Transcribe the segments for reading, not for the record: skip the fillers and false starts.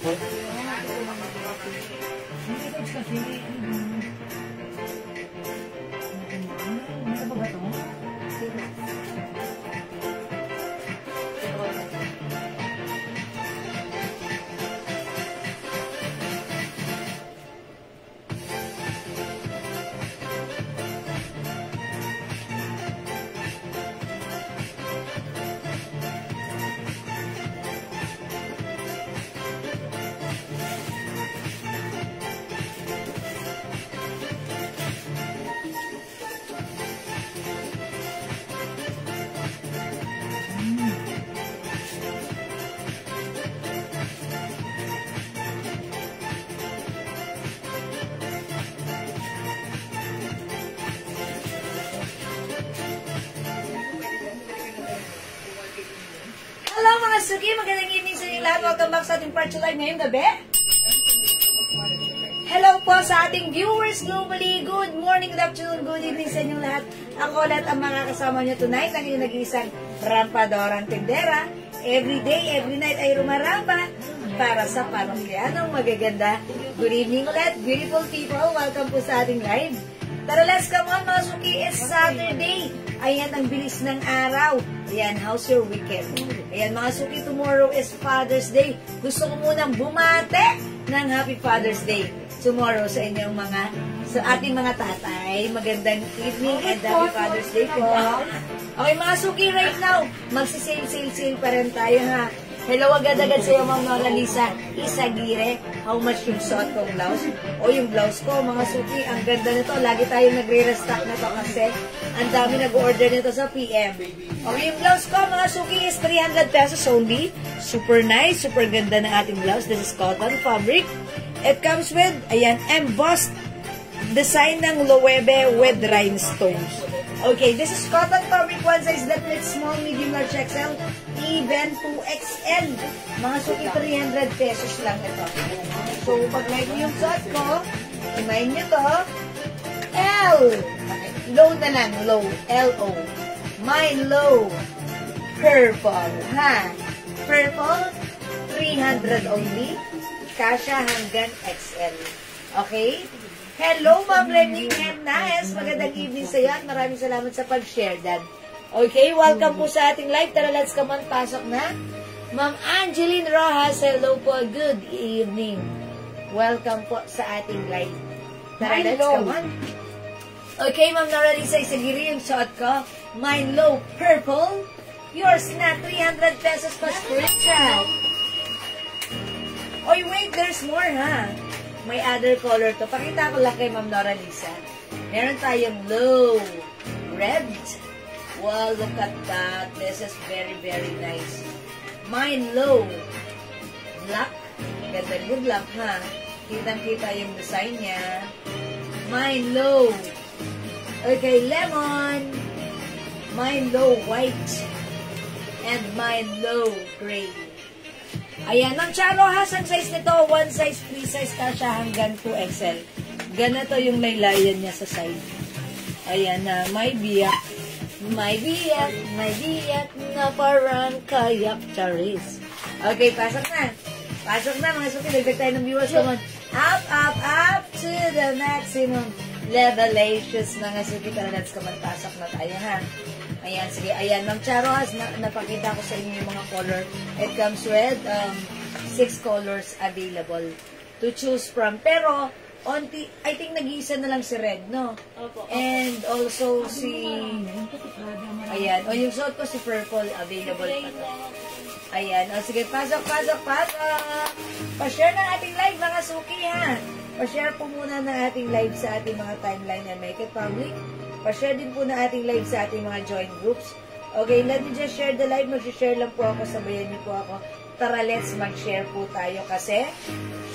Hello mga Suki, magandang evening sa inyong lahat. Welcome back sa ating Party Live ngayong gabi. Hello po sa ating viewers globally. Good morning, good afternoon, good evening sa inyong lahat. Ako lahat ang mga kasama nyo tonight, ang inyong nag-iisang rampadorang tindera. Every day, every night ay rumaramba para sa parokyanong magaganda. Good evening ulit, beautiful people. Welcome po sa ating live. Tara, let's come on mga Suki. It's Saturday. Ayan ang bilis ng araw. Ayan, how's your weekend? Ayan mga Suki, tomorrow is Father's Day. Gusto ko munang bumate ng Happy Father's Day tomorrow sa inyong mga, sa ating mga tatay. Magandang evening and Happy Father's Day po. Okay mga Suki, right now, magsisale pa rin tayo ha. Hello agad-agad sa iyo, Ma'am Nola Lisa Isagire. How much yung suot kong blouse? O yung blouse ko, mga Suki, ang ganda nito. Lagi tayong nagre-restock na to kasi ang dami nag-order nito sa PM. Okay, yung blouse ko, mga Suki, is 300 pesos only. Super nice, super ganda ng ating blouse. This is cotton fabric. It comes with, ayan, embossed design ng Loewe with rhinestones. Okay, this is cotton fabric, one size that fits small, medium, large, XL, even 2XL. Mga Suki, 300 pesos lang ito. So, pag like yung suot ko, imayin nyo to, L. Low na lang, low, L-O. My low, purple, ha? Purple, 300 only. Kasha hanggang XL. Okay? Hello, Ma'am Lening Hernandez. Magandang evening sa iyo at maraming salamat sa pag-share, Dad. Okay, welcome po sa ating live. Tara, let's come on. Pasok na. Ma'am Angeline Rojas, hello po. Good evening. Welcome po sa ating live. Tara, let's come on. Okay, Ma'am Nora Lisa Isagiri, yung suot ko. Mine low purple. Yours na, 300 pesos pa screenshot. Oy, wait, there's more, ha? May other color to. Pakita ko lang kay Ma'am Nora Lisa. Meron tayong low red. Wow, look at that. This is very, very nice. Mine low black. Ganda, good luck, ha? Kitang-kita yung design niya. Mine low. Okay, lemon. Mine low white. And mine low gray. Ayan, ang Charohas, ang size nito, one size, free size ka siya hanggang 2XL. Ganito yung laylayan niya sa side. Ayan na, may biyak, na parang kayak charis. Okay, pasok na. Pasok na, mga Suki, dagdag tayo ng viewers. Come on. Up to the maximum levelations, mga Suki. Tara, let's come on, pasok na tayo, ha? Ayan, sige. Ayan, Ma'am Charohas, napakita ko sa inyo yung mga color. It comes with 6 colors available to choose from. Pero, I think nag-iisa na lang si red, no? Opo. And also si, ayan. O, yung suot ko si purple, available pa to. Ayan. O, sige, pasok. Pa-share ng ating live, mga Suki, ha? Pa-share po muna ng ating live sa ating mga timeline and make it public. Pa-share din po na ating live sa ating mga joint groups. Okay, let me just share the live. Mag-share lang po ako. Sabayan niyo po ako. Tara, let's mag-share po tayo kasi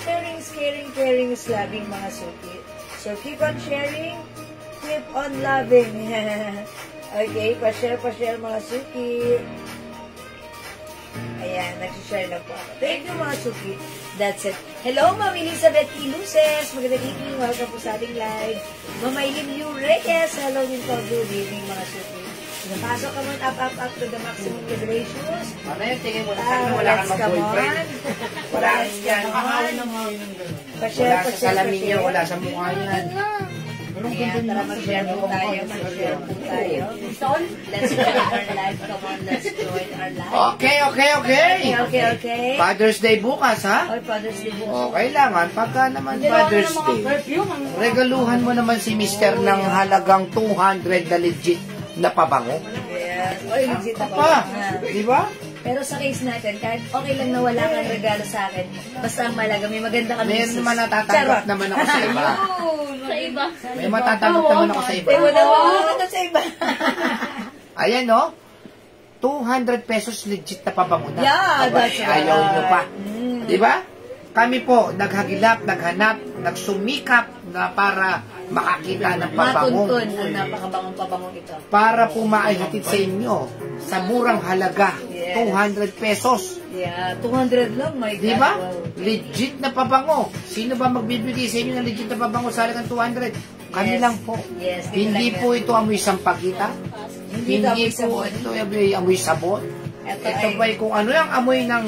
sharing is caring is loving, mga Suki. So, keep on sharing, keep on loving. Okay, pa-share, mga Suki. Ayan, nag-share lang po ako. Thank you, mga Suki. That's it. Hello, Ma'am Elizabeth Iluses. Magandang evening. Welcome po sa ating live. Ma'am Eileen Liu Reyes. Hello din po. Good evening, mga Suki. Napasok ka mo up to the maximum liberations. Ano yung tingin mo? Wala kang mag-boyfriend. Wala yan. Wala sa salamin niya, wala sa mukha niyan. Ayan, tara mag-share po tayo. Let's join our life. Come on, let's join our life. Okay. Okay. Father's Day bukas, ha? Oy, Father's Day po. Kailangan, pagka naman Father's Day, regaluhan mo naman si Mister ng halagang 200 na legit na pabango. Yes. Oy, legit ako. Di ba? Pero sa case natin, kahit okay lang na wala kang regalo sa akin, basta ang malaga, may maganda kami. May matatanggap naman ako sa iba. Sa iba. May matatanggap naman ako sa iba. Wala sa iba. Ayan, no? 200 pesos legit na pabango na. Yeah, that's right. Ayaw nyo pa. Di ba? Kami po, naghagilap, naghanap, nagsumikap na para makakita ng pabango. Matuntun ang napakabangong pabangong ito. Para po maihatid sa inyo sa murang halaga, Yes. 200 pesos. Yeah, 200 lang, my God. Di ba? Wow. Legit na pabango. Sino ba magbibigay sa inyo ng legit na pabango sa halagang 200? Kami Yes. lang po. Yes, Hindi lang po yan. ito amoy sampagita. Hindi ito amoy sabon. Ito amoy sabon. Ito Ito ay ba kung ano yung amoy ng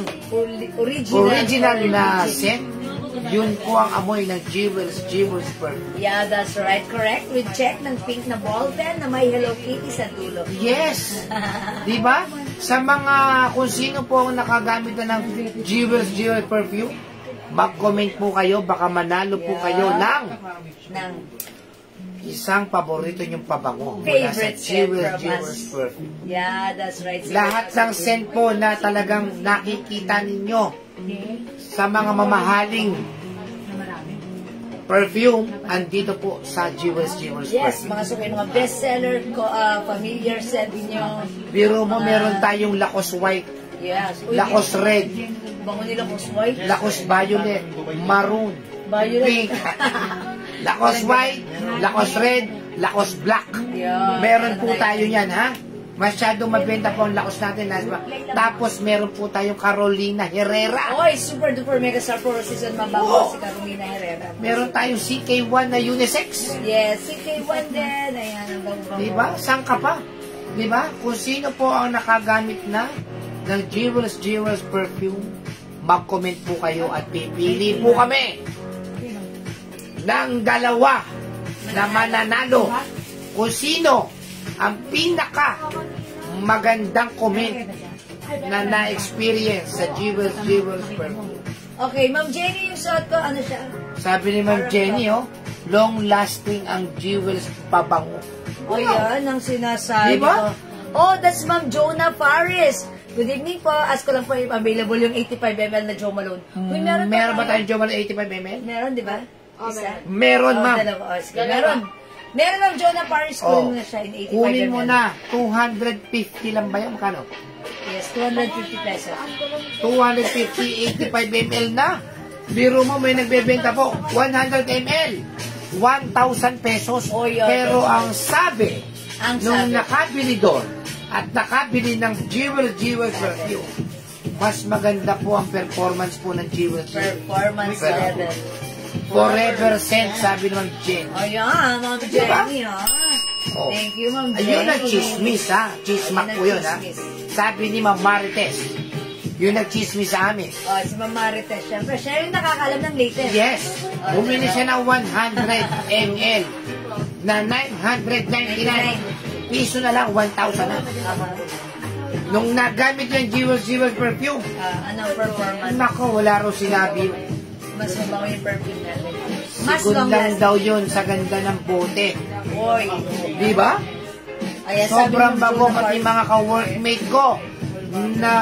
original na scent? Yun po ang amoy ng Jewels perfume. Yeah, that's right. Correct. We check ng pink na ball pen na may Hello Kitty sa dulo. Yes! Di ba? Sa mga, kung sino po ang nakagamit na ng Jewels perfume, mag-comment po kayo, baka manalo po kayo ng Ng isang paborito niyong pabango mula sa favorite scent from Jewels us. perfume. Yeah, that's right. Lahat ng scent po na talagang nakikita ninyo sa mga mamahaling perfume, andito po sa Jewels Yes, perfume. mga suki, mga bestseller, familiar scent niyo. Biro mo, meron tayong Lacoste White, Yes. Uy, Lacoste Red, bango nila Lacoste White. Lacoste Violet, Maroon, Violet. Pink, Lacoste White, Lacoste Red, Lacoste Black. Yeah. Meron po tayo yan, ha? Masyadong mabenta po ang Lacoste natin. Tapos meron po tayong Carolina Herrera. Oy, super duper mega star for season mabango si Carolina Herrera. Meron tayong CK1 na unisex. Yes, CK1 din. Ayan, ang bango. Diba? Saan ka pa? Diba? Kung sino po ang nakagamit na ng Jewels perfume, mag-comment po kayo at pipili po kami ng dalawa na mananalo. Kung sino ang pinaka magandang comment na na-experience sa Jewels perfume. Okay, Ma'am Jenny, yung suot ko, ano siya? Sabi ni Ma'am Jenny, long-lasting ang Jewels pabango. O yan, ang sinasabi Diba? ko. Oh, that's Ma'am Jonah Faris. Good evening po. Ask ko lang po if available yung 85 ml na Jo Malone. Uy, meron Meron ba tayong Jewel 85 ml? Meron, di ba? Isa? Meron, ma'am. Dalawa. Oh, sige. Meron. Meron Ma'am Jonah Faris. Kunin mo na siya in 85 ml. Kunin mo na. 250 lang ba yan? Magkano? Yes, 250 pesos. 250, 85 ml na. Biro mo, may nagbebenta po. 100 ml. 1,000 pesos. Oh, yeah. Pero ang sabi, nung Ang sabi. nakabili doon at nakabili ng Jewels perfume, mas maganda po ang performance po ng Jewels. Performance Perfume. level. Forever scent, sabi ng Jen. Ayan, Ma'am Diba? Jenny, ha? Oh. Thank you, Ma'am Jenny. Ayun ang chismis, ha? Chismak po yun, ha? Sabi ni Ma'am Marites, yun ang chismis sa amin. Oh, si Ma'am Marites. Siyempre, siya yung nakakalam ng latest. Yes, bumili siya ng 100 ml na 999 piso na lang, 1,000 na. Nung nagamit yung Jewels perfume, Anong performance? nako, wala raw sinabi. Mas mabango yung perfume natin. Mas Sigun long lang lasting. daw yun sa ganda ng bote. Oy. Di ba? Ayan, Sobrang sabi ng bago, Jonah pati Faris. mga ka-workmate ko na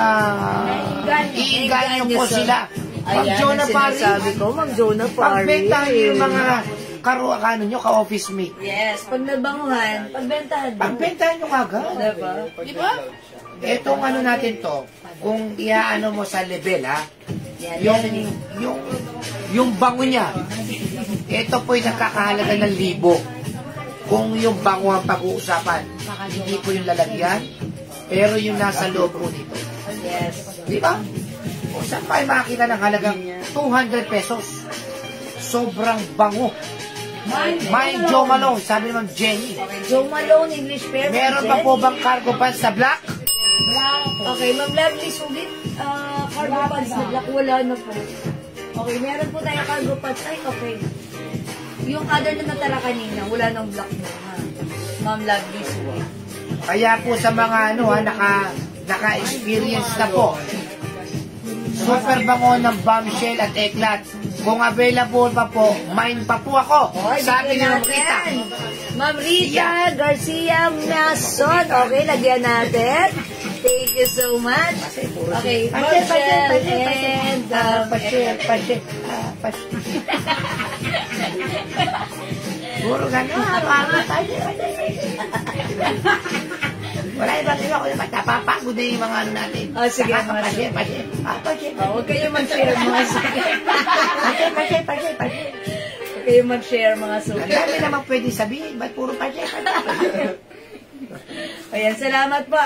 iinganyo po sila. Ma'am Ayan, Jonah ang Faris, sinasabi ko, Ma'am Jonah Faris. pagbentahan niyo yung mga karuakano nyo, ka-office mate. Yes, pag nabanguhan, pagbentahan mo. Pagbentahan nyo agad. Diba? Di ba? Etong ano natin to, kung iaano mo sa level, ha? Yan, Yung bango niya, ito po'y nakakahalaga ng 1,000. Kung yung bango ang pag-uusapan, hindi po yung lalagyan, pero yung nasa loob po nito. Yes. Di ba? Kung saan pa ay makakita ng halagang 200 pesos, sobrang bango. Mine Joe Malone, sabi naman Jenny. Okay, Joe Malone, English pair. Meron pa po bang cargo pants sa black? Okay, Ma'am Lovely, sulit. Cargo pants na black, wala na po. Okay, meron po tayo cargo pants. Ay, okay. Yung other na natala kanina, wala nang black mo, ha? Ma'am Lovely, sulit. Kaya po sa mga naka-experience na po. Super bango ng bombshell at eklat. Kung available pa po, mine pa po ako. Sabi ni Ma'am Rita. Ma'am Rita Garcia Mason. Okay, lagyan natin. Thank you so much. Okay, bombshell and... Pasyel. Puro gano'n. Araw-araw tayo. Wala ibang iba ko naman. Napapagod na yung mga ano natin. Oh, sige, pasyel. Huwag kayo mag-share mga suki. Pasyel. Huwag kayo mag-share mga suki. Ang dami naman pwede sabihin. Ba't puro pasyel? Ayan, salamat po.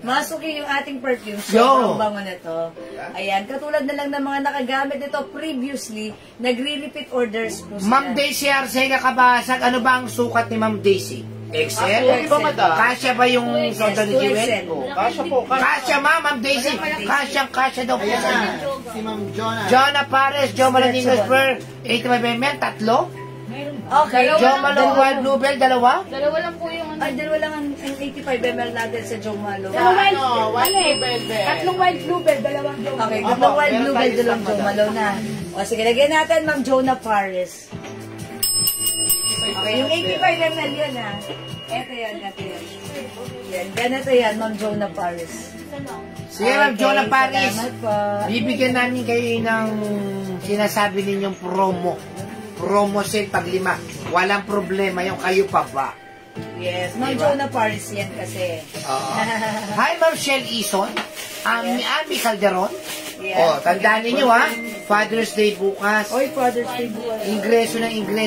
Masuki yung ating perfume. Yo! Sobrang bango na to. Ayan, katulad na lang ng mga nakagamit nito previously, nagre-repeat orders po siya. Ma'am Daisy Arcega Kabasag, ano ba ang sukat ni Ma'am Daisy? XL? Kasya ba yung soda ni Jewel? Kasya po. Kasya Ma'am Daisy. Kasya daw po sa inyo. Si Ma'am Jonah. Jonah Pares, Joe Malaningas per 85 ml, tatlo. Okay. Joe Malone Wild Bluebell, dalawa. Dalawa lang po yung Ay, dalawa lang ang 85 ml natin sa Joe Malo. tatlong wild bluebell, dalawang Joe. Okay, dalawang wild bluebell, dalawang Joe Malo na. O sige, lagyan natin Ma'am Jonah Paris. Okay, yung 85 ml yun ha. Ito yan. Yan, ganito yan, Ma'am Jonah Paris. Sige Ma'am Jonah Paris. Salamat po. Bibigyan namin kayo ng sinasabi ninyong promo sale pag 5. Walang problema yung kayo pa ba. Yes, Ma'am Jonah Paris yan kasi. Hi Ma'am Shell Ison. Ami Calderon. Yeah. Tandaan ninyo ha. Father's Day bukas. Oy, Father's Day bukas. Ingreso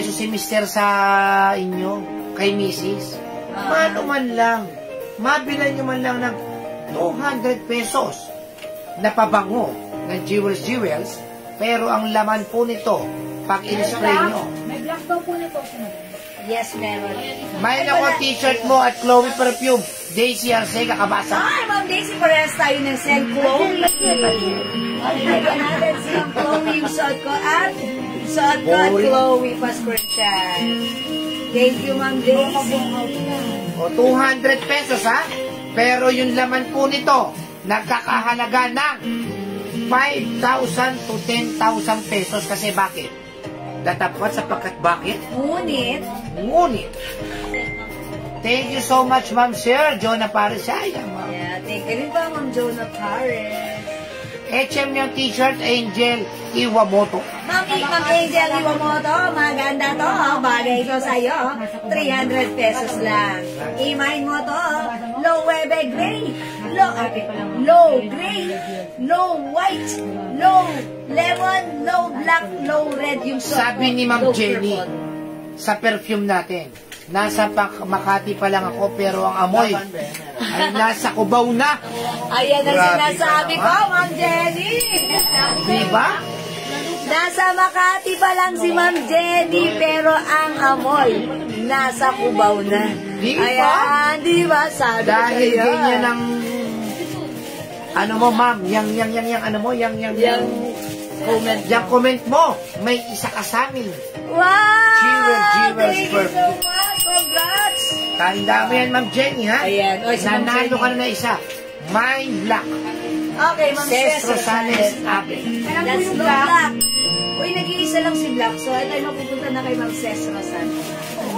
si Mister sa inyo. Kay Mrs. Mano man lang. Mabilan nyo man lang ng 200 pesos na pabango ng Jewels. Pero ang laman po nito, pag in-spray nyo. May black daw po nito. Yes, meron. May ako t-shirt mo at Chloe perfume. Daisy Arcega Kabasa. Ay, Ma'am Daisy, parehas tayo ng sell Chloe. Lagyan natin si Ma'am Chloe yung suot ko at Chloe Pasquartian. Thank you, Ma'am Daisy. O 200 pesos ha. Pero yung laman po nito, nagkakahalaga ng 5,000 to 10,000 pesos. Kasi bakit? Datapat sapagkat bakit? Ngunit, Thank you so much, Ma'am Sir Jonah Paris. Sayang, Ma'am. yeah, thank you rin pa, Ma'am Jonah Paris. HM yung t-shirt, Angel Iwamoto. Ma'am Angel Iwamoto, maganda to. Bagay ko sa'yo. 300 pesos lang. I-mine mo to. Low webe gray. Low gray. Low white. Low lemon. Low black. Low red yung suot Sabi mo. ni Ma'am Low Jenny, purple. sa perfume natin, nasa Makati pa lang ako, pero ang amoy ay nasa Cubao na. Ayan ang Grabe sinasabi ka ko, naman. Ma'am Jenny. Diba? Nasa Makati pa lang si Ma'am Jenny, pero ang amoy nasa Cubao na. Di ba? Ayan, di ba? Sabi Dahil ko yun. ganyan ang ano mo, Ma'am, ano mo, yung comment mo, may isa ka sa amin. Wow! Jewels Thank you so perfume. much! Congrats! Tanda mo yan, Ma'am Jenny, ha? Ayan. Oy, si Ma'am Nanalo Jenny. ka na isa. Mind Black. Okay, Ma'am Cez Cez Rosales Ape. That's no black. Uy, nag-iisa lang si Black. So, ito ay mapupunta na kay Ma'am Cez Rosales.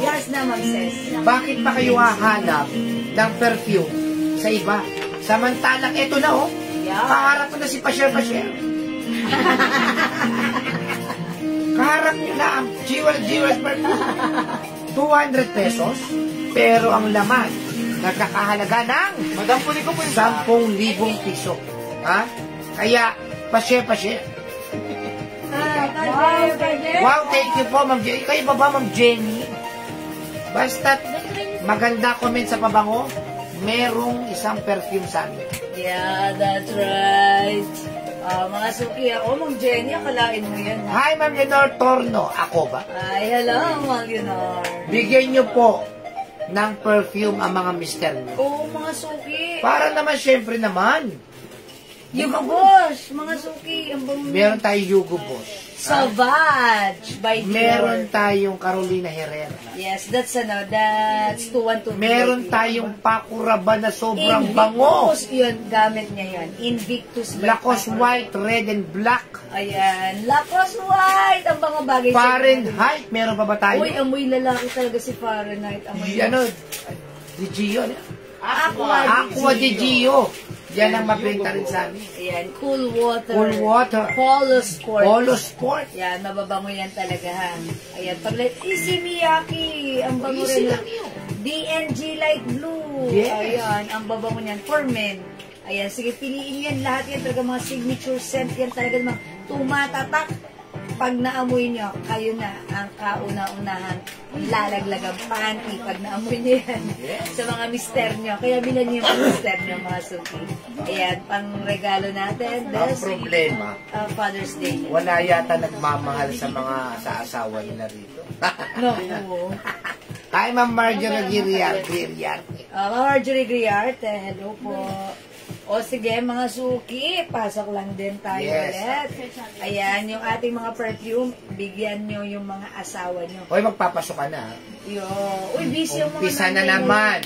Yes na, Ma'am Cez. Bakit pa kayo hahanap ng perfume sa iba? Samantalang ito na, oh. Yeah. Kaharap mo na si Pasher. Kaharap nyo na ang Jewels perfume. 200 pesos. Pero ang laman, nagkakahalaga ng Madam, puli ko po yung 10,000 piso. Ha? Kaya, Pasher. Wow, thank you po, Ma'am Jenny. Kayo ba ba, Ma'am Jenny? Basta maganda comment sa pabango, merong isang perfume sa amin. Yeah, that's right. mga suki ako, Ma'am Jenny, akalain mo yan. Ha? Hi, Ma'am Lenore Torno. Ako ba? Ay, hello, Ma'am Leonor. Bigyan niyo po ng perfume ang mga mister niyo. Oo, mga suki. Para naman, syempre naman. Yugo Boss, mga suki. Ang bango. Meron tayong Hugo Boss. Savage by Dior. Meron tayong Carolina Herrera. Yes, that's 2122. Meron tayong Pakuraba na sobrang bango. Invictus, yun, gamit niya yun. Invictus. by Lacoste Paco. White, Red and Black. Ayan, Lacoste White. Ang mga bagay. Fahrenheit, meron pa ba tayo? Uy, amoy lalaki talaga si Fahrenheit. Amoy Ano? Di Gio. Aqua Di Gio. Yan ang mabenta rin sa amin. Ayan, Cool Water. Cool Water. Polo Sport. Polo Sport. Yan, mababango yan talaga ha. Ayan, Easy Miyake. Ang bango Easy rin. lang yun. DNG Light Blue. Yes. Ayan, ang babango niyan. For men. Ayan, sige, piliin yan. Lahat yan talaga mga signature scent yan talaga mga tumatatak. Pag naamoy nyo, kayo na ang kauna-unahan lalaglagang panty pag naamoy nyo yan sa mga mister nyo. Kaya bilan nyo yung mga mister nyo, mga suki. Ayan, pang regalo natin. Ang problema, Father's Day. wala yata nagmamahal sa mga sa asawa nila rito. No. Hi, Ma'am Marjorie Griarte. Marjorie Griarte, hello po. O sige, mga suki, pasok lang din tayo Yes. ulit. Ayan, yung ating mga perfume, bigyan nyo yung mga asawa nyo. Hoy, magpapasok ka na. Yo, uy, busy yung mga Umpisa na nanay naman.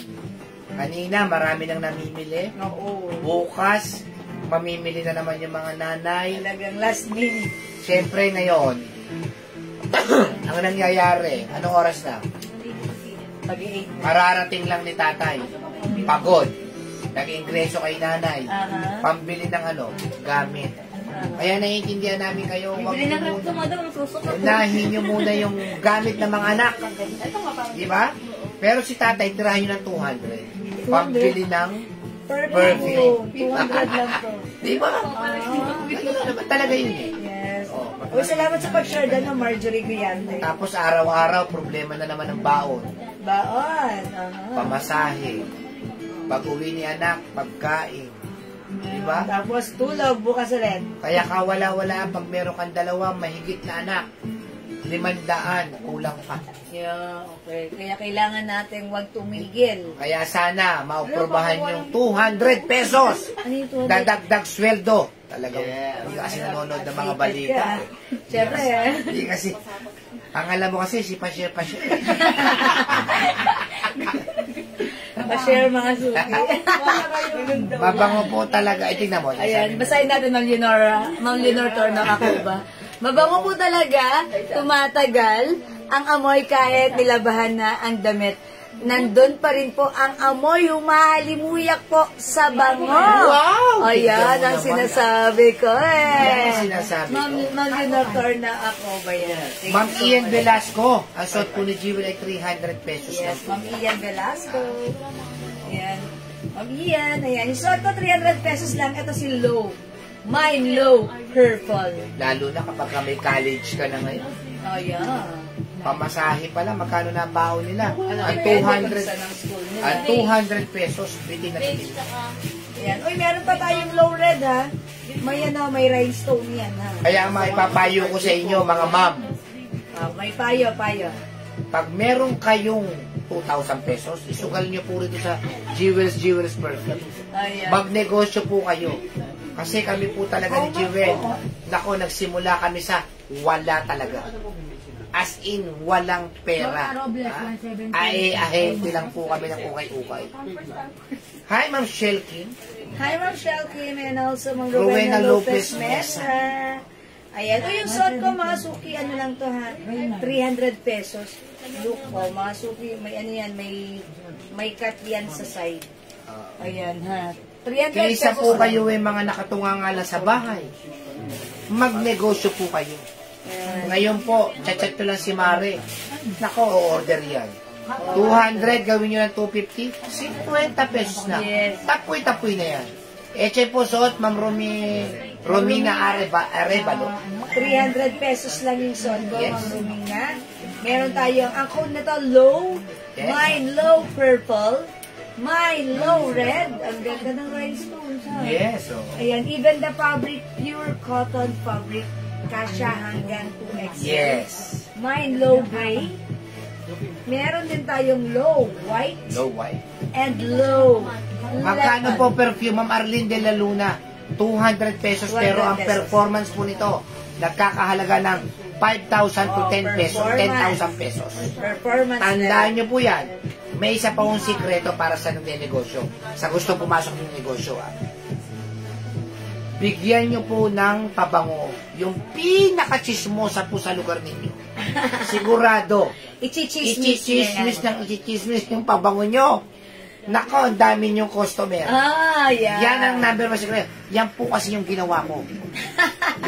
Kanina, marami nang namimili. Oo. Bukas, mamimili na naman yung mga nanay. Talagang last minute. Siyempre ngayon, ang nangyayari, anong oras na? Pag-8 na. Mararating lang ni tatay. Pagod. Nag-ingreso kay nanay. Aha. Pambili ng gamit. Kaya naiintindihan namin kayo. Huwag Bili niyo ng muna. madam, susunod. Unahin niyo muna yung gamit ng mga anak. Di ba? Pero si tatay, tirahin niyo ng 200. Pambili ng Perfume. 200 lang to. Di ba? Ano naman talaga yun eh. Yes. Oh, Uy, salamat sa pag-share doon ng Marjorie Griante. Tapos araw-araw, problema na naman ng baon. Baon. Aha. Pamasahe. Pag-uwi ni anak, pagkain. Di ba? Tapos tulog bukas ulit. Kaya kawala-wala pag meron kang dalawa, mahigit na anak. 500, kulang pa. Yeah, okay. Kaya kailangan natin huwag tumigil. Kaya sana, mauprubahan yung 200 pesos. Ano yung tulog? Dadagdag sweldo. Talagang, hindi kasi nanonood ng mga balita. Siyempre, Hindi kasi, ang alam mo kasi, si pa-share. pa-share mga suki. Mabango po talaga. Ay, tingnan mo. Ayan, basahin natin Ma'am Leonor Torno, ako ba? Mabango po talaga, tumatagal, ang amoy kahit nilabahan na ang damit. Nandun pa rin po ang amoy, humahalimuyak po sa bango. Wow! Ayan, Tignan mo ang naman. sinasabi ko Yan eh. ang sinasabi ko. Ma'am Leonor Torno, ako ba yan? Ma'am Ian Velasco, ang suot po ni Jewel ay 300 pesos lang Yes, po. Ma'am Ian Velasco. Ayan. Ma'am Ian, ayan. Yung suot ko 300 pesos lang. Ito si Low. Mine Low Purple. Lalo na kapag may college ka na ngayon. Oh, yeah. Pamasahe pala, magkano na ang baon nila? Ang Depende 200, kung saan ang school nila. ang 200 pesos, bitin na bitin. Ayan. Uy, meron pa tayong low red, ha? May may rhinestone yan, ha? Kaya ang maipapayo ko sa inyo, mga ma'am, May payo. pag meron kayong 2,000 pesos, isugal nyo po rito sa Jewels Perfume. Ayan. Magnegosyo po kayo. Kasi kami po talaga ni Jewel, nako, nagsimula kami sa wala talaga. As in, walang pera. Ay, ahente lang po kami ng ukay-ukay. Hi, Ma'am Shelkin. Hi, Ma'am Shelky, and also Ma'am Rowena Rowena Lopez Lopez Mesa. Ayan. O yung suot ko, mga suki, ano lang to, ha? 300 pesos. Look po, mga suki, may ano yan, may cut yan sa side. Ayan, ha? 300 Kaysa pesos po lang. kayo ay mga nakatungangala sa bahay, magnegosyo po kayo. Ngayon po, chat-chat ko lang si Mare. Nako, order yan. 200, gawin nyo ng 250, 50 pesos na. Yes. Tapoy-tapoy na yan. Eche po suot, Ma'am Romina Arevalo. 300 pesos lang yung suot ko, Yes. Ma'am Romina. Meron tayong, ang code na to, low. Yes. Mine low purple. Mine low red. Ang ganda ng rhinestones, ha? Yes, oh. Ayan, even the fabric pure cotton fabric, kasya hanggang 2XL. Yes. Mine low gray. Meron din tayong low white Low white. and low Magkano lemon. po perfume, Ma'am Arlene de la Luna? 200 pesos, pero 200 ang pesos. performance po nito, nagkakahalaga ng 5,000 to 10 pesos, 10,000 pesos. Performance Tandaan nyo po yan, may isa pa akong sikreto para sa negosyo. Sa gusto pumasok ng negosyo, bigyan nyo po ng pabango yung pinaka-chismosa po sa lugar ninyo. Sigurado, Ichichismis ichichismis yung pabango nyo. Nako, ang dami yung customer. Yan. Yan ang number one secret. Yan po kasi yung ginawa ko.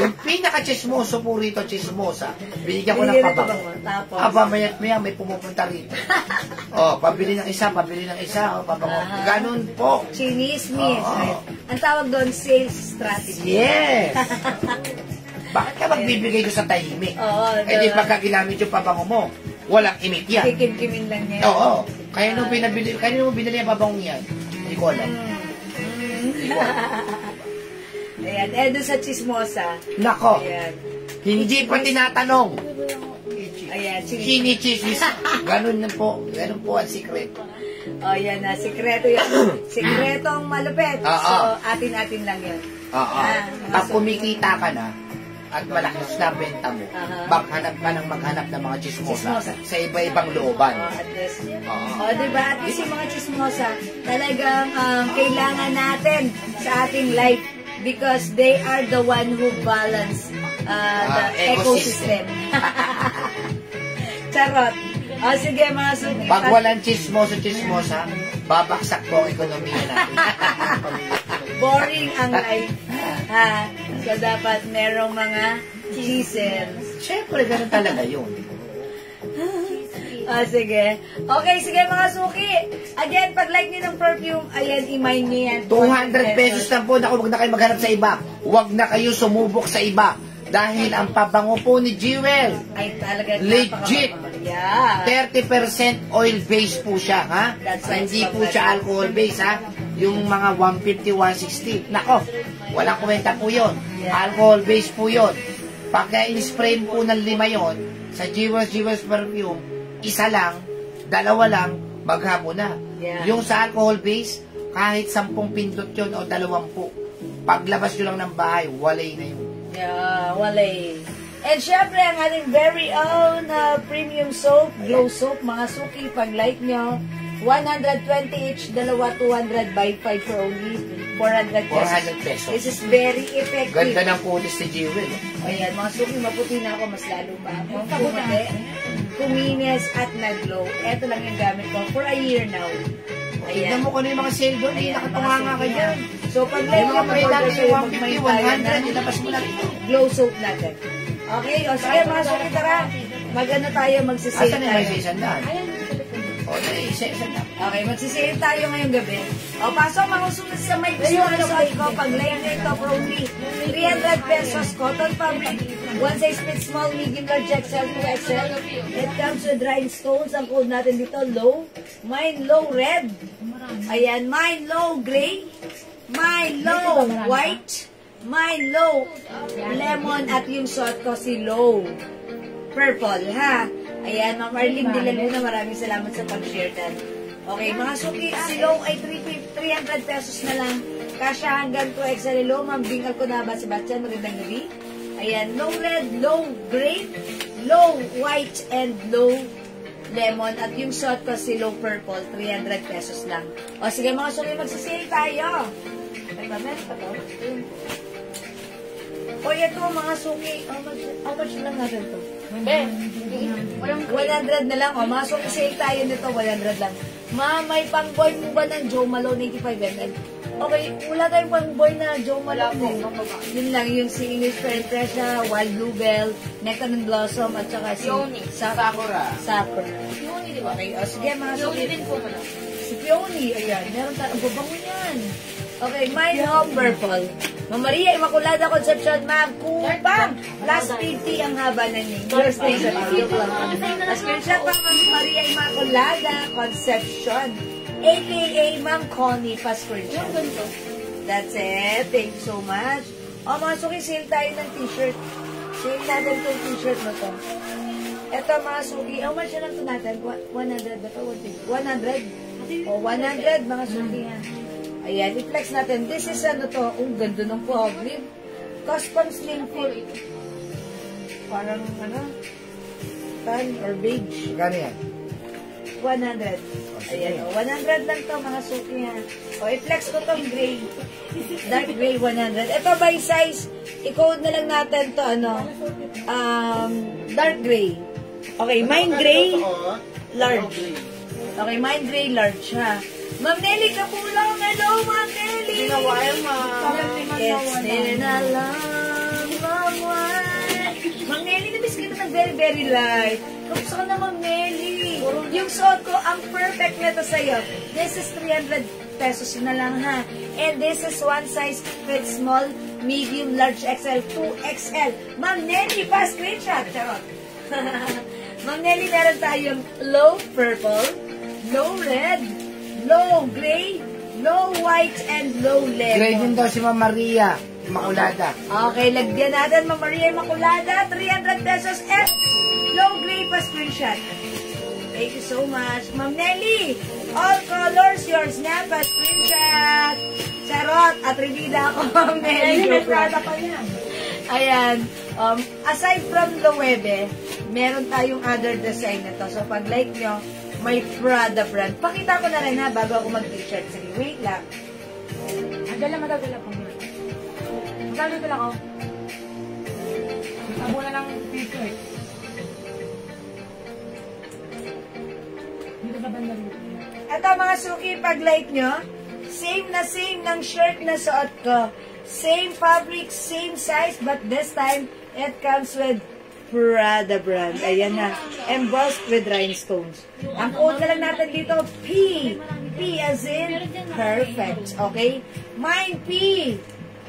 Yung pinaka-chismoso po rito, chismosa, binigyan ko ng Binigyan ng pabango. pabango. Tapos? Aba, maya't maya may pumupunta rito. Pabili ng isa, pabango. Ganun po. Chinismis. Oo. Right? Ang tawag doon, sales strategy. Yes! Bakit ka magbibigay ko sa tahimik? Oo, Eh di pagka ginamit yung pabango mo, walang imik yan. Kikim-kimin lang niya. Oo. Kaya nung kanino mo binili ang pabangong yan? Hindi ko alam. Ayan, doon sa chismosa. Nako, Ayan. hindi pa tinatanong. Ayan, Chinichismis. Ganun po ang secret. yan na, sikreto yun. Sikretong malupit. Oo. So, atin-atin lang yun. Oo. Pag kumikita ka na, at malakas na benta mo, maghanap ka ng mga chismosa sa iba-ibang looban. At least, Oo. diba? At least yung mga chismosa, talagang kailangan natin sa ating life because they are the one who balance the ecosystem. Charot. Sige, mga suki. Pag walang chismosa, babaksak po ang ekonomiya natin. Boring ang life. So, dapat merong mga chisels. Siyempre, ganun talaga yun. Sige. Okay, sige mga suki. Again, pag like nyo ng perfume, ayan, i-mine nyo yan. 200 pesos lang po. Naku, huwag na kayo maghanap sa iba. Huwag na kayo sumubok sa iba. Dahil ang pabango po ni Jewel, Ay, talaga. legit. Yeah. 30% oil-based po siya, ha? That's right. Hindi po siya alcohol-based, ha? Yung mga 150, 160. Nako, walang kwenta po yun. Yeah. Alcohol-based po yun. Pagka in-spray po ng 5 yon sa Jewel's perfume, isa lang, 2 lang, maghapon na. Yeah. Yung sa alcohol-based, kahit 10 pindot yun o 20, paglabas nyo lang ng bahay, walay na yun. Yeah, walay. And syempre, ang ating very own premium soap, Glow Soap, mga suki, pag like nyo, 120 each, 200 by 5 for only 400 pesos. 400 pesos. This is very effective. Ganda ng kutis ni Jewel. Ayan, mga suki, maputi na ako, mas lalo pa ako. Pumate, kuminis at nag-glow. Ito lang yung gamit ko for a year now. Tignan mo kung ano yung mga sale doon, hindi nakatunga nga ka dyan. So, pag like Yung mga nyo, may mag-order dati kayo, 150, mag-mine tayo 100, ilabas mo lang ito. Glow Soap natin. Okay, o sige mga suki, tara. Mag-ano tayo, magsisale Asan na tayo. yung may isandaan? O, isa na. Okay, magsisale tayo ngayong gabi. O, pasok mga sumunod sa may gusto na suot ko. Pag like na ito for only 300 pesos, cotton fabric, one size fits small, medium, large, XL, 2XL. It comes with rhinestones. Ang code natin dito, low. Mine low red. Ayan, mine low gray. Mine low white. Mine low lemon at yung suot ko si low purple, ha? Ayan, Ma'am Arlene de la Luna, maraming salamat sa pag-share dan. Okay, mga suki, si low ay 300 pesos na lang. Kasya hanggang 2XL low. Ma'am Bingal ko na ba, Sebastian? Magandang gabi. Ayan, low red, low gray, low white, and low lemon. At yung suot ko si low purple, 300 pesos lang. O sige mga suki, magsisale tayo. May meron pa to? O ito mga suki, how much lang natin to? 100 na lang. O mga suki, sale tayo nito, 100 lang. Ma, may pang-boy mo ba ng Joe Malone 85 ml? Okay, wala tayong pang-boy na Joe Malone. Yun lang, yung si English Princess, Wild Bluebell, Nectar and Blossom, at saka si Sakura. Sakura. Peony, di ba? Okay, o sige mga suki. Peony din po pala. Si Peony, ayan. Meron tayo, ang babango yan. Okay, mine home purple. Ma'am Maria Immaculada Concepcion, ma'am, kupang! Plus 50 ang haba na niya. Girls Nation, joke lang. Screenshot pa, Ma'am Maria Immaculada Concepcion, a.k.a. Ma'am Connie, pa-screenshot. That's it. Thank you so much. O, mga suki, sale tayo ng t-shirt. Sale natin itong t-shirt na to. Ito, mga suki. How much lang ito natin? 100 ba ito? 100? O, 100, mga suki, ha. Ayan, i-flex natin. This is ano to? Ang ganda ng pahaglim. Custom slim fit. Parang, ano? Tan or beige. Gano yan? 100. Ayan, o. 100 lang to, mga suki, ha. O, i-flex ko tong gray. Dark gray, 100. Ito, by size, i-code na lang natin to, ano, dark gray. Okay, mine gray, large. Okay, mine gray, large, ha. Ma'am Nelly Kapulong, hello, Ma'am Nelly! Pinawire, ma'am. It's been a long, long while. Ma'am Nelly, nabis kita ng very, very light. Kamusta ka na, Ma'am Nelly? Yung suot ko, ang perfect nito sa'yo. This is 300 pesos na lang, ha. And this is one size fit small, medium, large XL, 2XL. Ma'am Nelly, pa screenshot. Charot. Ma'am Nelly, meron tayong low purple, low red, low gray, low white, and low lemon. Grade din daw si Ma'am Maria. Immaculada. Okay, lagyan natin, Ma'am Maria Immaculada, 300 pesos, and low gray pa screenshot. Thank you so much. Ma'am Nelly, all colors, yours na pa screenshot. Charot, atribida ako, Ma'am Nelly. May Prada pa yan. Ayan, aside from Loewe, meron tayong other design na to. So, pag like nyo, may Prada brand. Pakita ko na rin ha, bago ako mag-t-shirt. Sige, wait lang. Madala po. Magdala ako. Tabo na ng piso eh. Dito ka banda dito. Ito mga suki, pag like nyo, same ng shirt na suot ko. Same fabric, same size, but this time, it comes with Prada brand. Ayan na. Embossed with rhinestones. Ang code na lang natin dito, P. P as in perfect. Okay? Mine P.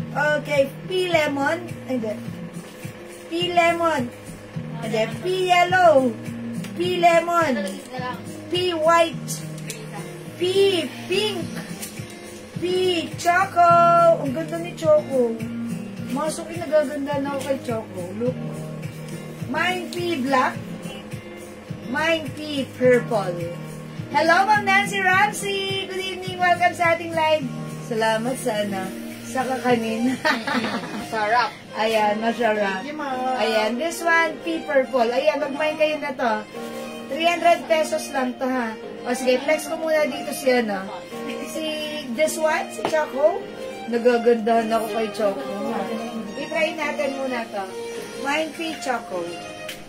Okay. P lemon. Hindi. P lemon. Hindi. P yellow. P lemon. P white. P pink. P choco. Ang ganda ni Choco. Masok yung nagaganda na ako kay Choco. Look. Mine P black. Mine P purple. Hello, Ma'am Nancy Ramsey. Good evening. Welcome sa ating live. Salamat sana sa kakanin. Sarap. Ayan, masarap. Ayan, this one, P purple. Ayan, mag-mine kayo na to. 300 pesos lang to, ha. O sige, flex ko muna dito si ano. This one, si Choco. Nagagandahan ako kay Choco. I-try natin muna to. Mine P Choco.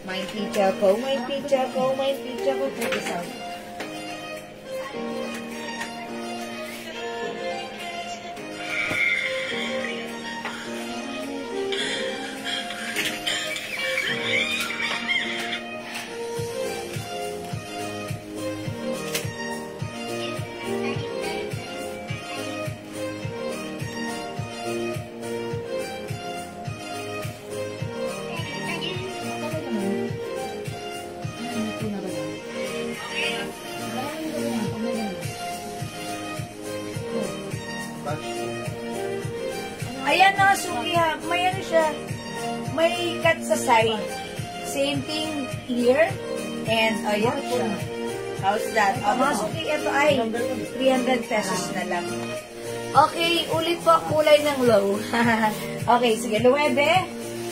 Mine P Choco. Mine P Choco. Mine P Choco. Check this out. Ayan na, suki ha. May ano siya. May cut sa side. Same thing here. And ayan siya. How's that? Mga suki, ito ay 300 pesos na lang. Okay, ulit po kulay ng low. Okay, sige. Loewe.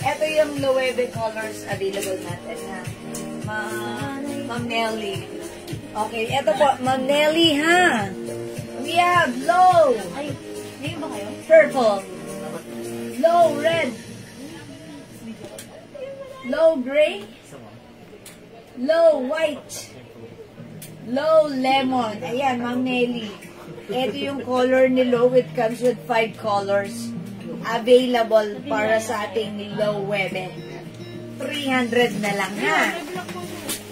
Ito yung Loewe colors available natin ha. Ma'am Nelly. Okay, ito po. Ma'am Nelly ha. We have low. Ay, ngayon ba kayo? Purple. Low red. Low gray. Low white. Low lemon. Ayan, Ma'am Nelly. Ito yung color ni Low. It comes with 5 colors. Available para sa ating Loewe. 300 na lang, ha?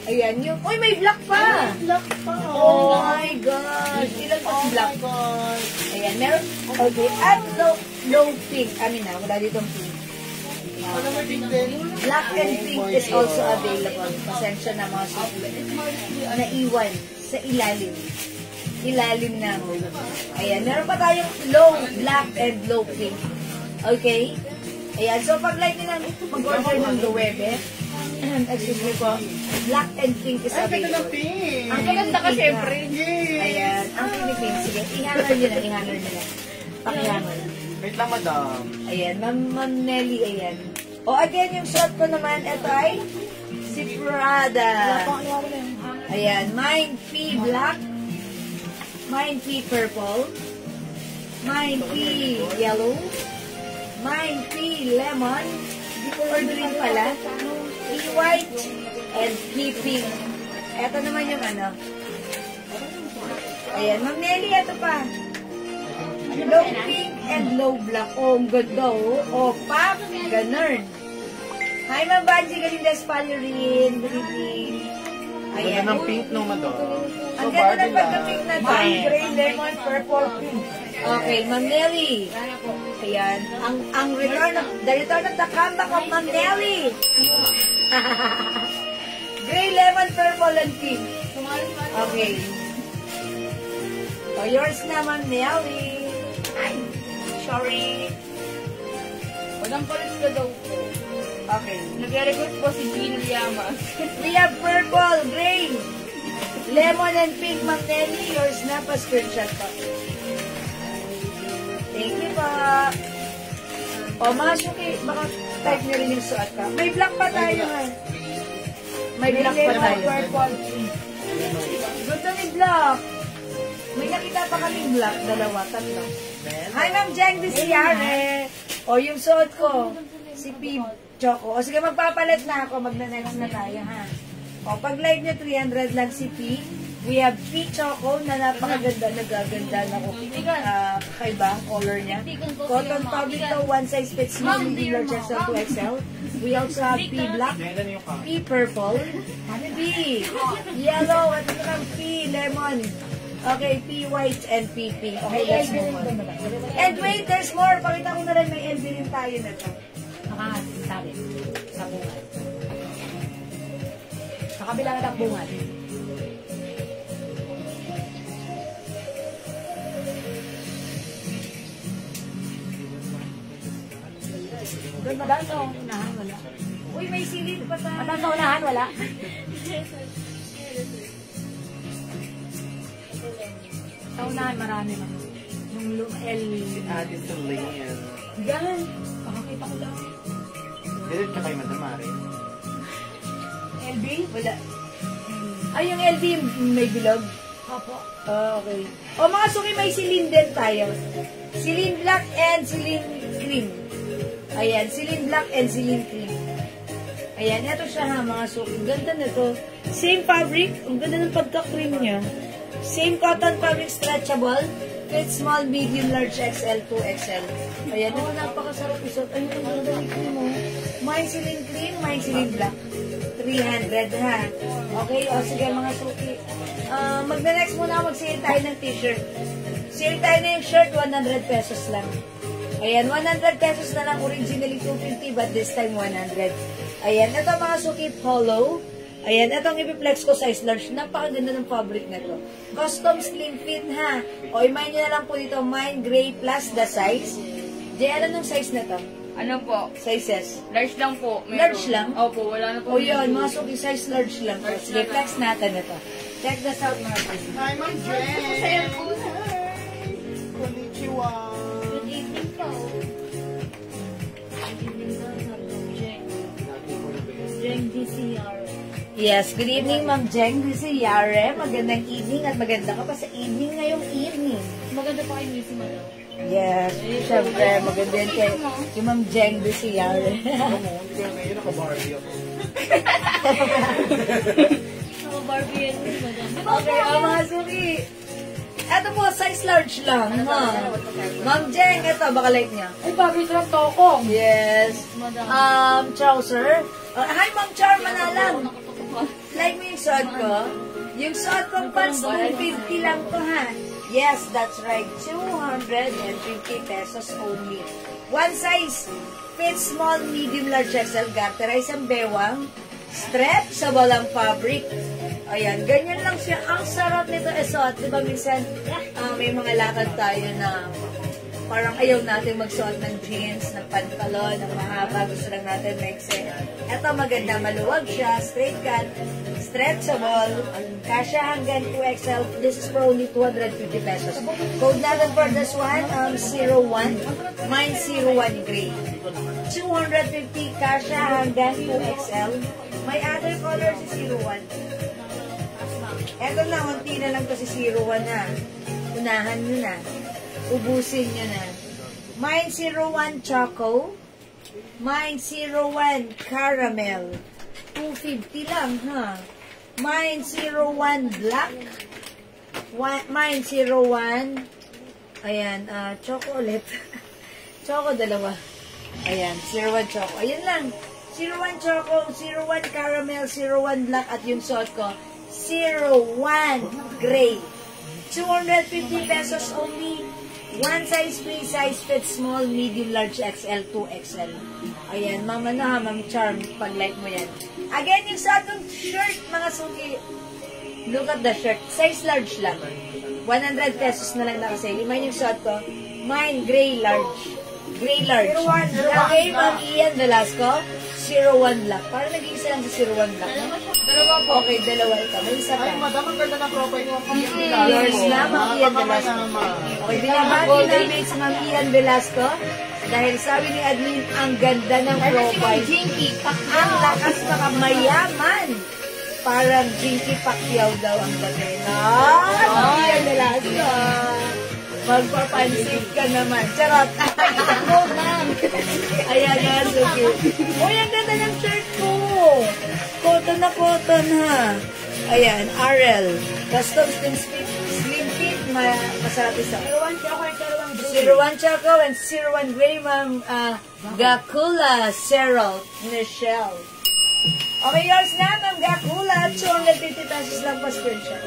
Ayan yung... Uy, may black pa! Black pa. Oh my gosh! Ilan pa si black? Ayan, meron... Okay, at low pink. Wala ditong pink. Ano may pink din? Black and pink is also available. Pasensya na mga suki. Naiwan sa ilalim. Ilalim na. Ayan, meron pa tayong low black and low pink. Okay? Ayan, so pag like nila mag-order ng Luwebe, excuse me po, black and pink is Ay, ganda ng available. pink. Ang ganda ka, syempre. Yay! Ayan, ang pink. Sige, i-hanger nyo na. Paki-hanger. Wait lang, madam. Ayan, Ma'am Nelly, ayan. O, again, yung shot ko naman, ito ay si Prada. Ayan, mine P black, mine P purple, mine P yellow, mine P lemon, or green pala, P white, and P pink. Ito naman yung ano. Ayan, Ma'am Nelly, ito pa. Low pink and low black. Oh, ang ganda, oh. Oh, pop, ganun. Hi, Ma'am Banji, Galindas Palerin. Good evening. Ayan. Ganda ng pink, no, madam? Ang ganda ng pagka-pink na to. Gray, lemon, purple, pink. Okay, Ma'am Nelly. Ayan. The return of the comeback of Ma'am Nelly. Gray, lemon, purple, and pink. Okay. Oh, yours na, Ma'am Nelly. Ay, sorry. Walang palit ka daw po. Okay. Nag-request po si Gino Llamas. We have purple, gray, lemon, and pink, Ma'am Nelly. Yours na, pa-screenshot pa. Thank you pa. O, mga Suki, baka type nyo rin yung suot ka. May black pa tayo, ha? May black pa tayo. Purple, pink. Ganda ni black. May nakita pa kaming black, dalawa, tatlo. Hi, Ma'am Jeng de Siare. O, yung suot ko, si P. Choco. O, sige, magpapalit na ako. Magna-next na tayo, ha? O, pag live nyo, 300 lang si P. We have P. Choco na napakaganda, nagaganda na ko. Kakaiba ang color niya. Cotton fabric to, one size fits all, medium large XL to XL. We also have P. Black, P. Purple, P. Yellow, at ito lang P. Lemon. Okay, P. White and P. Pink. Okay, let's move on. And wait, there's more. Pakita ko na rin, may LV rin tayo na to. Nakasabi. Sa bungal. Sa kabilang ng bungal. Doon ba sa unahan? Wala. Uy, may silid pa tayo. At sa unahan? Wala. Sa unahan, marami lang. Yung L. Added to Lane. Yan. Pakakita ko lang. Dilit ka kay Madam Mari. LB? Wala. Ay, yung LV may bilog. Opo. Okay. O mga Suki, may silin din tayo. Silin black and silin cream. Ayan, silin black and silin cream. Ayan, ito siya ha, mga Suki. Ganda na to. Same fabric. Ang ganda ng pagka-cream niya. Same cotton fabric, stretchable. Fit small, medium, large, XL, 2XL. Ayan, ito napakasarap isot. Ayun, ang ganda ng cream mo. Mine silin cream, mine silin black. 300 ha. Okay, o sige mga Suki. Magna-next muna ako, mag-sale tayo ng t-shirt. Sale tayo na yung shirt, 100 pesos lang. Ayan, 100 pesos na lang. Originally 250, but this time 100. Ayan, ito mga Suki, polo. Ayan, itong ipiplex ko size large. Napakaganda ng fabric na to. Custom slim fit ha. O, imayin nyo na lang po dito, mine gray plus the size. Jay, ano nung size na to? Ano po? Sizes. Large lang po. Meron. Large lang? Opo, wala na po. O yun, mga Suki, size large lang po. Sige, flex natin ito. Check this out mga Suki. Hi, Ma'am Jen! Konnichiwa! Good evening po. Jeng DCR. Yes, good evening Ma'am Jeng. This is Yare. Magandang evening at maganda ka pa sa evening ngayong evening. Maganda pa kayo missing mo daw. Yes, syempre maganda yan kay yung Ma'am Jeng. This is Yare. Ano mo, hindi ka ngayon naka-Barbie ako. Ako Barbie yan, madam. Okay, mga Suki. Ito po, size large lang. Ha? Ma'am Jeng, ito, baka like niya. Ay, Barbie ito lang toko. Yes. Madam. Trouser. Hi, Ma'am Char Manalang. Like mo yung suot ko? Yung suot kong pants, 250 lang to ha. Yes, that's right. 250 pesos only. One size. Fit small, medium, large, XL. Garterize ang bewang. Stretch sa walang fabric. Ayan, ganyan lang siya. Ang sarap nito suot. Diba minsan, may mga lakad tayo na parang ayaw natin magsuot ng jeans, ng pantalon, ng mahaba. Gusto lang natin maiksi. Ito maganda, maluwag siya, straight cut, stretchable, kasya hanggang 2XL. This is for only 250 pesos. Code natin for this one, 01. Mine 01 gray. 250 kasya hanggang 2XL. May other color si 01. Eto na, unti na lang to si 01 na. Unahan nyo na. Ubusin nyo na. Mine 01 Choco. Mine 01 Caramel. 250 lang, ha? Mine 01 Black. Mine 01. Ayan, Choco ulit. Choco dalawa. Ayan, 01 Choco. Ayan lang. 01 Choco, 01 Caramel, 01 Black, at yung suot ko, 01 Gray. 250 pesos only. One size free, size fit small, medium, large, XL, 2XL. Ayan, mama na ha, Ma'am Charm, pag-like mo yan. Again, yung sa atong shirt, mga suki. Look at the shirt. Size large lang. 100 pesos na lang nakasale. Mine yung suot ko. Mine, gray large. Gray large. Okay, Ma'am Ian Velasco. 01 Black. Parang nag-iisa lang sa 01 Black. Dalawa po. Okay, dalawa ito. May isa Ay, pa. madam, ang ganda ng profile mo. Yours na, Ma'am Ian Velasco. Okay, binabati namin si Ma'am Ian Velasco. Dahil sabi ni admin, ang ganda ng profile. Ang lakas makamayaman. Parang Jinky Pacquiao daw ang dating. Ma'am Ian Velasco. Magpapansin ka naman. Charot. Ayan yan, sige. Uy, ang ganda ng shirt ko. Cotton na cotton, ha. Ayan, RL. Custom slim fit. Masarap isa. 01 Choco and 01 Gray, Ma'am Gakula Cyril Michelle. Okay, yours na, Ma'am Gakula. 250 pesos lang pa screenshot.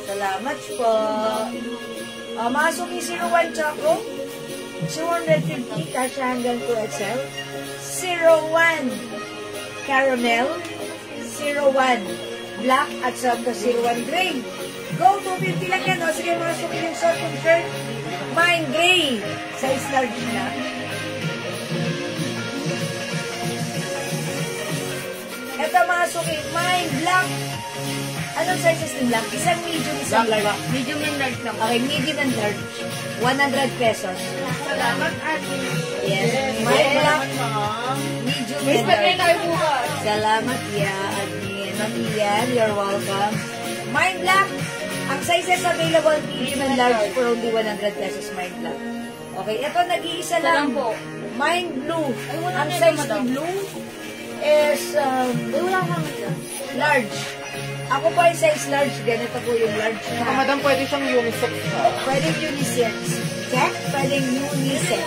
Salamat po. Mga suki 01 Choco. 250 kasya hanggang 2XL. 01 Caramel. 01 Black at saka 01 Gray. Go, 250 lang yan. O, sige mga suki yung short and shirt. Mine Gray. Size large na. Ito mga suki. Mine Black. Anong sizes ng black? Isang medium, isang large. Medium and large lang. Okay, medium and large. 100 pesos. Salamat, Ate. Yes. Mine Black. Medium and large. Salamat, admin. Ma'am Ian, you're welcome. Mine Black. Ang sizes available, medium and large for only 100 pesos, Mine Black. Okay, ito nag-iisa lang. Mine Blue. Ang size ni Blue is large. Ako po ay size large. Ganito po yung large na. Saka madam, pwede siyang unisex. Pwedeng unisex. Check? Pwedeng unisex.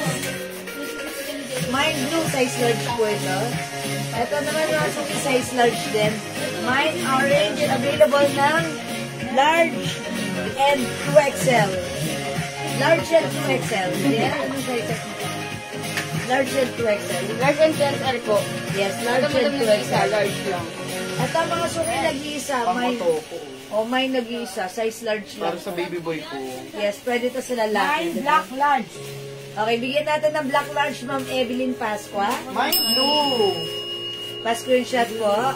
Mine Blue, size large po ito. Ito naman mga suki, size large din. Mine Orange, available ng large and 2XL. Large and 2XL. Yeah, anong size ito? Large and 2XL. Large and 10L po. Yes, large and 2XL. Large lang. At ang mga suki nag-iisa, may nag-iisa, size large lang. Para sa baby boy ko. Yes, pwede ito sa lalaki. Black large. Okay, bigyan natin ng black large, Ma'am Evelyn Pasqua. Mine blue. Pa-screenshot po.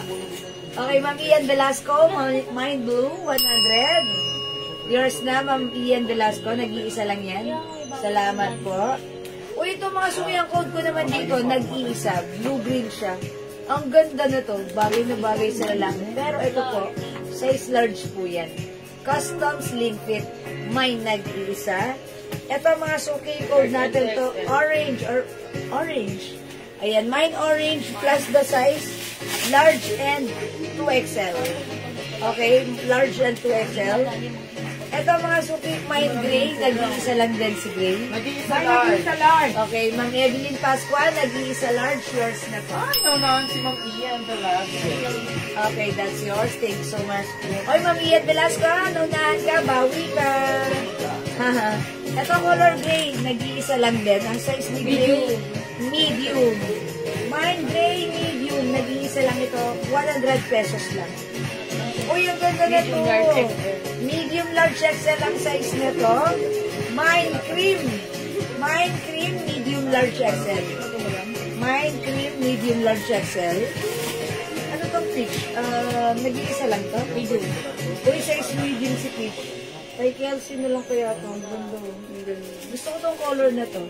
Okay, Ma'am Ian Velasco, mine blue, 100. Yours na, Ma'am Ian Velasco, nag-iisa lang yan. Salamat po. O ito mga suki, ang code ko naman dito, nag-iisa, blue-green siya. Ang ganda na to, bagay na bagay sa lalaki. Pero ito po, size large po yan. Custom slim fit, mine nag-iisa. Ito mga suki, code natin to, orange or orange. Ayan, mine orange plus the size, large and 2XL. Okay, large and 2XL. Ito mga suki, mine gray, nag-iisa lang din si gray. Nag-iisa large. Okay, Ma'am Evelyn Pasqua, nag-iisa large, yours na po. Ay, naunahan si Ma'am Ian Velasco. Okay, that's yours. Thank you so much. Oy, Ma'am Ian Velasco, naunahan ka, bawi ka. Haha. Ito color gray, nag-iisa lang din. Ang size ni gray, medium. Mine gray, medium, nag-iisa lang ito, 100 pesos lang. Uy, ang ganda na to. Medium large XL ang size nito. Mind Cream. Mind Cream, medium large XL. Mind Cream, medium large XL. Ano tong Peach? Nag-iisa lang to? Medium. Uy, size medium si Peach. Kay Kelsey na lang kaya ito. Ang ganda. Gusto ko tong color na to.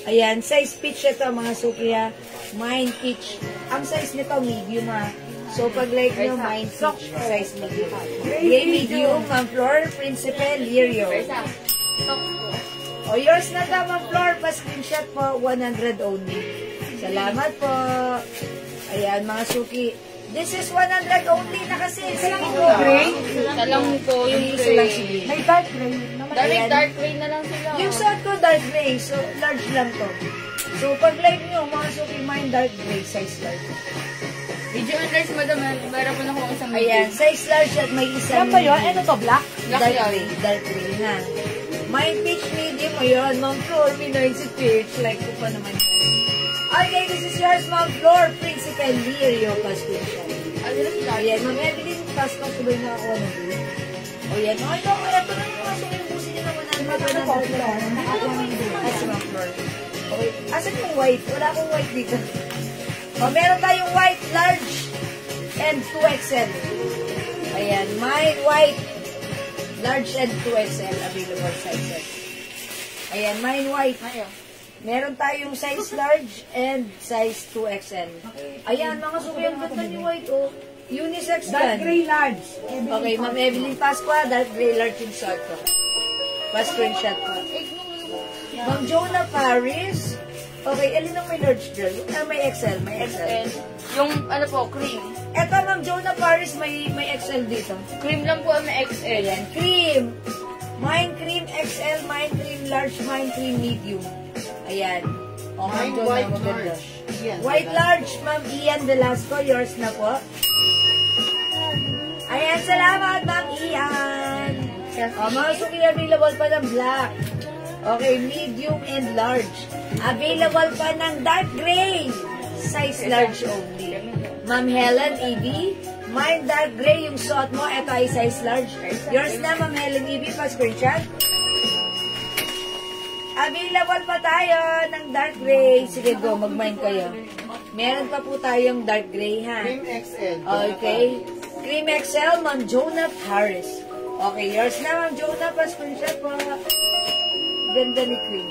Ayan, size Peach ito mga suki ha. Mind Peach. Ang size nito medium ha. So, pag like nyo, Mind Peach, size medium. Yay, medium, Ma'am Flor, Principal, Lirio. O, yours na to, Ma'am Flor. Pa-screenshot po, 100 only. Salamat po. Ayan, mga suki. This is 100 only na kasi. Gray? Talang po yung Isa lang gray. si Gray. May dark gray naman. Dark gray na lang sila. Yung suot ko, dark gray. So, large lang to. So, pag like nyo, mga suki, mine dark gray, size large. Medyo large, madam. Meron po na akong isang Ayan, size large at may isang... Yan ba yun? Ano to, black? Dark gray, dark gray, ha? Mine peach medium, ayun. Ma'am Flor, minoy si peach. Like ko pa naman yun. Okay, this is yours, Ma'am Flor, Principal Lirio, Pascual. Ayan, Ma'am Evelyn, Pascual, sabay na ako ng blue. O yan, okay, ito na yung mga sumimbusin nyo naman ang That's Ma'am Flor. Okay, asan yung white? Wala akong white dito. O, meron tayong white, large, and 2XL. Ayan, mine white, large, and 2XL available sizes. Ayan, mine white. Meron tayong size large and size 2XL. Ayan, mga suki, ang ganda ni white, oh. Unisex Dark yan. gray large. Okay, Ma'am Evelyn Pasqua, dark gray large yung shot ko. Pa-screenshot ko. Ma'am Jonah Paris. Okay, alin ang may large girl? May XL, may XL. Yung, ano po, cream. Eto, Ma'am Jonah Paris, may XL dito. Cream lang po ang may XL. Ayan, cream. Mine cream XL, mine cream large, mine cream medium. Ayan. O, Ma'am Jonah, white maganda. large. Ian, White large, Ma'am Ian Velasco, yours na po. Ayan, salamat, Ma'am Ian. O, mga suki, available pa ng black. Okay, medium and large. Available pa ng dark gray. Size large only. Ma'am Helen EB, mine dark gray yung suot mo. Ito ay size large. Yours na, Ma'am Helen EB, pa-screenshot. Available pa tayo ng dark gray. Sige, go, mag-mine kayo. Meron pa po tayong dark gray, ha? Cream XL. Okay. Cream XL, Ma'am Jonah Paris. Okay, yours na, Ma'am Jonah, pa-screenshot po. Ganda ni Cream.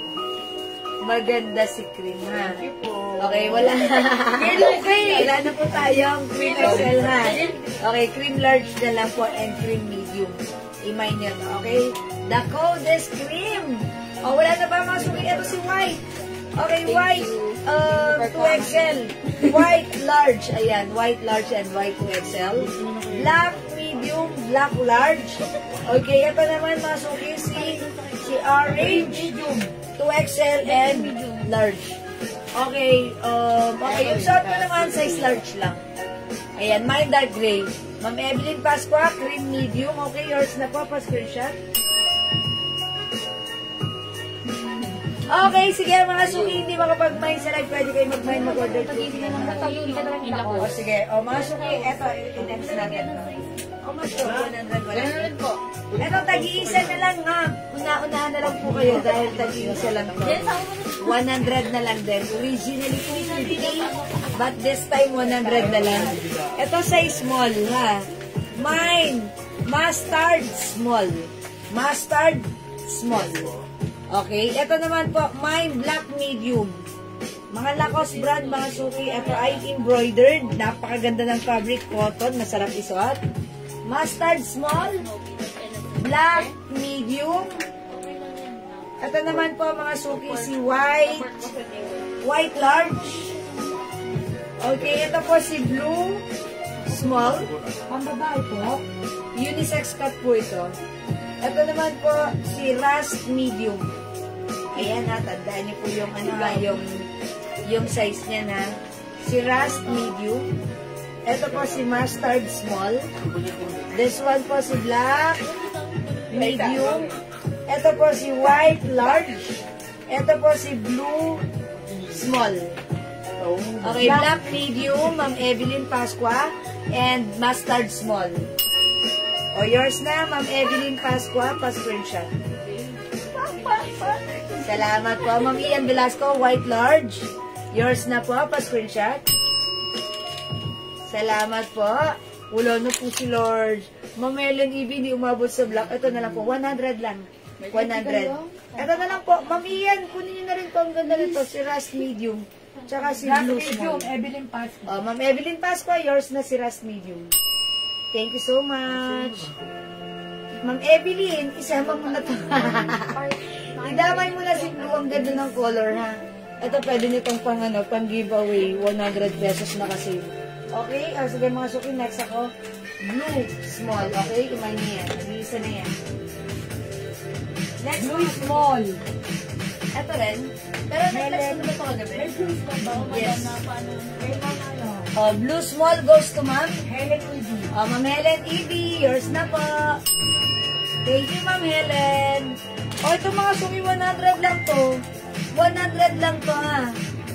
Maganda si Cream, ha? Okay, wala. Wala na po tayong Cream XL, ha? Okay, Cream large na lang po and Cream medium. I-mine nyo, okay? The code is Cream. O, wala na ba mga suki? Ito si White. Okay, White 2XL. White large. Ayan, White large and White 2XL. Black medium, Black large. Okay, ito naman mga suki si Orange 2XL and large. Okay, okay, yung short ko naman, size large lang. Ayan, mine dark gray. Ma'am Evelyn Pasqua, cream medium. Okay, yours na po, pa-screenshot. Okay, sige mga suki, hindi makapag-mine sa live. Pwede kayo mag-mine, mag-order. O, sige. O, mga suki, eto, i-next natin. O, mas 100 po. Eto, tag-iisa na lang ha. Una-unahan na lang po kayo dahil tag-iisa lang po. 100 na lang din. Originally 250, but this time 100 na lang. Ito size small ha. Mine, mustard small. Mustard small. Okay, ito naman po, mine black medium. Mga Lacoste brand, mga suki, ito ay embroidered. Napakaganda ng fabric, cotton, masarap isuot. Mustard small, black medium. Ito naman po mga suki, si white large. Okay, ito po si blue small. Pambabae po. Unisex cut po ito. Ito naman po si rust medium. Ayan ha, tandaan niyo po yung ano ha, yung size niya na. Si rust medium. Ito po si mustard small. This one po si black medium. Ito po si white large. Ito po si blue small. Okay, black medium, Ma'am Evelyn Pasqua, and mustard small. O, yours na, Ma'am Evelyn Pasqua, pa-screenshot. Salamat po. Ma'am Ian Velasco, white large. Yours na po, pa-screenshot. Salamat po. Wala na po si Lord. Ma'am Ellen Ivy, hindi umabot sa black. Ito na lang po, 100 lang. 100. Ito na lang po. Ma'am Ian, kunin niyo na rin po. Ang ganda nito, si Rust Medium. Tsaka si Blue Small. Evelyn Pasco. Ma'am Evelyn Pasqua, yours na si Rust Medium. Thank you so much. Ma'am Evelyn, isama mo na ito. Idamay mo na si Blue. Ang ganda ng color, ha? Ito pwede nitong pang giveaway. 100 pesos na kasi. Okay? Sige mga suki, next ako. Blue Small. Okay? Kumain niya yan. Nag-iisa na yan. Next Blue Small. Ito rin. Pero next mo na ito kagabi. May Blue Small ba? Yes. May mga ano. Blue Small goes to Ma'am Helen Uzi. Ma'am Helen Ivy, yours na po. Thank you, Ma'am Helen. Ito mga sumi, 100 lang to. 100 lang to, ha.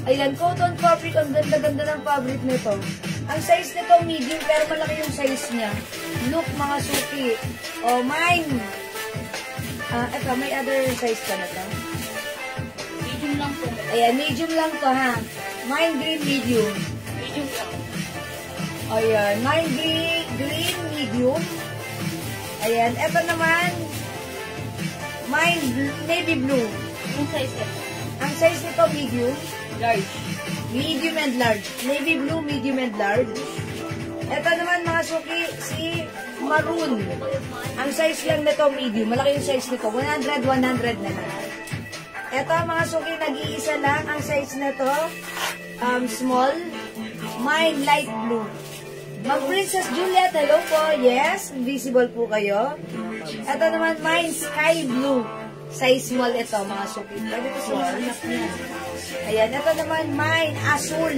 Ayan, cotton fabric. Ang ganda-ganda ng fabric nito. Ang size nito, medium, pero malaki yung size niya. Look, mga suki. Mine. Ito, may other size pa na to. Medium lang po. Ayan, medium lang to, ha. Mine green medium. Medium lang. Ayan, mine green medium. Ayan, eto naman, mine navy blue. Yung size ito. Ang size nito, medium. Large. Medium and large. Navy blue, medium and large. Eto naman, mga suki, si maroon. Ang size lang nito, medium. Malaki yung size nito. 100 na lang. Eto, mga suki, nag-iisa lang. Ang size nito, small. Mine, light blue. Ma'am Princess Juliet, hello po. Yes, visible po kayo. Ito naman, mine, sky blue. Size small ito, mga suki. Pwede ito sa anak niya. Ayan, ito naman, mine, azul.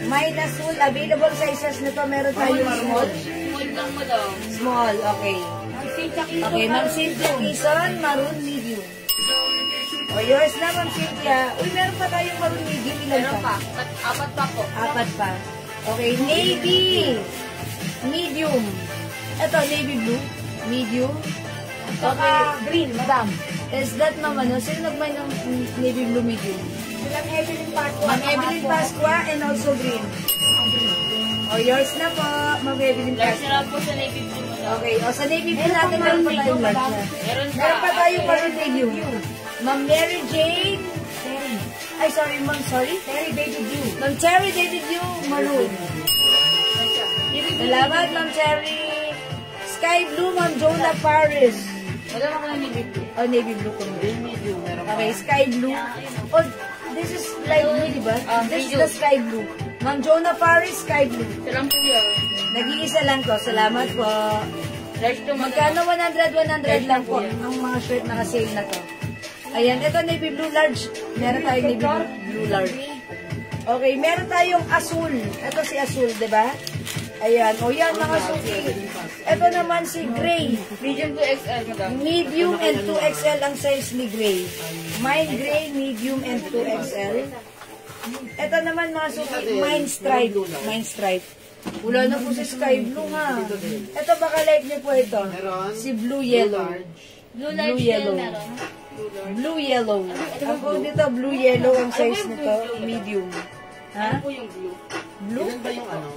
Mine, azul. Available sizes nito. Meron tayong small. Small lang, madam. Small, okay. Okay, Ma'am Cynthia Quezon, maroon medium. Yours na, Ma'am Cynthia. Uy, meron pa tayong maroon medium. Ilan Meron pa. Apat pa po. Apat pa. Okay, navy. Medium. Ito, navy blue. Medium. Okay. Green, madam. Is that, Ma'am, ano? Sino nagmay ng navy blue medium? Ma'am Evelyn Pasco. Ma'am Evelyn Pasqua and also green. Yours na po, Ma'am Evelyn Large Pasqua. na lang po sa navy blue, madam. Okay, sa navy blue natin, meron pa tayong large na. Meron pa. Meron pa tayong maroon medium. Ma'am Mary Jane. Ay, sorry, Ma'am, sorry. Terry Baby Blue. Ma'am Cherry David Yu, maroon. Salamat, Ma'am Cherry. Sky blue, Ma'am Jonah Paris. Madam ako na navy blue. Navy blue ko Green medium, meron pa. Okay, sky blue. This is light blue, di ba? This is the sky blue. Ma'am Jonah Paris, sky blue. Ito lang po yan. Nag-iisa lang to. Salamat po. Large to, madam. Magkano 100 lang po ang mga shirt na sale na to. Ayan, ito navy blue large. Meron tayong navy blue large. Okay, meron tayong azul. Ito si azul, di ba? Ayan, o yan mga suki. Ito naman si gray. Medium to XL, madam. Medium and 2XL ang size ni gray. Mine gray, medium and 2XL. Ito naman mga suki, mine stripe. Mine stripe. Wala na po si sky blue ha. Ito baka like niyo po ito. Si blue yellow. Blue large Blue yellow. din meron. Blue yellow. Ang po dito, blue yellow ang size nito. Medium. Ha? Ano po yung blue? Blue? Ilan ba yung ano?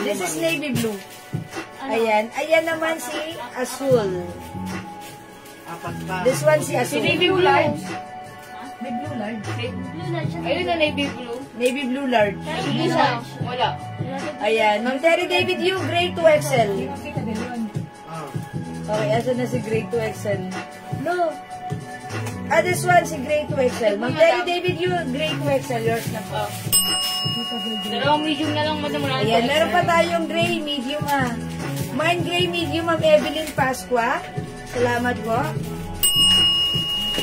This is navy blue. Ayan. Ayan naman si azul. Apat pa. This one si azul. Navy blue large. May blue large. Blue large. Ayun na navy blue. Navy blue large. Isa. Wala. Ayan. Ma'am Terry David Yu, grade 2XL. Kita din yun. Ah. Okay, asan na si grade 2XL? No. This one si grade 2XL. Ma'am Terry David Yu, grade 2XL. Yours na po. Dalawang medium na lang, madam. Wala Ayan, na. meron pa tayong gray, medium ha. Mine gray, medium, Ma'am Evelyn Pasqua. Salamat po.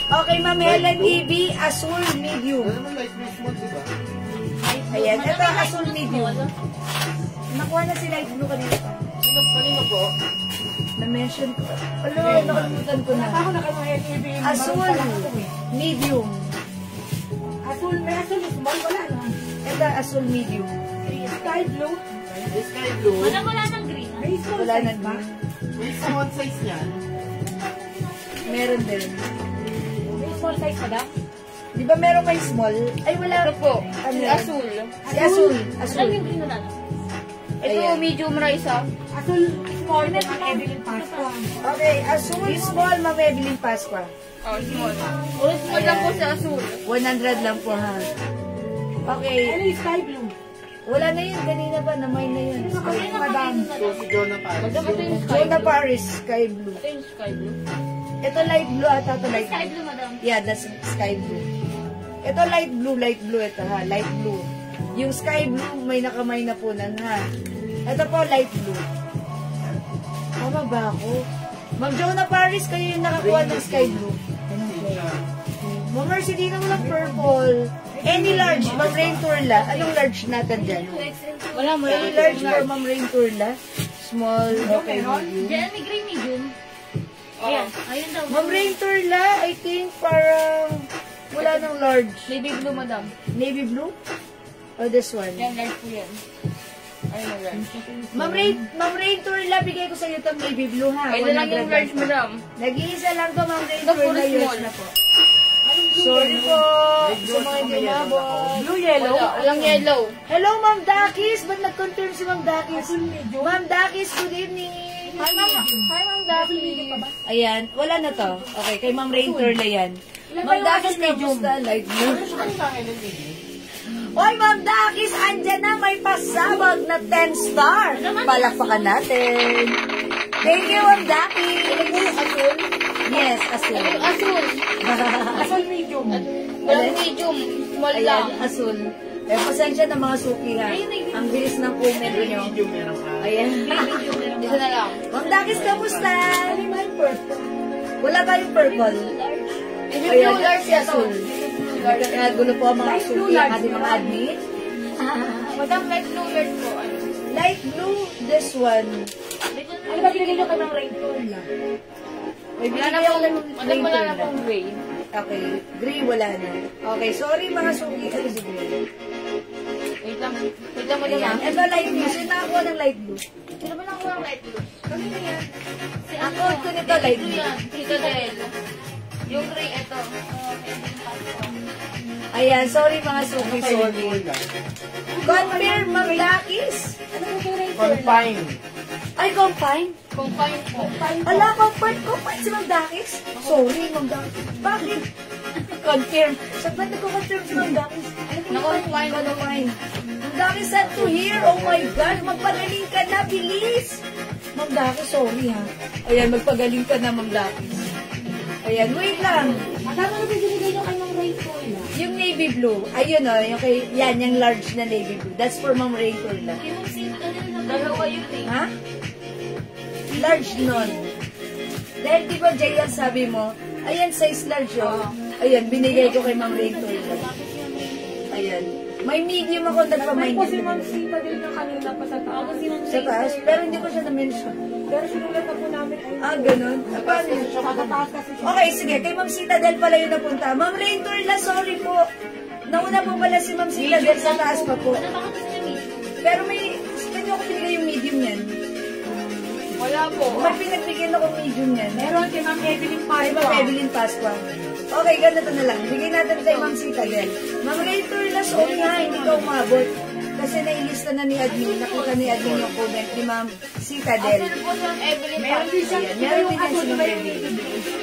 Okay, Ma'am Helen Ivy, azul, medium. Alam mo, light blue small, di ba? Ayan, ito azul, medium. Nakuha na si light blue kanina pa. Kanino po? Na-mention ko. Ano, nakalimutan ko na. Ako naka-Evelyn. Azul, medium. Azul, may azul. Small, wala na. Ito, azul, medium. Sky blue. May sky blue. Madam, wala nang green. May small Wala size nang ba? green. May small size niyan. Meron din. May small small size, madam? Di ba meron may small? Ay, wala. Ito po, Ano? asul. Si Asul. Ano Asul. yung green na? Ito, Ayan. medium rice ah. Asul, small na ang Evelyn Pasqua. Okay, Asul small, Ma'am Evelyn Pasqua. Oh, small. Puro small lang po sa asul. 100 lang po, ha? Okay. Ano yung sky blue? Wala na yun. Kanina pa, namay na yun. Ay, madam. So, si Jonah pa. Madam, ito yung sky Jonah blue. Paris, sky blue. Ito yung sky blue. Ito light blue ata. Ito light Sky blue. blue, madam. Yeah, that's sky blue. Ito light blue ito, ha? Light blue. Yung sky blue, may nakamay na po nan, ha? Ito po, light blue. Tama ba ako? Ma'am Jonah Paris, kayo yung nakakuha ng sky blue. Ma'am Mercy, di naman lang purple. Any large, Ma'am Rain Turla. Anong large natin dyan? Wala mo Any large for Ma'am Rain Turla? Small, okay. medium. Diyan, may green medium. Ayan, ayun daw. Ma'am Rain Turla, I think parang wala nang large. Navy blue, madam. Navy blue? Oh, this one. Yan, large po yan. Ayun na large. Ma'am Rain Turla, bigay ko sa iyo itong navy blue, ha? Ayun na lang 100 yung large, madam. Nag-iisa lang to, Ma'am Rain Ito, puro Turla. Yours small. na po. Sorry po. Sa mga hindi umabot. Blue, yellow. Wala, walang yellow. Hello, Ma'am Dakis. Ba't nag-confirm si Ma'am Dakis? Ma'am Dakis, good evening. Hi, ma'am. Hi, ma'am Daphne. Ayan, wala na to. Okay, kay Ma'am Rain Turla yan. Ma'am Dakis, kamusta? Light blue. Oy, Ma'am Dakis, andyan na may pasabag na 10 star. Palakpakan natin. Thank you, Ma'am Dakis. Asul. Yes, asul. Ito yung asul. Asul medium. Walang medium. Small Ayan, lang. asul. Eh, pasensya ng mga suki, ha. Ang bilis ng comment nyo. Medium meron ka. Ayan. Isa na lang. Ma'am Dakis, kamusta? Wala tayong purple. Navy Ayan, blue, large si ito. asul. Kaya gulo po ang mga suki, ang ating mga admin. Madam, light blue, large po. Ano? Light blue, this one. Ano ba binigay niyo kay Ma'am Rain Turla? May Wala na binigay pong, ako ng madam, wala na printer pong gray. Okay, gray wala na. Okay, sorry mga suki. Ano si gray? Wait lang. Wait lang, madam. Ayan, ito light blue. Sino nakakuha ng light blue? Sino ba nakuha ang light blue? Kami na yan. Si Ang code ko nito, light blue. Yan, Citadel. Yung gray, ito. Ayan, sorry mga suki, sorry. Confirm, Ma'am Dakis. Ano po po rin? Confine. Ay, confine. Confine po. Ala, confine si Ma'am Dakis. Sorry, Ma'am Dakis. Bakit? Confirm. Sa ba't nagko-confirm si Ma'am Dakis? Na-confine. Confine. Ma'am Dakis, sent to here. Oh my God, magpagaling ka na, bilis. Ma'am Dakis, sorry ha. Ayan, magpagaling ka na, Ma'am Dakis. Ayan, wait lang. Madam, ano ba binigay niyo kay Ma'am Rain Turla? Yung navy blue, ayun o, yung kay, yan, yung large na navy blue. That's for Ma'am Rain Turla. Dalawa yun eh. Ha? Large nun. Dahil di ba, Jay, ang sabi mo, ayan, size large o. Ayan, binigay ko kay Ma'am Rain Turla. Ayan. May medium ako May nagpamind. po si Ma'am Sita din na kanina pa sa taas. Sa taas, pero hindi ko siya na-mention. Pero sinulat na po namin ay Ah, ganun. Paano yun? nakataas kasi siya. Okay, sige. Kay Ma'am Citadel pala yun napunta. Ma'am Rain Turla, sorry po. Nauna po pala si Ma'am Citadel sa taas pa po. Pero may, kanya ako pinigay yung medium yan. Wala po. May pinagbigyan ako medium yan. Meron kay Ma'am Evelyn Ay, Pasqua. Ma'am Evelyn Pasqua. Okay, ganito na lang. Bigay natin kay Ma'am Citadel. Ma'am Rain Turla, sorry nga, hindi ka umabot. Kasi nailista na ni admin, nakita ni admin yung comment ni Ma'am Citadel. Asul po siyang Evelyn Meron din siya. Ayan, meron din yan si Ma'am Evelyn.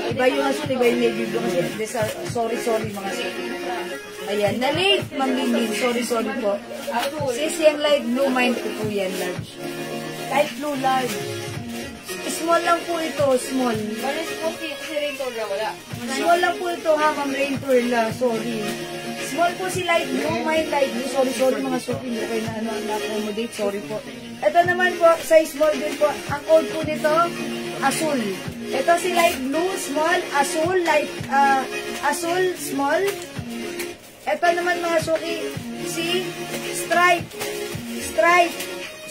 Iba yung asul, iba yung navy blue. Kasi these are, sorry mga sorry. Ayan, na-late, Ma'am Lindin. Sorry po. Sis, yung light blue, mind ko po yan, large. Light blue, large. Small lang po ito, small. Balis po si Rain Turla, wala. Small lang po ito ha, Ma'am Rain Turla. Sorry. Small po si light blue, mine light blue. Sorry mga suki. Okay na na-accommodate. Sorry po. Ito naman po, size small din po. Ang code po nito, asul. Ito si light blue, small, asul, asul, small. Ito naman mga suki, si stripe.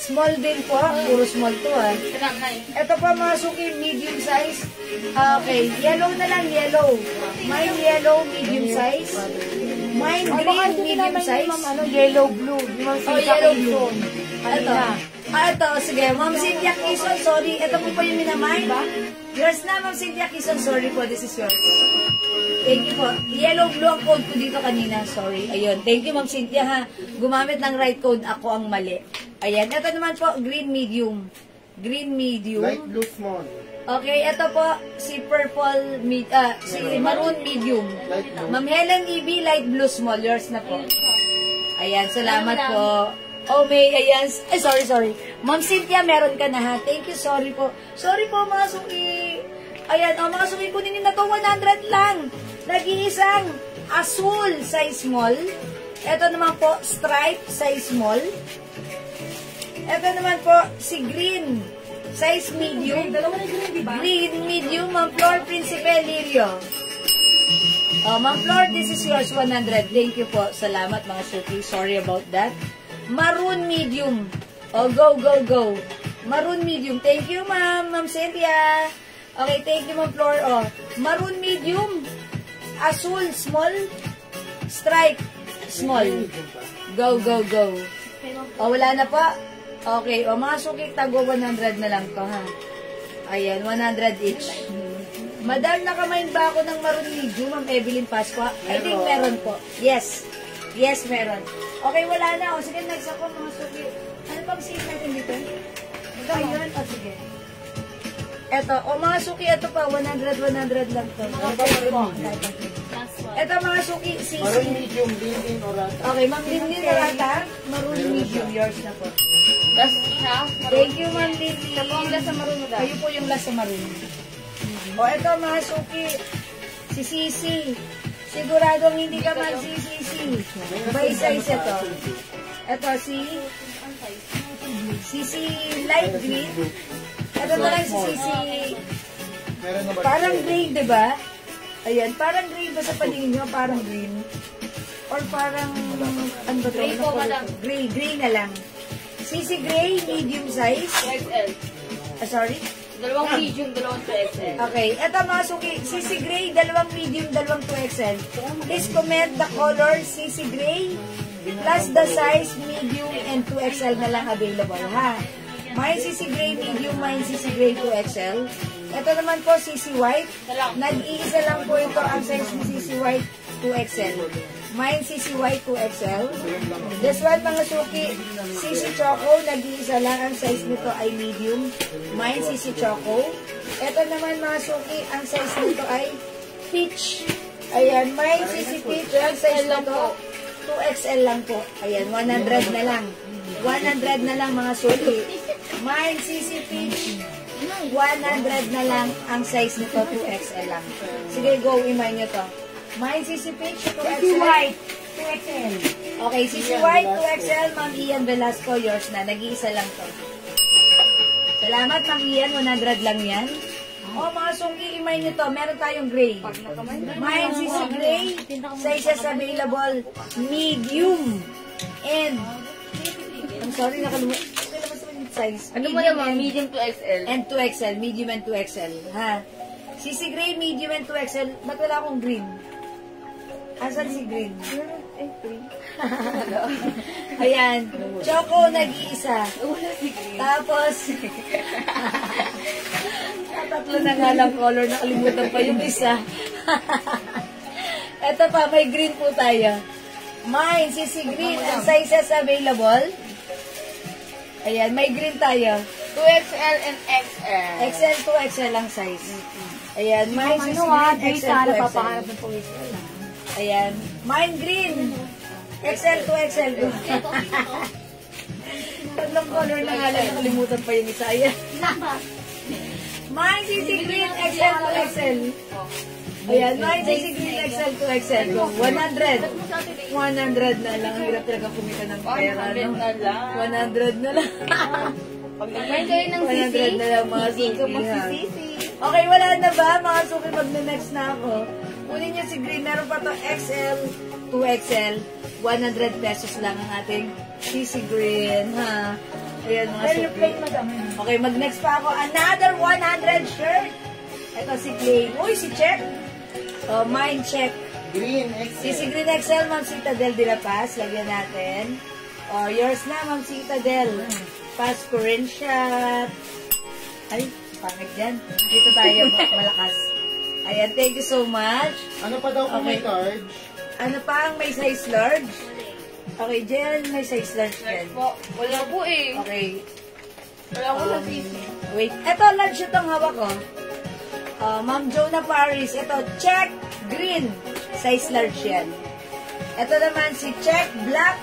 Small din po. Puro small to ha. Ito po mga suki, medium size. Okay, yellow na lang, yellow. Mine yellow, medium size. Mine green, medium size. Yellow blue. Oh, yellow blue. Ito. Ito, sige. Ma'am Cynthia Quezon, sorry. Ito po pa yung minamine. Yours na, Ma'am Cynthia Quezon. Sorry po, this is yours. Thank you po. Yellow blue ang code ko dito kanina. Sorry. Ayun. Thank you, Ma'am Cynthia, ha. Gumamit ng right code. Ako ang mali. Ayan. Ito naman po, green medium. Green medium. Light blue small. Okay, ito po, si purple, si maroon medium. Light blue. Ma'am Helen E.B., light blue small. Yours na po. Ayan, salamat po. Oh, May, ayan. Sorry. Ma'am Cynthia, meron ka na, ha. Thank you, sorry po. Sorry po, mga suki. Ayan, mga suki, kunin na to, 100 lang. Nag-iisang asul, size small. Ito naman po, stripe, size small. Ito naman po, si green, size medium. Dalawa na green, di ba? Green, medium, Ma'am Flor Principe Lirio. Oh, Ma'am Flor, this is yours, 100. Thank you po. Salamat, mga suki. Sorry about that. Maroon medium. Oh, go. Maroon medium. Thank you, Ma'am Cynthia. Okay, thank you, Ma'am Flor. Oh, maroon medium. Asul, small. Stripe, small. Go. Oh, wala na pa. Okay, o mga suki, tago 100 na lang to, ha. Ayan, 100 each. Madam, nakamain ba ako ng maroon medium, Ma'am Evelyn Pasqua? I think meron po. Yes, meron. Okay, wala na. O, sige, next ako, mga suki. Ano pang seat natin dito? Ayun, o, sige. Eto, o mga suki, ito pa, 100 lang to. Ito, mga suki, sisi. Maroon medium, green or rata. Okay, Ma'am Lindy Narata, maroon medium, yours na po. Last half. Thank you, Ma'am Lindy. Ito po ang lasa maroon mo Kayo po yung last sa maroon. O, eto, mga suki, si Sisi. Siguradong hindi ka magsisisi. By size ito. Ito, si light green. Ito na lang si Sisi. Meron na ba? Parang green, di ba? Ayan, parang green ba sa paningin nyo? Parang green. Or parang, ano ba ito? Gray po, madam. Gray na lang. Sisi gray, medium size. XL. Sorry? Dalawang medium, dalawang 2XL. Okay, eto mga suki, CC Gray, dalawang medium, dalawang 2XL. Please comment the color CC Gray plus the size medium and 2XL na lang available, ha? May CC Gray medium, may CC Gray 2XL. Ito naman po CC White. Nag-iisa lang po ito ang size ni CC White 2XL. May CC White 2XL. This one mga suki, CC Choco, nag-iisa lang ang size nito ay medium. May CC Choco. Ito naman mga suki, ang size nito ay peach. Ayan, may CC Peach, ang size nito 2XL lang po. Ayan, 100 na lang. 100 na lang mga suki. May CC Peach, 100 na lang ang size nito, 2XL lang. Sige, go, imay nyo to. May CC Peach, 2XL. White, 2XL. Okay, CC White, 2XL. Ma'am Ian Velasco, yours na. Nag-iisa lang to. Salamat, Ma'am Ian. 100 lang yan. O, mga sungki, imay nyo to. Meron tayong gray. May CC Gray. Sizes available. Medium. And, I'm sorry, nakalimutan. Size. Ano mo naman? Medium 2XL. And 2XL. Medium and 2XL. Ha? CC Gray, medium and 2XL. Ba't wala akong green? Asan si green? Ayan. Choco, nag-iisa. Tapos, tatlo na nga lang color. Nakalimutan pa yung isa. Ito pa, may green po tayo. Mine, CC Green. Ang sizes available. Ayan, may green tayo. 2XL and XL. XL to XL ang size. Ayan, mine CC Green, XL to XL. Ayan, mine green. XL to XL. Tatlong color na nga lang, nakalimutan pa yung isa. Ayan. Mine CC Green, XL to XL. Ayan, mine CC Green, XL to XL. 100. 100 na lang. Hirap talaga kumita ng pera, no? 100 na lang. Pag-nagay kayo ng 100 na lang mga Hindi ko suki, ha? magsisisi. Okay, wala na ba? Mga suki, mag-next na ako. Kunin nyo si Green. Meron pa to XL, 2XL. 100 pesos lang ang ating CC Green, ha? Ayan, mga suki. Okay, mag-next pa ako. Another 100 shirt. Ito si Clay. Uy, si Check. Oh, mine Check. Green, XL. CC Green XL, Ma'am Citadel de la Paz. Lagyan natin. Oh, yours na, Ma'am Citadel. Pass ko rin shot. Ay, pangit dyan. Dito tayo, malakas. Ayan, thank you so much. Ano pa daw kung may Okay. large? Ano pa ang may size large? Okay, Jen, may size large yan. Po, wala po eh. Okay. Wala po sa sisi. Wait, eto large itong hawak ko. Ma'am Jonah Paris, ito check green, size large yan. Ito naman si check black.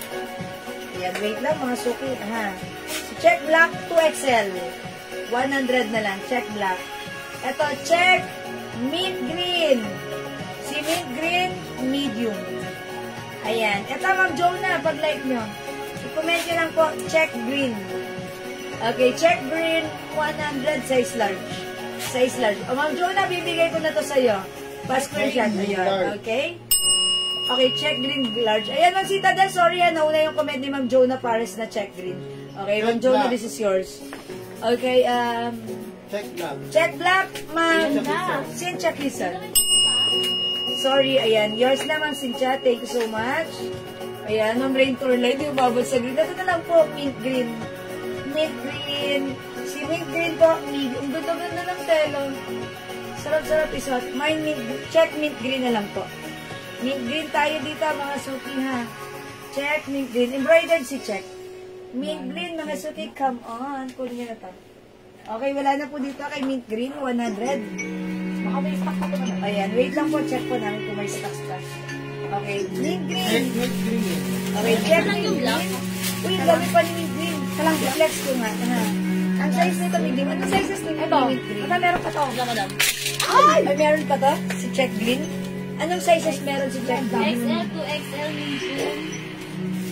Ayan, wait lang mga suki. Ha. Si check black 2XL. 100 na lang, check black. Ito check mint green. Si mint green, medium. Ayan. Ito Ma'am Jonah, pag-like nyo. I-comment nyo lang po, check green. Okay, check green, 100, size large. Size large. O, Ma'am Jonah, bibigay ko na to sa'yo. Pa-screenshot. Ayan, okay? Okay, check green, large. Ayan, Ma'am Citadel, sorry, nauna yung comment ni Ma'am Jonah Paris na check green. Okay, Ma'am Jonah, this is yours. Okay, Check black. check black, Ma'am Cynthia Kisa. Sorry, ayan. Yours na, Ma'am Cynthia. Thank you so much. Ayan, Ma'am Rain Torlay. Hindi umabot sa green. Ito na lang po, mint green. Mint green. Si mint green po, medium. Ang ganda-ganda ng telo. Sarap-sarap isuot. Mine mint, check mint green na lang po. Mint green tayo dito, mga suki, ha. Check mint green. Embroidered si check. Mint green, mga suki, come on. Kunin nyo na to. Okay, wala na po dito kay mint green, 100. Baka may stock pa naman. Ayan, wait lang po, check po namin kung may stocks pa. Okay, mint green. Mint green. Okay, check mint green. Uy, dami pa ni mint green. Kalang i-flex ko nga. Ang size nito, medium. Anong sizes nito? Ito. Mint green. Basta meron pa to. Wala, madam. Ay, meron pa to? Si check green? Anong sizes meron si check green? XL to XL medium.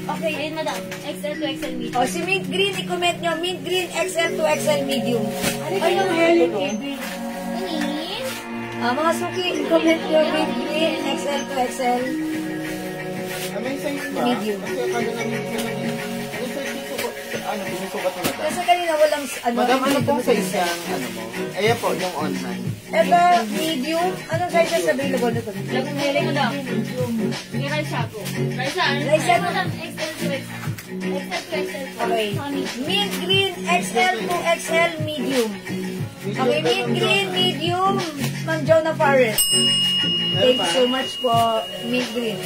Okay, ayun, madam. XL to XL medium. O, si mint green, i-comment nyo. Mint green, XL to XL medium. Ay, yung hair nito. Kunin. Mga suki, i-comment nyo. Mint green, XL to XL. May size ba? Medium. Kasi akala namin ko lang eh. Anong size dito ko? Ano, binusukat mo na ba? Kasi kanina walang, Madam, ano pong dumating. size ang ano mo? Ayan po, yung online. Ito, medium. Anong sizes available nito? Lagang meron, madam. Yung Raisa po. Raisa, ano? Raisa, Ay, madam. XL to XL. XL to XL po. Okay. Saka medium. Mint green, XL to XL, medium. Okay, mint green, medium. Ma'am Jonah Paris. Thank you so much po, mint green.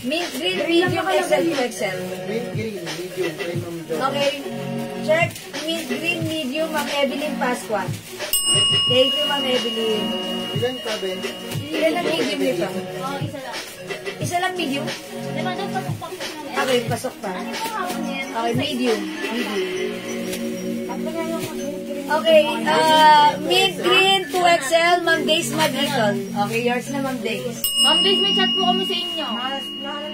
Mint green, medium, XL to XL. Mint green, medium, premium job. Okay. Check, mint green, medium, Ma'am Evelyn Pasqua. Thank you, Ma'am Evelyn. Ilan ka, Ben? Ilan ang medium nito? Oo, isa lang. Isa lang medium? Di ba, madam, pasok-pasok ng L. Okay, pasok pa. Ano yung hawak niya? Okay, medium. Okay, mint green, 2XL, Ma'am Days Magiton. Okay, yours na, Ma'am Days. Ma'am, please, may chat po kami sa inyo.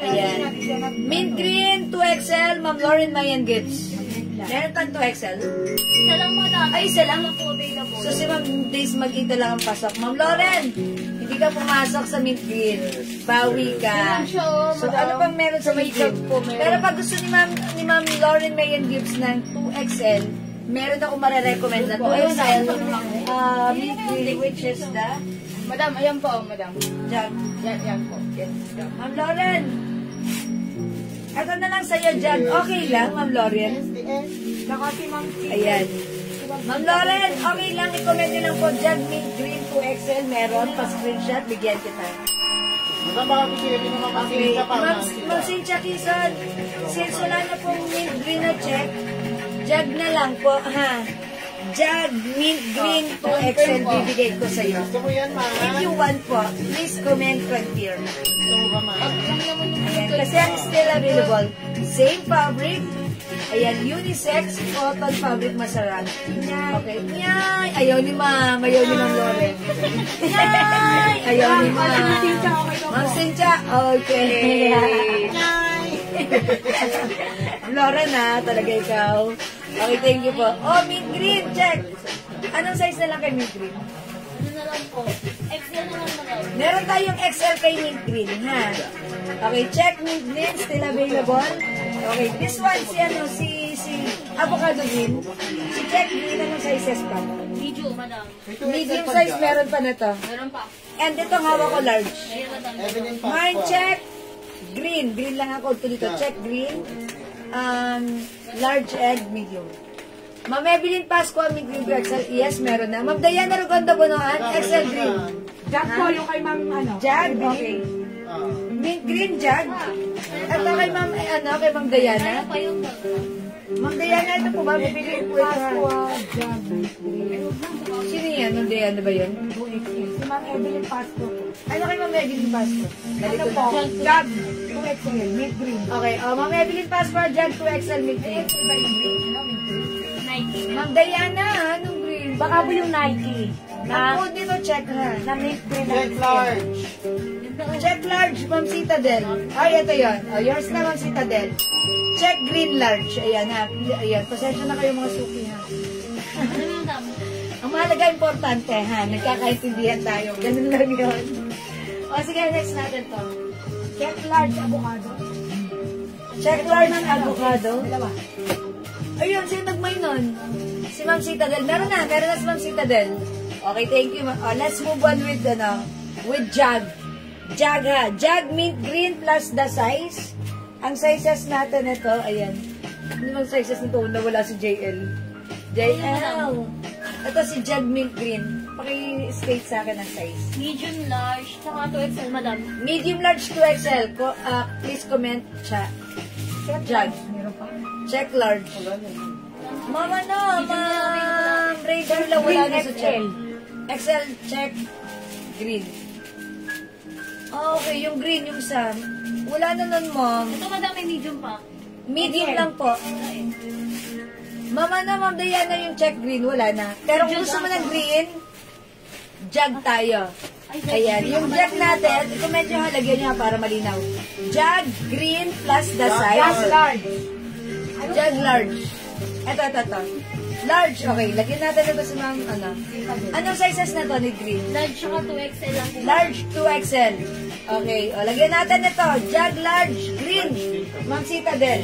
Ayan. Mint green, 2XL, Ma'am Lauren Mayan Gibbs. Meron kang 2XL? Isa lang, madam. Ay, isa lang. Isa po available. So, si Ma'am Days Magita lang ang pasok. Ma'am Lauren, hindi ka pumasok sa mint green. Bawi ka. So, ano pang meron sa mint green? Pero pag gusto ni Ma'am Lauren Mayan Gibbs ng 2XL, meron ako marirecommend na 2XL mint green, which is the Madam, ayan po, madam. jug. Yan po. Ma'am Lauren, ito na lang sa'yo, jug. Okay lang, Ma'am Lauren. Saka si Ma'am T. Ayan. Ma'am Lauren, okay lang, i-comment nyo lang po, jug mint green 2XL, meron, pa-screenshot, bigyan kita. Madam, baka gusto yun yung mga Okay, ka pa. Ma'am Cynthia Kison, since wala na pong mint green na check, jug na lang po, ha? Jug mint green 2XL, bibigay ko sa'yo. Gusto mo yan, ma? If you want po, please comment right here. Gusto mo ba, ma? Ayan, kasi ang still available. Same fabric. Ayan, unisex, cotton fabric masarap. Okay. Yay! Ayaw ni Ma'am. Ayaw ni Ma'am Lauren. Yay! Ayaw ni Ma'am. Ma'am Cynthia. Okay. Lauren na, talaga ikaw. Okay, thank you po. Oh, mint green, check. Anong size na lang kay mint green? Ano na lang po? XL na lang, madam. Meron tayong XL kay mint green, ha? Okay, check mint green, still available. Okay, this one, si avocado green. Si check green, anong sizes pa? Medium, madam. Medium size, meron pa na to. Meron pa. And itong hawak ko large. Ayan, madam. Evelyn Pasqua. Mine check, green. Green lang ako dito. Check green. Large and medium. Ma'am Evelyn Pasqua, mint green to XL. Yes, meron na. Ma'am Diana Rugondo Bonoan, XL green. Jack po, yung kay ma'am, ano? Jag, okay. Mint green jag. Ito kay ma'am, kay ma'am Diana. Ano pa yung Ma'am Diana, ito po ba? Bibili po ito. Pasqua, Jack, mint green. Sino yan? Ma'am Diana ba yun? 2XL. Si Ma'am Evelyn Pasqua po. Ano kay Ma'am Evelyn Pasco? Ano po? Jack, 2XL, mint green. Okay, Ma'am Evelyn Pasco, Jag 2XL mint green. XL ba yung green? Ano, mint green? Nike? Ma'am Diana, anong green? Baka po yung Nike. Ang code dito, check ha. Na mint green. Check large. Check large, Ma'am Citadel. Ay, ito yun. Yours na, Ma'am Citadel. Check green large. Ayan ha. Ayan, pasensya na kayo mga suki ha. Ano yung dami? Ang mahalaga importante ha. Nagkakaintindihan tayo. Ganun lang yun. O sige, next natin to. Check large avocado. Check large avocado. Dalawa. Ayun, sino nagmay nun? Si Ma'am Citadel. Meron na si Ma'am Citadel. Okay, thank you. Let's move on with Jag. Jag ha. Jag mint green plus the size. Ang sizes natin ito, ayan. Ano bang sizes nito? Nawala si JL. JL. Ito si Jag mint green. Paki-state sa akin ang size. Medium, large, tsaka 2XL, madam. Medium large 2XL. Please comment siya. Jag. Meron pa. Check large. Mama no, ma'am. Razor lang wala na sa check. XL, check. Green. Okay, yung green, yung isa. Wala na nun, ma'am. Ito, madam, may medium pa. Medium lang po. Mama na, Ma'am Diana, yung check green, wala na. Pero kung gusto mo ng green, Jag tayo. Ayan, yung Jag natin, kung medyo halagyan niya para malinaw. Jag green plus the size. Just large. Jag large. Ito. Large, okay. Lagyan natin ito sa Ma'am, Anong sizes na to ni green? Large, tsaka 2XL lang po. Large 2XL. Okay, lagyan natin ito. Jag large green. Ma'am Citadel.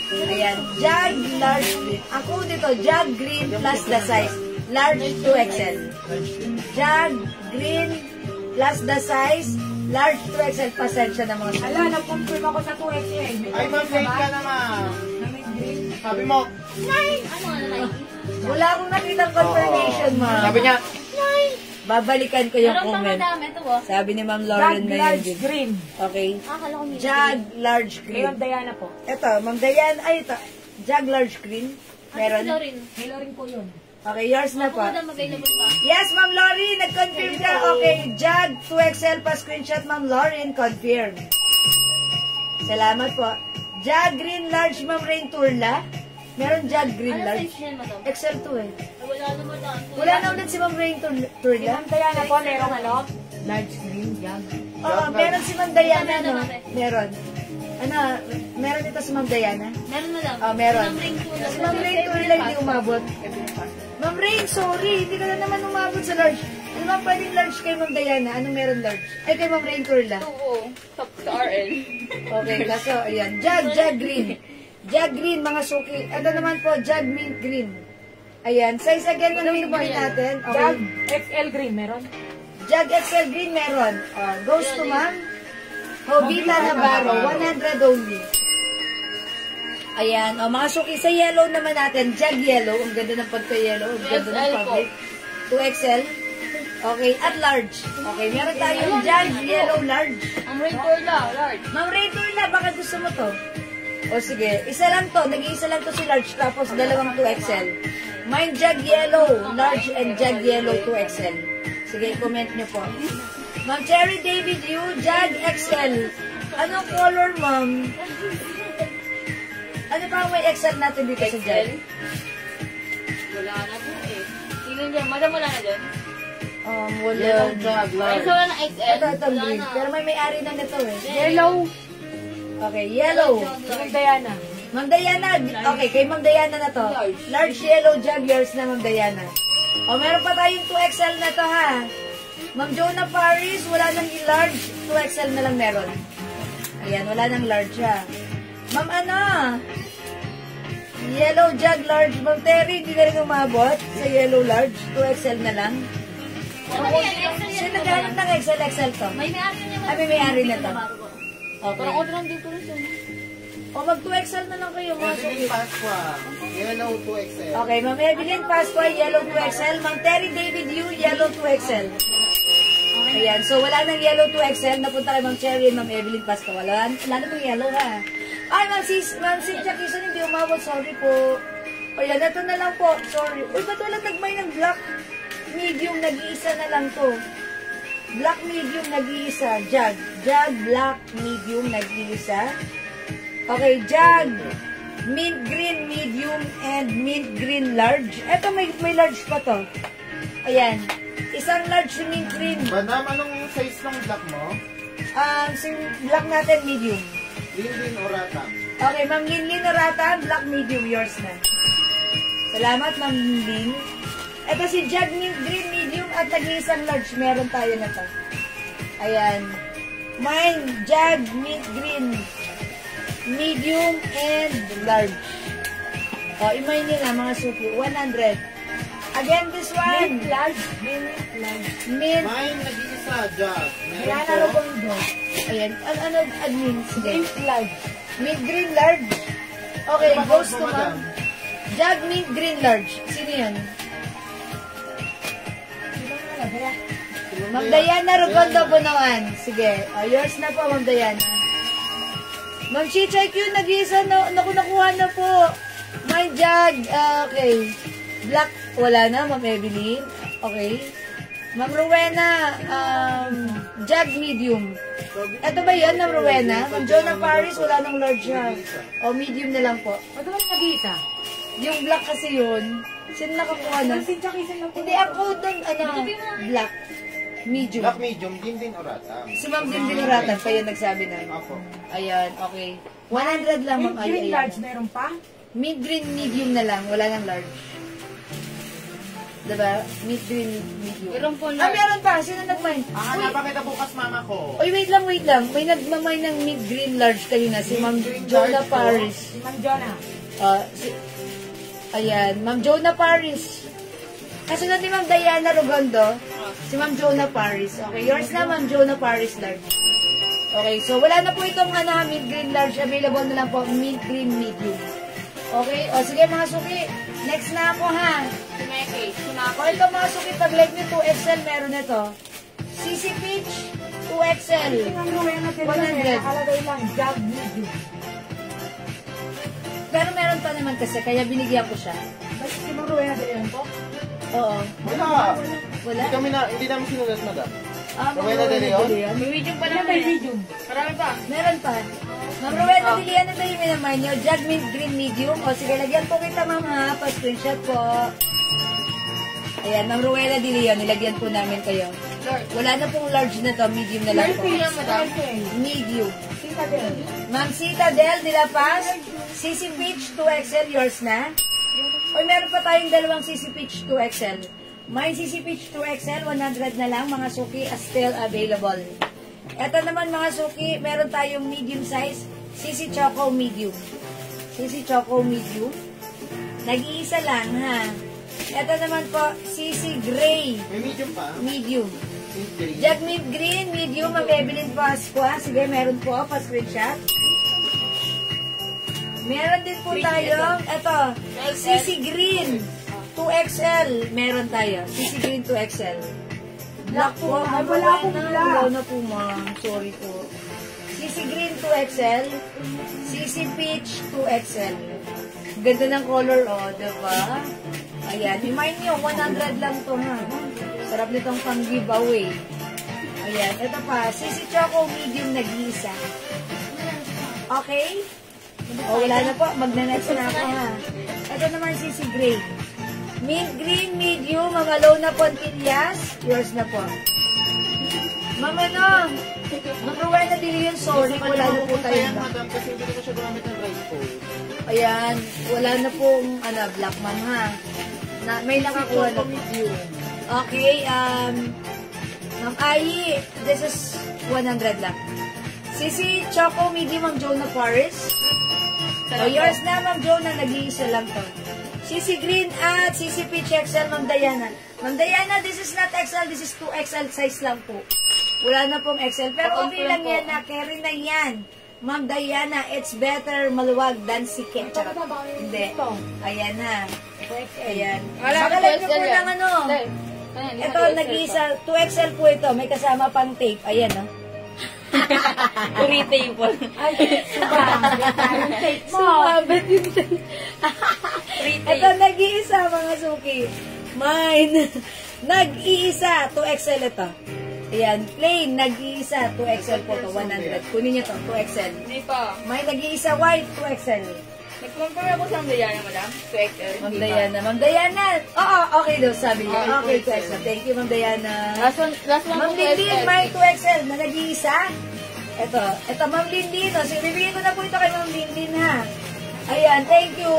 Ayan, Jag large green. Ang code dito, Jag green plus the size. Large 2XL. Jag green plus the size. Large 2XL. Pasensya na mga Ala, nag-confirm ako sa 2XL. Ay, ma'am, late ka naman. Na mint green. Sabi mo, Ano nga na Nike? Wala akong nakitang confirmation, ma'am. sabi niya, Babalikan ko yung Meron pa comment. madam, ito po. Sabi ni Ma'am Jag Lauren na yun large din. green. Okay. Akala ko medium. Jag large Kay green. Ma'am Diana po. Ito, Ma'am Diana. Ay, ito. Jag large green. Meron. Ito rin. Hello rin po yun. Okay, yours na Ako, po. madam, available pa. Yes, Ma'am Lori, nag-confirm ka. Okay, Jag 2XL pa screenshot, Ma'am Lauren, confirm. Salamat po. Jag green large, Ma'am Rain Turla. Meron Jag green Ano large. size niyan, madam? XL2 eh. Wala na madam. Wala na ulit si Ma'am Rain Kay Turla. Ma'am Diana po, merong ano? Large green, jag. Oo, meron si Ma'am Diana, no? Meron. Meron. Meron dito si Ma'am Diana? Meron madam. Meron. Ma'am Ring po. Si Ma'am Rain Turla hindi umabot. Ma'am Rain, sorry. Hindi ka na naman umabot sa large. Ano ba pwedeng large kay Ma'am Diana? Anong meron large? Ay, kay Ma'am Rain Turla. Oo. Top sa RL. Okay, kaso, ayan. Jag green. Jag green, mga suki. Ito naman po, Jag mint green. Ayan. Size again ng mint green natin. Jag Okay. XL green, meron? Jag XL green meron. Goes to Ma'am Hobita Navarro. 100 only. Ayan. Mga suki, sa yellow naman natin. Jag yellow. Ang ganda ng pagka-yellow. Ang ganda ng 2XL po. fabric. 2XL. Okay. At large. Okay. Meron tayong Jag yellow large. Ang Ring Turla, large. Ma'am Ray Turla, baka gusto mo to? O sige, isa lang to. Nag-iisa lang to si large, tapos dalawang 2XL. Mine Jag yellow, large and Jag yellow 2XL. Sige, comment nyo po. Ma'am Cherry David Yu, Jag XL. Anong color, ma'am? Ano pa may XL natin dito sa Jag? Wala na po eh. Tingnan dyan. Madam, wala na dyan. Wala. yellow jag Ay, large. so wala na XL. Ito, Wala green. na. Pero may may-ari na nito eh. Yellow. Okay, yellow. Ma'am Diana. Ma'am Diana, okay, kay Ma'am Diana na to. Large yellow jug, yours na Ma'am Diana. O, meron pa tayong 2XL na to ha. Ma'am Jonah Paris, wala nang large, 2XL na lang meron. Ayan, wala nang large ha. Ma'am yellow jug large. Ma'am Terry, hindi na rin umabot sa yellow large, 2XL na lang. Ano yan? XL yan. Sino naghanap ng XL to? May may-ari na naman. Ay, may may-ari na to. Okay. Parang order lang din po rin siya. O, mag 2XL na lang kayo, mga Evelyn suki. Pasqua. Yellow 2XL. Okay, Ma'am Evelyn Pasqua, yellow 2XL. Ma'am Terry David Yu, yellow 2XL. Ayan, so wala nang yellow 2XL. Napunta kay Ma'am Cherry and Ma'am Evelyn Pasco. Wala namang yellow ha. Ay, Ma'am Cynthia Quezon, hindi umabot. Sorry po. O yan, ito na lang po. Sorry. Uy, ba't walang nagmay ng black? Medium, nag-iisa na lang to. Black medium, nag-iisa. Jag, black medium, nag-iisa. Okay, jag. Mint green medium and mint green large. Ito, may large pa to. Ayan. Isang large mint green. Madam, anong size ng black mo? Si black natin, medium. Lin o rata? Okay, Ma'am Linlin Orata, black medium, yours na. Salamat, Ma'am Linlin. Ito si Jag mint green medium at nag-iisang large. Meron tayo na to. Ayan. Mine, Jag mint green medium and large. O, imay nila mga suki. 100. Again, this one. Mint large. Mint large. Mint. Mine, nag-iisa, Jack. Kaya Meron po. naroon doon. Ayan. Ano, admin? Sige. Mint large. Mint green large. Okay, Ano ba, goes to madam? Ma'am. Jag mint green large. Sino yan? Ma'am Diana Rogondo Bunawan. Sige. Yours na po, Ma'am Diana. Ma'am Chichay Q, nag-iisa na. Nakuha na po. My Jag. Okay. Black. Wala na, Ma'am Evelyn. Okay. Ma'am Rowena. Jag medium. Ito ba yan, Ma'am Rowena? Ma'am Jonah Paris, wala nang large ha. O, medium na lang po. Ba't naman nag-iisa? Yung black kasi yun. Sino nakakuha na? Ma'am Cynthia Quezon lang po. Hindi, ako doon, black. Medium. Black medium, din o rata? Si Ma'am Dindin Ratan, kayo nagsabi na. Ako. Ayan, okay. 100 lang, Ma'am. Mint green Ayan. large, meron pa? Mid green medium na lang, wala nang large. Diba? Mid green medium. Meron po large. Meron pa. Sino nagmay? Napakita bukas mama ko. Uy, wait lang. May nagmamay ng mid green large kayo na. Si Ma'am Mid-green Jonah large po. Paris. Si Ma'am Jonah. Ayan, Ma'am Jonah Paris. Kasunod ni Ma'am Diana Rogondo, si Ma'am Jonah Paris. Okay, yours na, Ma'am Jonah Paris large. Okay, so wala na po itong mid-green large. Available na lang po, mid-green medium. Okay, o sige mga suki, next na ako ha. O ito mga suki, pag like nyo 2XL, meron ito. CC Peach, 2XL. Si Ma'am Rowena natin 100. nakalagay lang, Jag medium. Pero meron pa naman kasi, kaya binigyan ko siya. Ba't si Ma'am Rowena natin po? Oo. Wala. Wala? Hindi namin sinulat, madam. Rowena de Leon? May medium pa Ano naman. may medium? Marami pa. Meron pa. Ma'am Rowena, dilihan na tayo naman nyo. Jag mint green medium. O sige, lagyan po kita, ma'am ha. Pa-screenshot po. Ayan, Ma'am Rowena Dilihan, nilagyan po namin kayo. Wala na pong large na to, medium na lang po. Medium. Citadel. Ma'am Citadel, Dilapas, CC Peach 2XL, yours na. O meron pa tayong dalawang CC Peach 2XL. May CC Peach 2XL, 100 na lang, mga suki, still available. Ito naman mga suki, meron tayong medium size, CC Choco medium. CC Choco medium. Nag-iisa lang ha. Ito naman po, CC Gray May medium pa? medium. Hindi. Jag mint green medium, Ma'am Evelyn Pascua. Sige, meron po, pa-screenshot. Meron din po tayong, ito, CC Green 2XL. Meron tayo, CC Green 2XL. Black po. Ay, wala akong black. Wala na po, ma'am. Sorry po. CC Green 2XL. CC Peach 2XL. Ganda ng color, oh, diba? Ayan. Remind nyo, 100 lang to, ha. Sarap nitong pang-giveaway. Ayan. Ito pa, CC Choco medium nag-iisa. Okay? O, wala na po. Magna-next na ako, ha. Ito naman CC Gray. Mint green medium, Ma'am Alona Pontillas. Yours na po. Ma'am ano? Ma'am Rowena Dilion, sorry. Wala na po tayo. Kaya, madam, kasi hindi ko siya gumamit ng dry coat. Ayan. Wala na pong, black ma'am, ha. May nakakuha na po. Okay, Ma'am Ai, this is 100 lang. CC Choco medium, Ma'am Jonah Paris. O, yours na, Ma'am Jonah, nag-iisa lang to. CC Green at CC Peach XL, Ma'am Diana. Ma'am Diana, this is not XL, this is 2XL size lang po. Wala na pong XL, pero okay lang yan, na carry na yan. Ma'am Diana, it's better maluwag than sikit. Hindi. Ayan ha. Ayan. Wala Baka na lang po po yan. ng ano. Ito, nag-iisa, 2XL po ito. May kasama pang tape. Ayan, no? Retable. Ay, yung tape mo. Sumabit yung tape. Ito, nag-iisa, mga suki. Mine. Nag-iisa, 2XL ito. Ayan, plain, nag-iisa, 2XL po ito, 100. Kunin niyo ito, 2XL. Hindi pa. May nag-iisa white, 2XL. Nag-compare ako sa Diana, madam. 2XL. Ma'am Diana. Ma'am Diana. Oo, okay daw, sabi niya. Oh, Okay, 2XL. 2XL. Thank you, Ma'am Diana. Last one Ma'am po Lindin, 2XL. may 2XL na nag-iisa. Ito, Ma'am Lindin. O, sige, bibigyan ko na po ito kay Ma'am Lindin, ha. Ayan, thank you.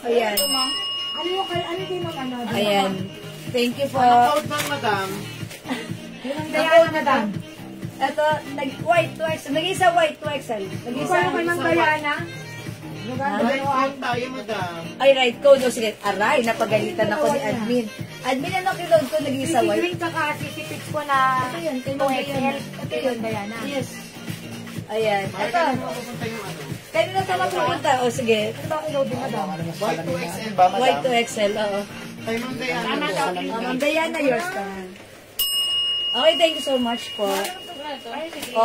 Ayan. Ito, ma'am. Ano din ang ano? Ayan. Thank you po. Ano code ng madam? Yung ang Diana, madam. Ito, white 2XL. Nag-iisa white 2XL. Nag-iisa. Ikaw kay Mang Diana. Right code tayo, madam. Ay, right code. O, sige. Aray, napagalitan ako ni admin. Admin, ano kinode ko? Nag-iisa white. Green tsaka CCPix ko na Ito yun, kay Ma'am Diana. 2XL. Ito Kay yun. Mang Diana. Yes. Ayan. Bakit Ito. ano mapupunta yung ano? Kanina ito mapupunta. O, sige. Ano ba ang loading, madam? White to XL ba, madam? White 2XL, oo. Kay Ma'am Diana po. Ma'am Diana, yours naman. Okay, thank you so much po.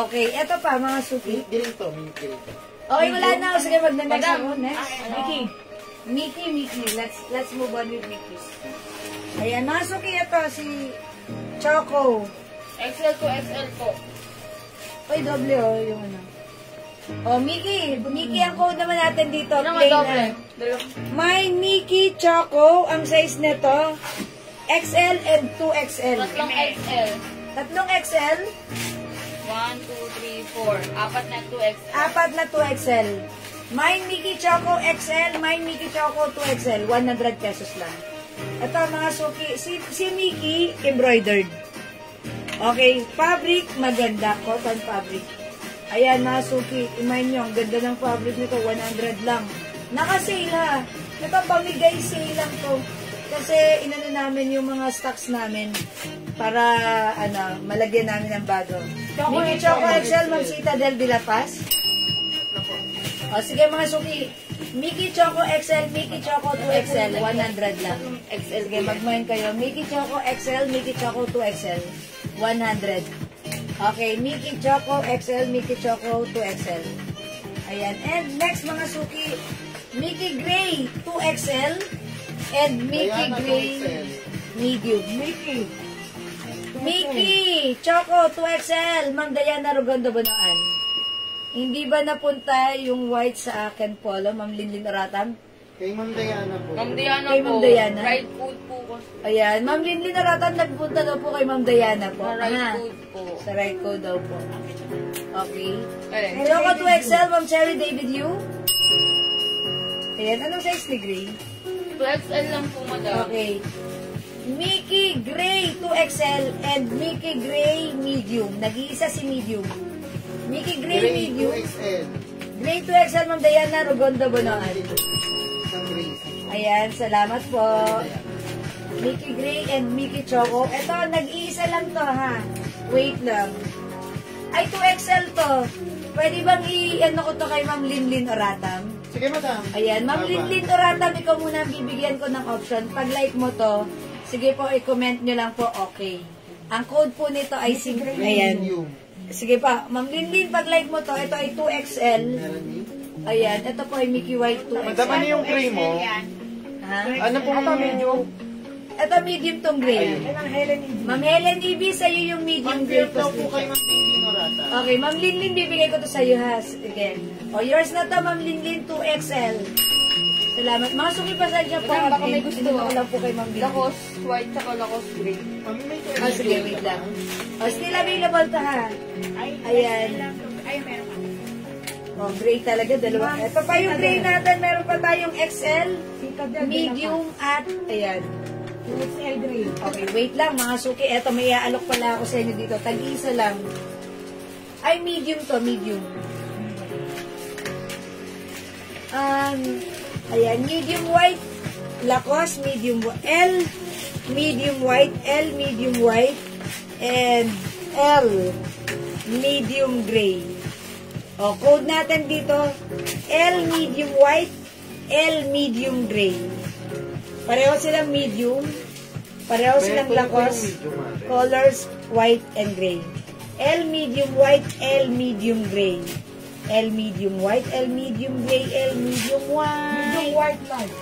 Okay, eto pa, mga suki. Green to, green to. Okay, wala na. O, sige, mag-next Madam. ako. Next. Mickey. Mickey. Let's move on with Mickey. Ayan, mga suki, ito si Choco. XL to XL po. Oy, doble yung ano. O, Mickey ang code naman natin dito. Ano Plain doble? na. My Mickey Choco, ang size nito, XL and 2XL. Tatlong XL. Tatlong XL, 1, 2, 3, 4. Apat na 2XL. apat na 2XL. My Mickey Choco XL, my Mickey Choco 2XL, 100 pesos lang. Ito mga suki, si Mickey, embroidered. Okay, fabric, maganda, cotton fabric. Ayan mga suki, imayin nyo, ang ganda ng fabric nito, 100 lang. Naka-sale ha. Ito, pamigay sale lang to. Kasi inano namin yung mga stocks namin para malagyan namin ng bago. Mickey Choco XL, Ma'am Sita del Villapas. O sige mga suki, Mickey Choco XL, Mickey Choco 2XL, 100 lang. XL, sige mag-mine kayo. Mickey Choco XL, Mickey Choco 2XL, 100. Okay, Mickey Choco XL, Mickey Choco 2XL. Ayan. And next mga suki, Mickey Gray 2XL and Mickey Diana, Gray 2XL. medium. Mickey Choco 2XL, Ma'am Diana Rugondo Banoan. Hindi ba napunta yung white sa akin polo, Ma'am Linlin Oratam? Kay Ma'am Diana po. Ma'am Diana Kay po. Ma'am Diana? Right food po ko. Ayan, Ma'am Linlin Oratam, nagpunta daw po kay Ma'am Diana po. Sa right Aha. food po. Sa right code daw po. Okay. Alin? Choco 2XL, Ma'am Cherry David Yu. Ayan, anong size ni Gray? 2XL lang po, madam. Okay. Mickey Gray 2XL and Mickey Gray medium. Nag-iisa si medium. Mickey Gray Gray medium. 2XL. Gray 2XL, Ma'am Diana Rugondo Bonoan. Isang gray. Ayan, salamat po. Mickey Gray and Mickey Choco. Ito, nag-iisa lang to ha. Wait lang. Ay, 2XL to. Pwede bang i-ano ko to kay Ma'am Linlin Oratam? Sige, madam. Ayan, Ma'am Tama. Linlin Oratam, ikaw muna ang bibigyan ko ng option. Pag like mo to, sige po, i-comment nyo lang po, okay. Ang code po nito ay ayan. Medium. Sige pa, Ma'am Linlin, pag like mo to, ito ay 2XL. Meron din. Ayan, ito po ay Mickey White 2XL. Madam, ano yung gray mo? Ha? Ano po ang medium? Ito medium tong gray. Ma'am Helen Ibi, sa'yo yung medium gray. Pag-build daw po kay Ma'am Dinorata. Okay, Ma'am Linlin, bibigay ko to sa'yo ha. Again. O, yours na to, Ma'am Linlin, 2XL. Salamat. Mga suki pa sa dyan po. Madam, baka may gusto. Pinunok ko lang po kay Ma'am Linlin. Lakos white tsaka lakos gray. Mami, may O, sige, wait lang. O, still available to ha. Ayan. O, gray talaga, dalawa. Ito pa yung gray natin. Meron pa tayong XL, medium, at, ayan. XL Gray. Okay, wait lang mga suki. Eto, may iaalok pala ako sa inyo dito. Tag-isa lang. Ay, medium to, medium. Ayan, medium white. Lacoste, medium L, medium white, L, medium white, and L, medium gray. O, code natin dito, L, medium white, L, medium gray. Pareho silang medium. Pareho silang lakos. Colors, white and gray. L medium white, L medium gray. L medium white, L medium gray, L medium white. Medium white light.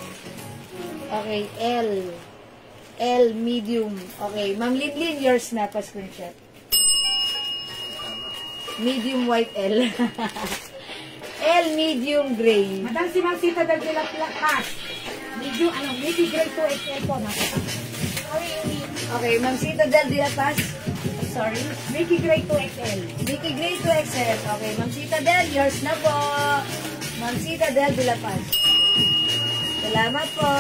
Okay, L. L medium. Okay, Ma'am Linlin, yours na pa screenshot. Medium white L. L medium gray. Madam si Ma'am Sita del de la Paz. Medium, medium gray 2XL po. Okay, Ma'am Sita del de la Paz. Sorry. Mickey Gray 2XL. Vicky Gray to XL. Okay, Ma'am Sita del, yours na po. Ma'am Sita del de la Paz. Salamat po.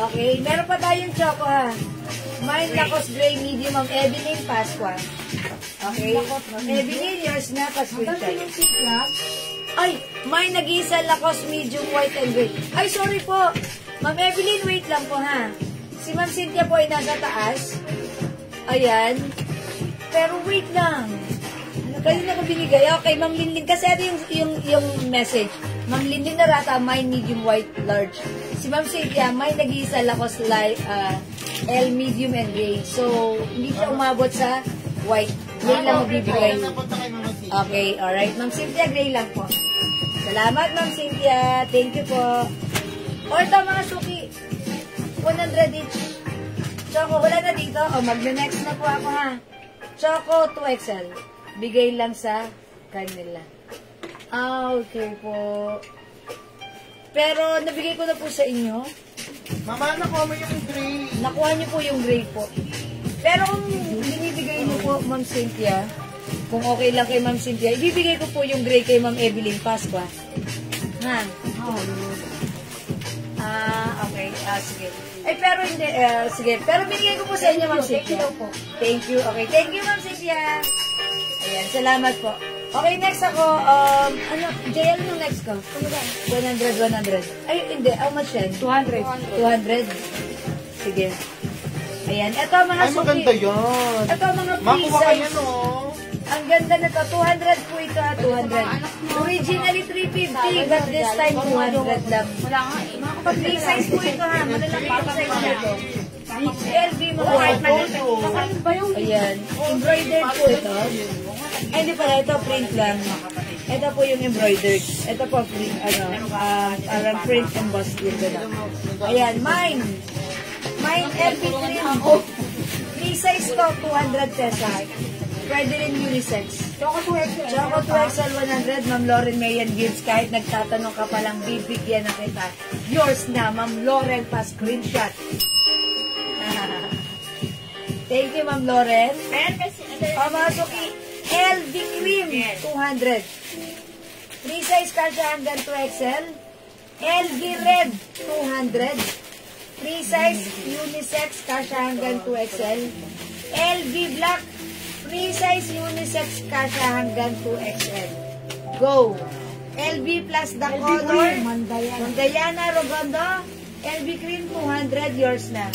Okay, meron pa tayong choco ha. Mine Lacoste Gray Medium, Ma'am Evelyn Pasqua. Okay, Ma'am Evelyn, yours na pa Madam si Ma'am Sita. Ay, mine nag-iisa Lacoste Medium White and Gray. Ay, sorry po. Ma'am Evelyn, wait lang po ha. Si Ma'am Cynthia po ay nasa taas. Ayan. Pero wait lang. Kanina ko binigay. Okay, Ma'am Linlin. Kasi ito yung message. Ma'am Linlin Narata, mine medium white large. Si Ma'am Cynthia, mine nag-iisa Lacoste L medium and gray. So, hindi siya umabot sa white. Gray lang mabibigay. Okay, alright. Ma'am Cynthia, gray lang po. Salamat, Ma'am Cynthia. Thank you po. O, ito mga suki. 100 each. Choco, wala na dito. O, mag-next na po ako ha. Choco 2XL. Bigay lang sa kanila. Okay po. Pero, nabigay ko na po sa inyo. Mama, nakuha mo yung gray. Nakuha niyo po yung gray po. Pero kung binibigay niyo po, Ma'am Cynthia, kung okay lang kay Ma'am Cynthia, ibibigay ko po yung gray kay Ma'am Evelyn Pasqua. Ha? Okay. Sige. Pero hindi, sige. Pero binigay ko po sa inyo, Ma'am Cynthia. Thank you. Okay, thank you, Ma'am Cynthia. Ayan, salamat po. Okay, next ako, JL, no next ko? 100. Ay, hindi, how much yan? 200. Sige. Ayan, ito mga Ay, maganda yan. Ito mga free Makuha ka size. yan, oh. Ang ganda na to, 200 po ito, 200. Originally 350, but this time 200 lang. Wala nga eh. Pag free size po ito ha, malalaki yung size na ito. LV mga white Ayan, embroidered po ito. Ay, hindi pala, ito print lang. Ito po yung embroidered. Ito po print, parang print embossed yung gano'n. Ayan, mine LV cream. Free size to, 200 pesos. Pwede rin unisex. Choco 2XL. Choco 2XL 100, Ma'am Lauren Mayan Gibbs. Kahit nagtatanong ka palang, bibigyan na kita. Yours na, Ma'am Lauren, pa screenshot. Thank you, Ma'am Lauren. O, mga suki, LV Cream, 200. Free size kasha hanggang 2XL. LV Red, 200. Free size unisex kasha hanggang 2XL. LV Black, free size unisex kasha hanggang 2XL. Go! LV plus the color. Mandayana Rogondo. LV cream 200, yours na.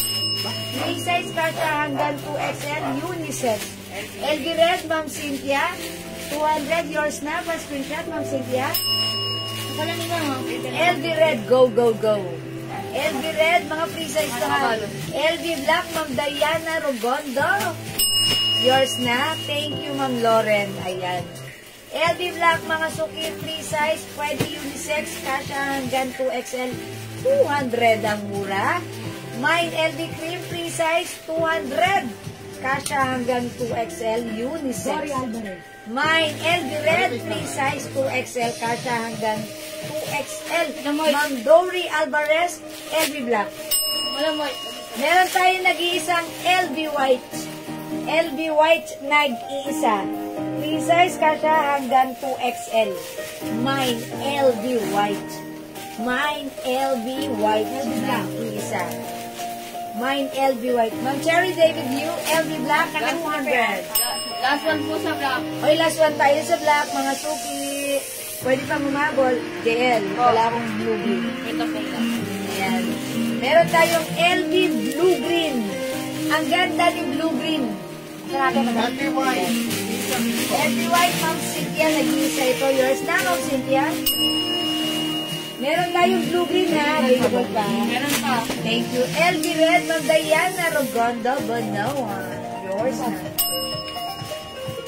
Free size kasha hanggang 2XL unisex. LV red, Ma'am Cynthia. 200, yours na. Pa screenshot, Ma'am Cynthia. Wala nila nga. LV red, go, go, go. LV red, mga free size to ha. LV black, Ma'am Diana Rogondo. Yours na. Thank you, Ma'am Lauren. Ayan. LV black, mga suki, free size. Pwede unisex, kasha hanggang 2XL. 200 ang mura. Mine LV cream, free size, 200. Kasha hanggang 2XL, unisex. Sorry, Alvarez. Mine LV red, free size, 2XL. Kasha hanggang 2XL. Ma'am Dory Alvarez, LV black. Wala mo. Meron tayo nag-iisang LV white. LV white nag-iisa. Free size kasha hanggang 2XL. Mine LV white. Mine LV white nag-iisa. Mine LV white. Ma'am Cherry David Yu, LV black na 200. Last one po sa black. Okay, last one tayo sa black. Mga suki. Pwede pang umabol. JL. Wala akong blue-green. Ito po lang. Ayan. Meron tayong LV blue-green. Ang ganda ni blue-green. Happy white. LV white, Ma'am Cynthia. Nag-iisa ito. Yours na, Ma'am Cynthia. Meron tayong blue-green ha. Available pa. Meron pa. Thank you. LB Red, Ma'am Diana Rogondo, Banawa. Yours na.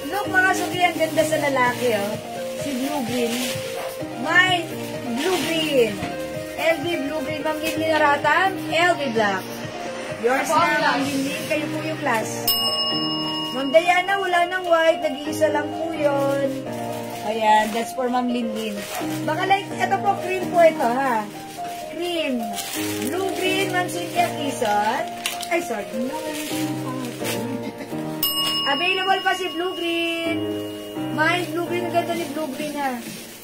Look, mga suki, ang ganda sa lalaki, oh. Si blue-green. My blue-green. LB blue-green, Ma'am Lindy Naratan. LB Black. Yours Ako ang na, Ma'am last. Lindy. Kayo po yung class. Ma'am Diana, wala nang white. Nag-iisa lang po yun. Ayan, that's for Ma'am Linlin. Baka like, ito po, cream po ito, ha? Cream. Blue-green, Ma'am Cynthia Quezon. Ay, sorry. Available pa si blue-green. Mine, blue-green. Ang ganda ni blue-green, ha?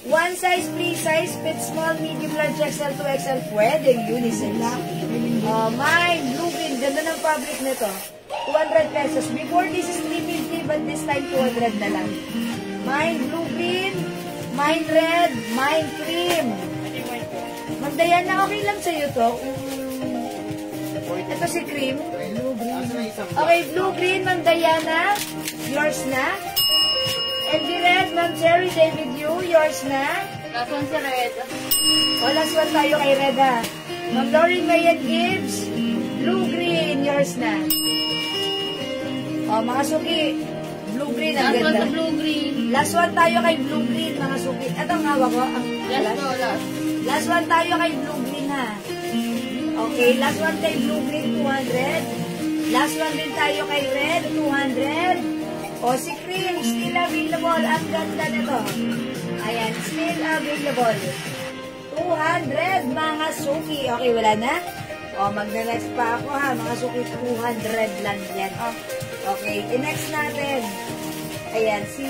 One size, free size, fit small, medium, large, XL to XL. Pwedeng unisex. Mine, blue-green. Ganda ng fabric nito. 200 pesos. Before, this is 350, but this time 200 na lang. Mine blue-green, mine red, mine cream. Ma'am Diana, okay lang sa'yo to. Ito si cream. Okay, blue-green, Ma'am Diana. Yours na. And the red, Ma'am Cherry David Yu. Yours na. Last one si Red. O, last one tayo kay Red, ha. Ma'am Lauren Mayan Gibbs. Blue-green. Yours na. O, mga suki. Blue-green, ang Last one ganda. sa blue-green. Last one tayo kay blue-green, mga suki. Ito ang hawak ko. Last go, last. Last one tayo kay blue-green, ha. Okay, last one kay blue-green, 200. Last one din tayo kay red, 200. O, si cream, still available. Ang ganda nito. Ayan, still available. 200, mga suki. Okay, wala na? O, magna-next pa ako, ha. Mga suki, 200 lang yan. Okay, i-next natin. Ayan, si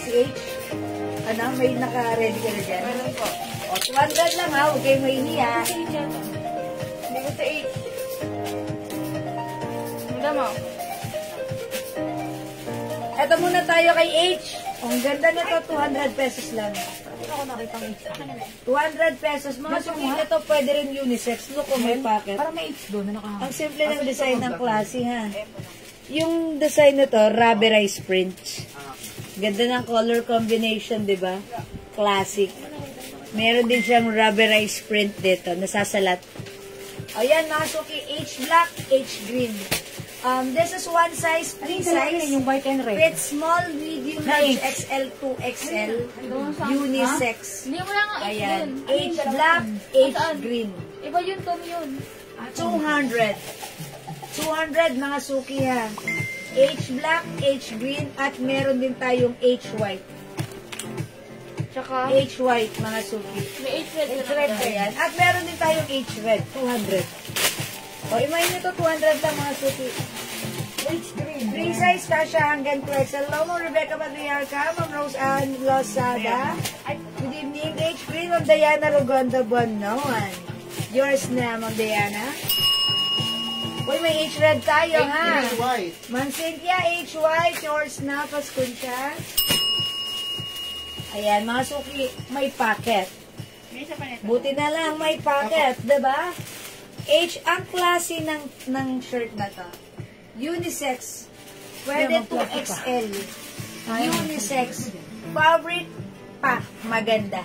H. Ano, may naka-ready ka na dyan? Meron po. O, 200 lang, ha. Huwag kayong mahihiya. Hindi ko sa 8. Hindi mo. Eto muna tayo kay H. Ang ganda nito, 200 pesos lang. Ako nakita ng 200 pesos. Mga suki nito, pwede rin unisex. Look, kung may pocket. Para may H doon na naka. Ang simple ng design ng klase, ha. Yung design nito, rubberized print. Ganda ng color combination, di ba? Classic. Meron din siyang rubberized print dito, nasasalat. Ayan, mga suki, H black, H green. This is one size, three size. Yung white and red. Fit small, medium, large, H. XL to XL. Doon sa- Unisex. Hindi mo lang ang 8 Ayan, yun. H black, H green. Iba yun, Tom yun. 200. 200 mga suki, ha. H black, H green, at meron din tayong H white. Tsaka, H white mga suki. may 8 red. H red ayan. At meron din tayong H red, 200. O, imayin nyo to, 200 lang mga suki. H green. 3 size kasha hanggang 12. Hello mo, Rebecca Patriarca, Ma'am Rose Ann Losada. Good evening, H green, Ma'am Diana Rogondo Bonoan. Yours na, Ma'am Diana. Uy, may H red tayo, ha? White. Ma'am Cynthia, H white, yours na, Paskunsya. Ayan, mga suki, may pocket. May isa pa nito. Buti na lang may pocket, diba? H, ang klase ng shirt na to. Unisex. Pwede 2XL. Unisex. Fabric pa. Maganda.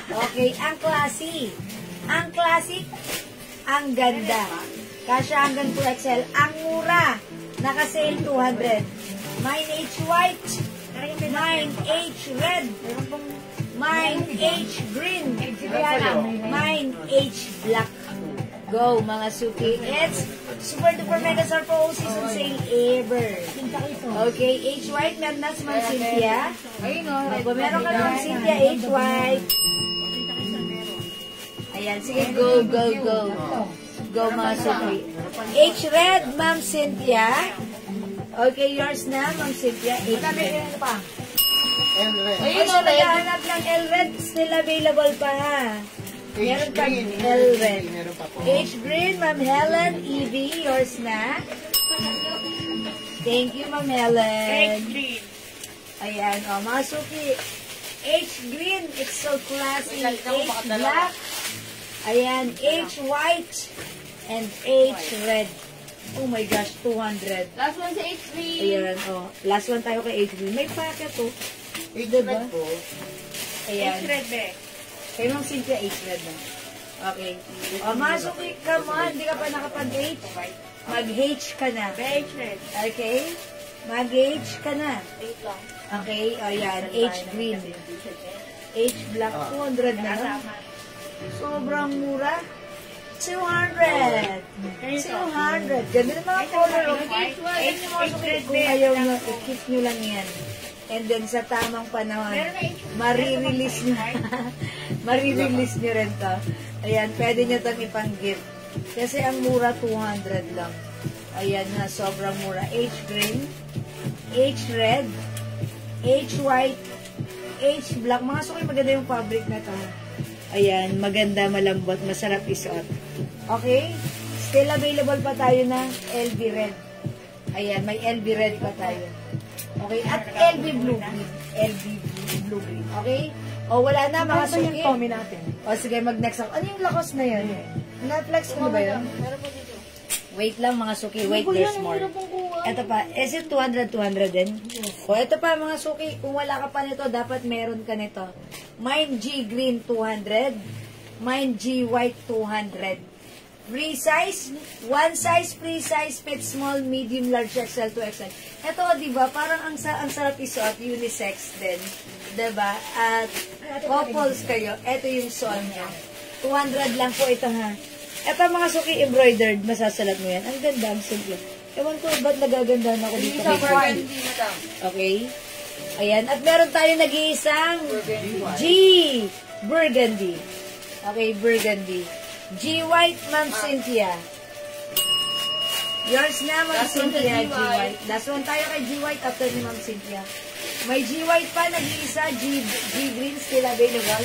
Okay, ang klase. Ang classic. Ang ganda. Kasya hanggang 2XL. Ang mura. Naka-sale 200. Mine H white. Mine H red. Mine H green. Mine H black. Go, mga suki. It's super duper mega star for all season sale ever. Okay, H white, meron na si Ma'am Cynthia. Ayun o. Opo, meron ka Ma'am Cynthia, H white. Ayan, sige, go, go, go. Go, mga suki. H red, Ma'am Cynthia. Okay, yours na, Ma'am Cynthia. H red. And red. Ayun Ayun, o, red. naghahanap ng L red, still available pa, ha. Meron pa green. L red. Meron pa po. H green, Ma'am Helen, Evie, yours na. Thank you, Ma'am Helen. green. Ayan, o, mga suki. H green, it's so classy. H black. Ayan, H white. And H red. Oh my gosh, 200. Last one sa H green. Ayan, o. Last one tayo kay H green. May packet, o. H Diba? red po. Ayan. H red be. Kay Ma'am Cynthia, H red na. Okay. O, mga suki, come on. Hindi ka pa nakapag-H. Mag-H ka na. Okay? Mag-H ka na. Okay, o yan. H green. H black. 200 na lang. Sobrang mura. 200. 200. Ganda ng mga color. H mga suki. Kung ayaw nyo, i-keep nyo lang yan. And then sa tamang panahon, marirelease nyo. Marirelease nyo rin to. Ayan, pwede nyo itong ipang-gift. Kasi ang mura, 200 lang. Ayan na, sobrang mura. H green, H red, H white, H black. Mga suki, maganda yung fabric na to. Ayan, maganda, malambot, masarap isuot. Okay? Still available pa tayo ng LB red. Ayan, may LB red pa tayo. Okay, at LB blue green. LB blue green. Okay? O, wala na mga suki. O, sige, mag-next ako. Ano yung lakos na yun? Na-flex ko na ba yun? Wait lang mga suki. Wait, there's more. Ito pa. Is it 200, 200 din? O, ito pa mga suki. Kung wala ka pa nito, dapat meron ka nito. Mine G green 200. Mine G white 200. Free size, one size, free size, fit small, medium, large, XL to XL. Ito, di ba, parang ang sarap isuot, unisex din. Di ba? At couples kayo, ito yung son niya. 200 lang po ito ha. Ito mga suki embroidered, masasalat mo yan. Ang ganda, ang simple. Ewan ko, ba't nagagandahan ako dito? Okay. Ayan, at meron tayo nag-iisang G burgundy. Okay, burgundy. G white, Ma'am Cynthia. Yours na, Ma'am Cynthia, G white. Last one tayo kay G white after ni Ma'am Cynthia. May G white pa, nag-iisa. G green, still available.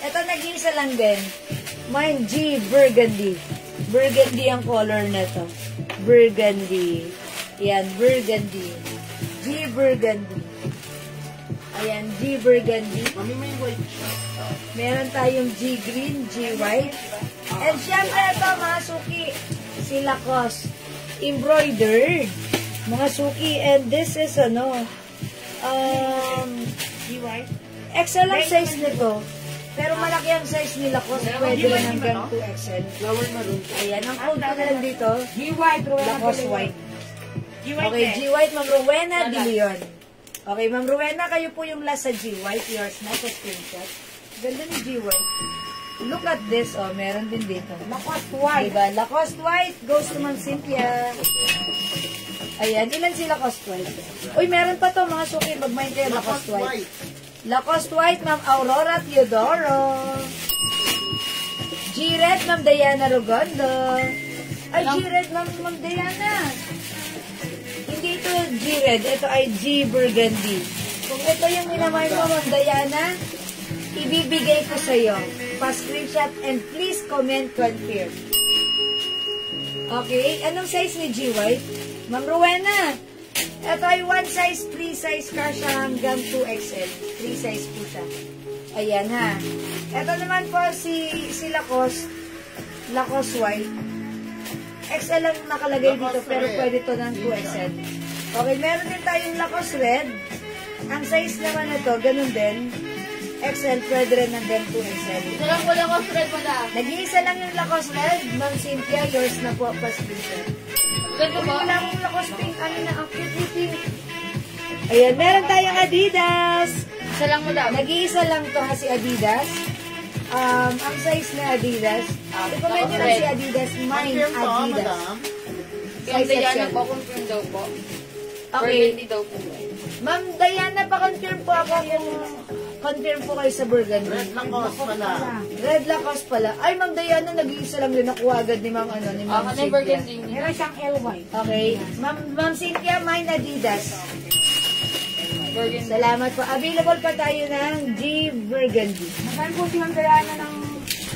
Ito, nag-iisa lang din. Mine, G burgundy. Burgundy ang color na to. Burgundy. Yan, burgundy. G burgundy. Ayan, G burgundy. Mami, may white siya. Meron tayong G green, G white. And syempre ito, mga suki, si Lacoste. Embroidered. Mga suki. And this is, G white. XL ang size nito. Pero malaki ang size ni Lacoste. Pwede rin hanggang 2XL. Flower maroon. Ayan, ang code ko na lang dito. G white, Lacoste white. Okay, G white, Ma'am Rowena De Leon. Okay, Ma'am Rowena, kayo po yung last sa G white. Yours na sa screenshot. Ganda ni G white. Look at this, oh, meron din dito. Lacoste white. Diba? Lacoste white goes to Ma'am Cynthia. Ayan, ilan si Lacoste white? Uy, meron pa to, mga suki. Mag-mind kayo, Lacoste white. Lacoste white, Ma'am Aurora Teodoro. G-red, Ma'am Diana Rogondo. Ay, G-red, Ma'am Diana. Hindi ito G-red, ito ay G burgundy. Kung ito yung minamay mo, Ma'am Diana, ibibigay ko sa iyo. Pa-screenshot and please comment confirm. Okay, anong size ni G white? Ma'am Rowena, ito ay one size, free size ka siya hanggang 2XL. Free size po siya. Ayan ha. Ito naman po si Lacoste. Lacoste white. XL lang nakalagay dito pero pwede to ng 2XL. Okay, meron din tayong Lacoste red. Ang size naman ito, ganun din. XL, pwede rin hanggang 2XL. Ito lang po Lacoste red po da. Nag-iisa lang yung Lacoste red. Ma'am Cynthia, yours na po, pa-screenshot. Ganito po. Wala akong Lacoste pink. Ano na, ang cute pink. Ayan, meron tayong Adidas. Isa lang mo daw. Nag-iisa lang to ha si Adidas. Ang size na Adidas. Recommend nyo lang si Adidas. Mine Confirm po, Adidas. madam. Yung Size Diana XL. po, confirm daw po. Okay. Burgundy daw po. Ma'am Diana, pa-confirm po ako kung confirm po kayo sa Burgundy. Red Lacoste pala. Red Lacoste pala. Ay, Ma'am Diana, nag-iisa lang din. Nakuha agad ni Ma'am, ni Ma'am Ano yung Cynthia. burgundy? Meron siyang LY. Okay. Ma'am Cynthia, mine Adidas. Burgundy. Salamat po. Available pa tayo ng G Burgundy. Magkano po silang Diana ng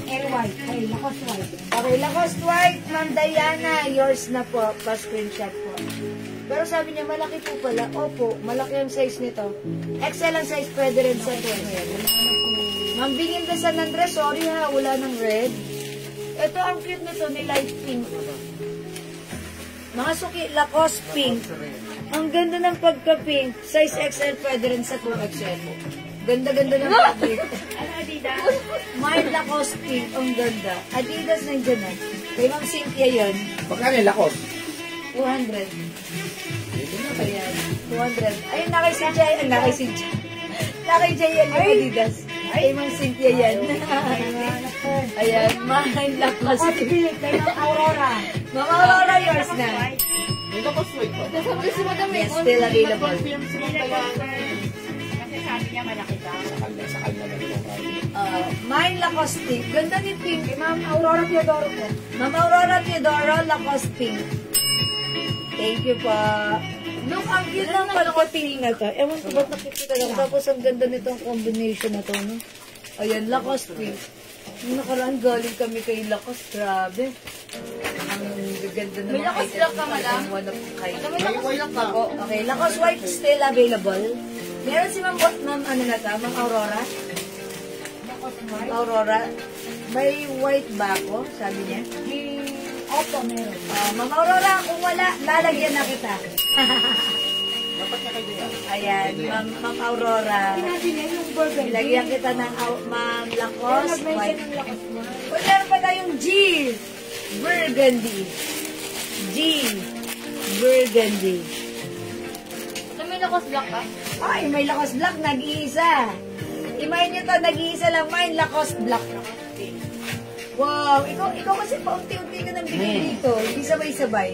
LY? Ay, Lacoste white. Okay, Lacoste white, Ma'am Diana. Yours na po. Pa-screenshot po. Pero sabi niya, malaki po pala. Opo, malaki ang size nito. XL ang size, pwede rin sa 2XL. Ma'am Bingin de San Andres, sorry ha, wala ng red. Ito, ang cute nito, ni light pink. Mga suki, Lacoste pink. Ang ganda ng pagka-pink. Size XL, pwede rin sa 2XL. Ganda-ganda ng fabric. Ano, Adidas? Mine Lacoste pink. Ang ganda. Adidas nandiyan na. Kay Ma'am Cynthia yun. Magkano yung lakos? 200. Ayan. 200. Ayun, nakay si Jay. Nakay si Jay. Nakay Jay yan yung Adidas. Kay Ma'am Cynthia yan. Ayan. Mine Lacoste pink. Kay Ma'am Aurora. Ma'am Aurora, yours na. May nakasway pa. Sabi si Madam, Yes, still available. Confirm si Matayan. Kasi sabi niya malaki daw. Sakal na lang yung Mine Lacoste pink. Ganda ni pink. Kay Ma'am Aurora Teodoro po. Ma'am Aurora Teodoro Lacoste pink. Thank you po. Look, ang cute ng pink na to. Ewan ko ba't nakikita lang. Tapos ang ganda nitong combination na to. No? Ayan, Lacoste pink. Nung nakaraan, galing kami kay Lacoste. Grabe. Ang ganda na May Lacoste black ka, madam? One of a kind. Madam, may Lacoste black ka. Okay, Lacoste white still available. Meron si Ma'am, ano na to? Ma'am Aurora? Aurora. May white ba ako? Sabi niya. Opo, meron. Ma'am Aurora, kung wala, lalagyan na kita. Dapat na kayo yan. Ayan, Ma'am Aurora. Sinabi niya yung burgundy. Ilagyan kita ng Ma'am Lacoste Nag-mention white. ng lakas mo. Uy, meron pa tayong G. Burgundy. G. Burgundy. Madam, may Lacoste black ka? Ay, may Lacoste black, nag-iisa. Imayin nyo to, nag-iisa lang mine, Lacoste black. Wow, ikaw kasi paunti-unti ka nang bigay dito. Hindi sabay-sabay.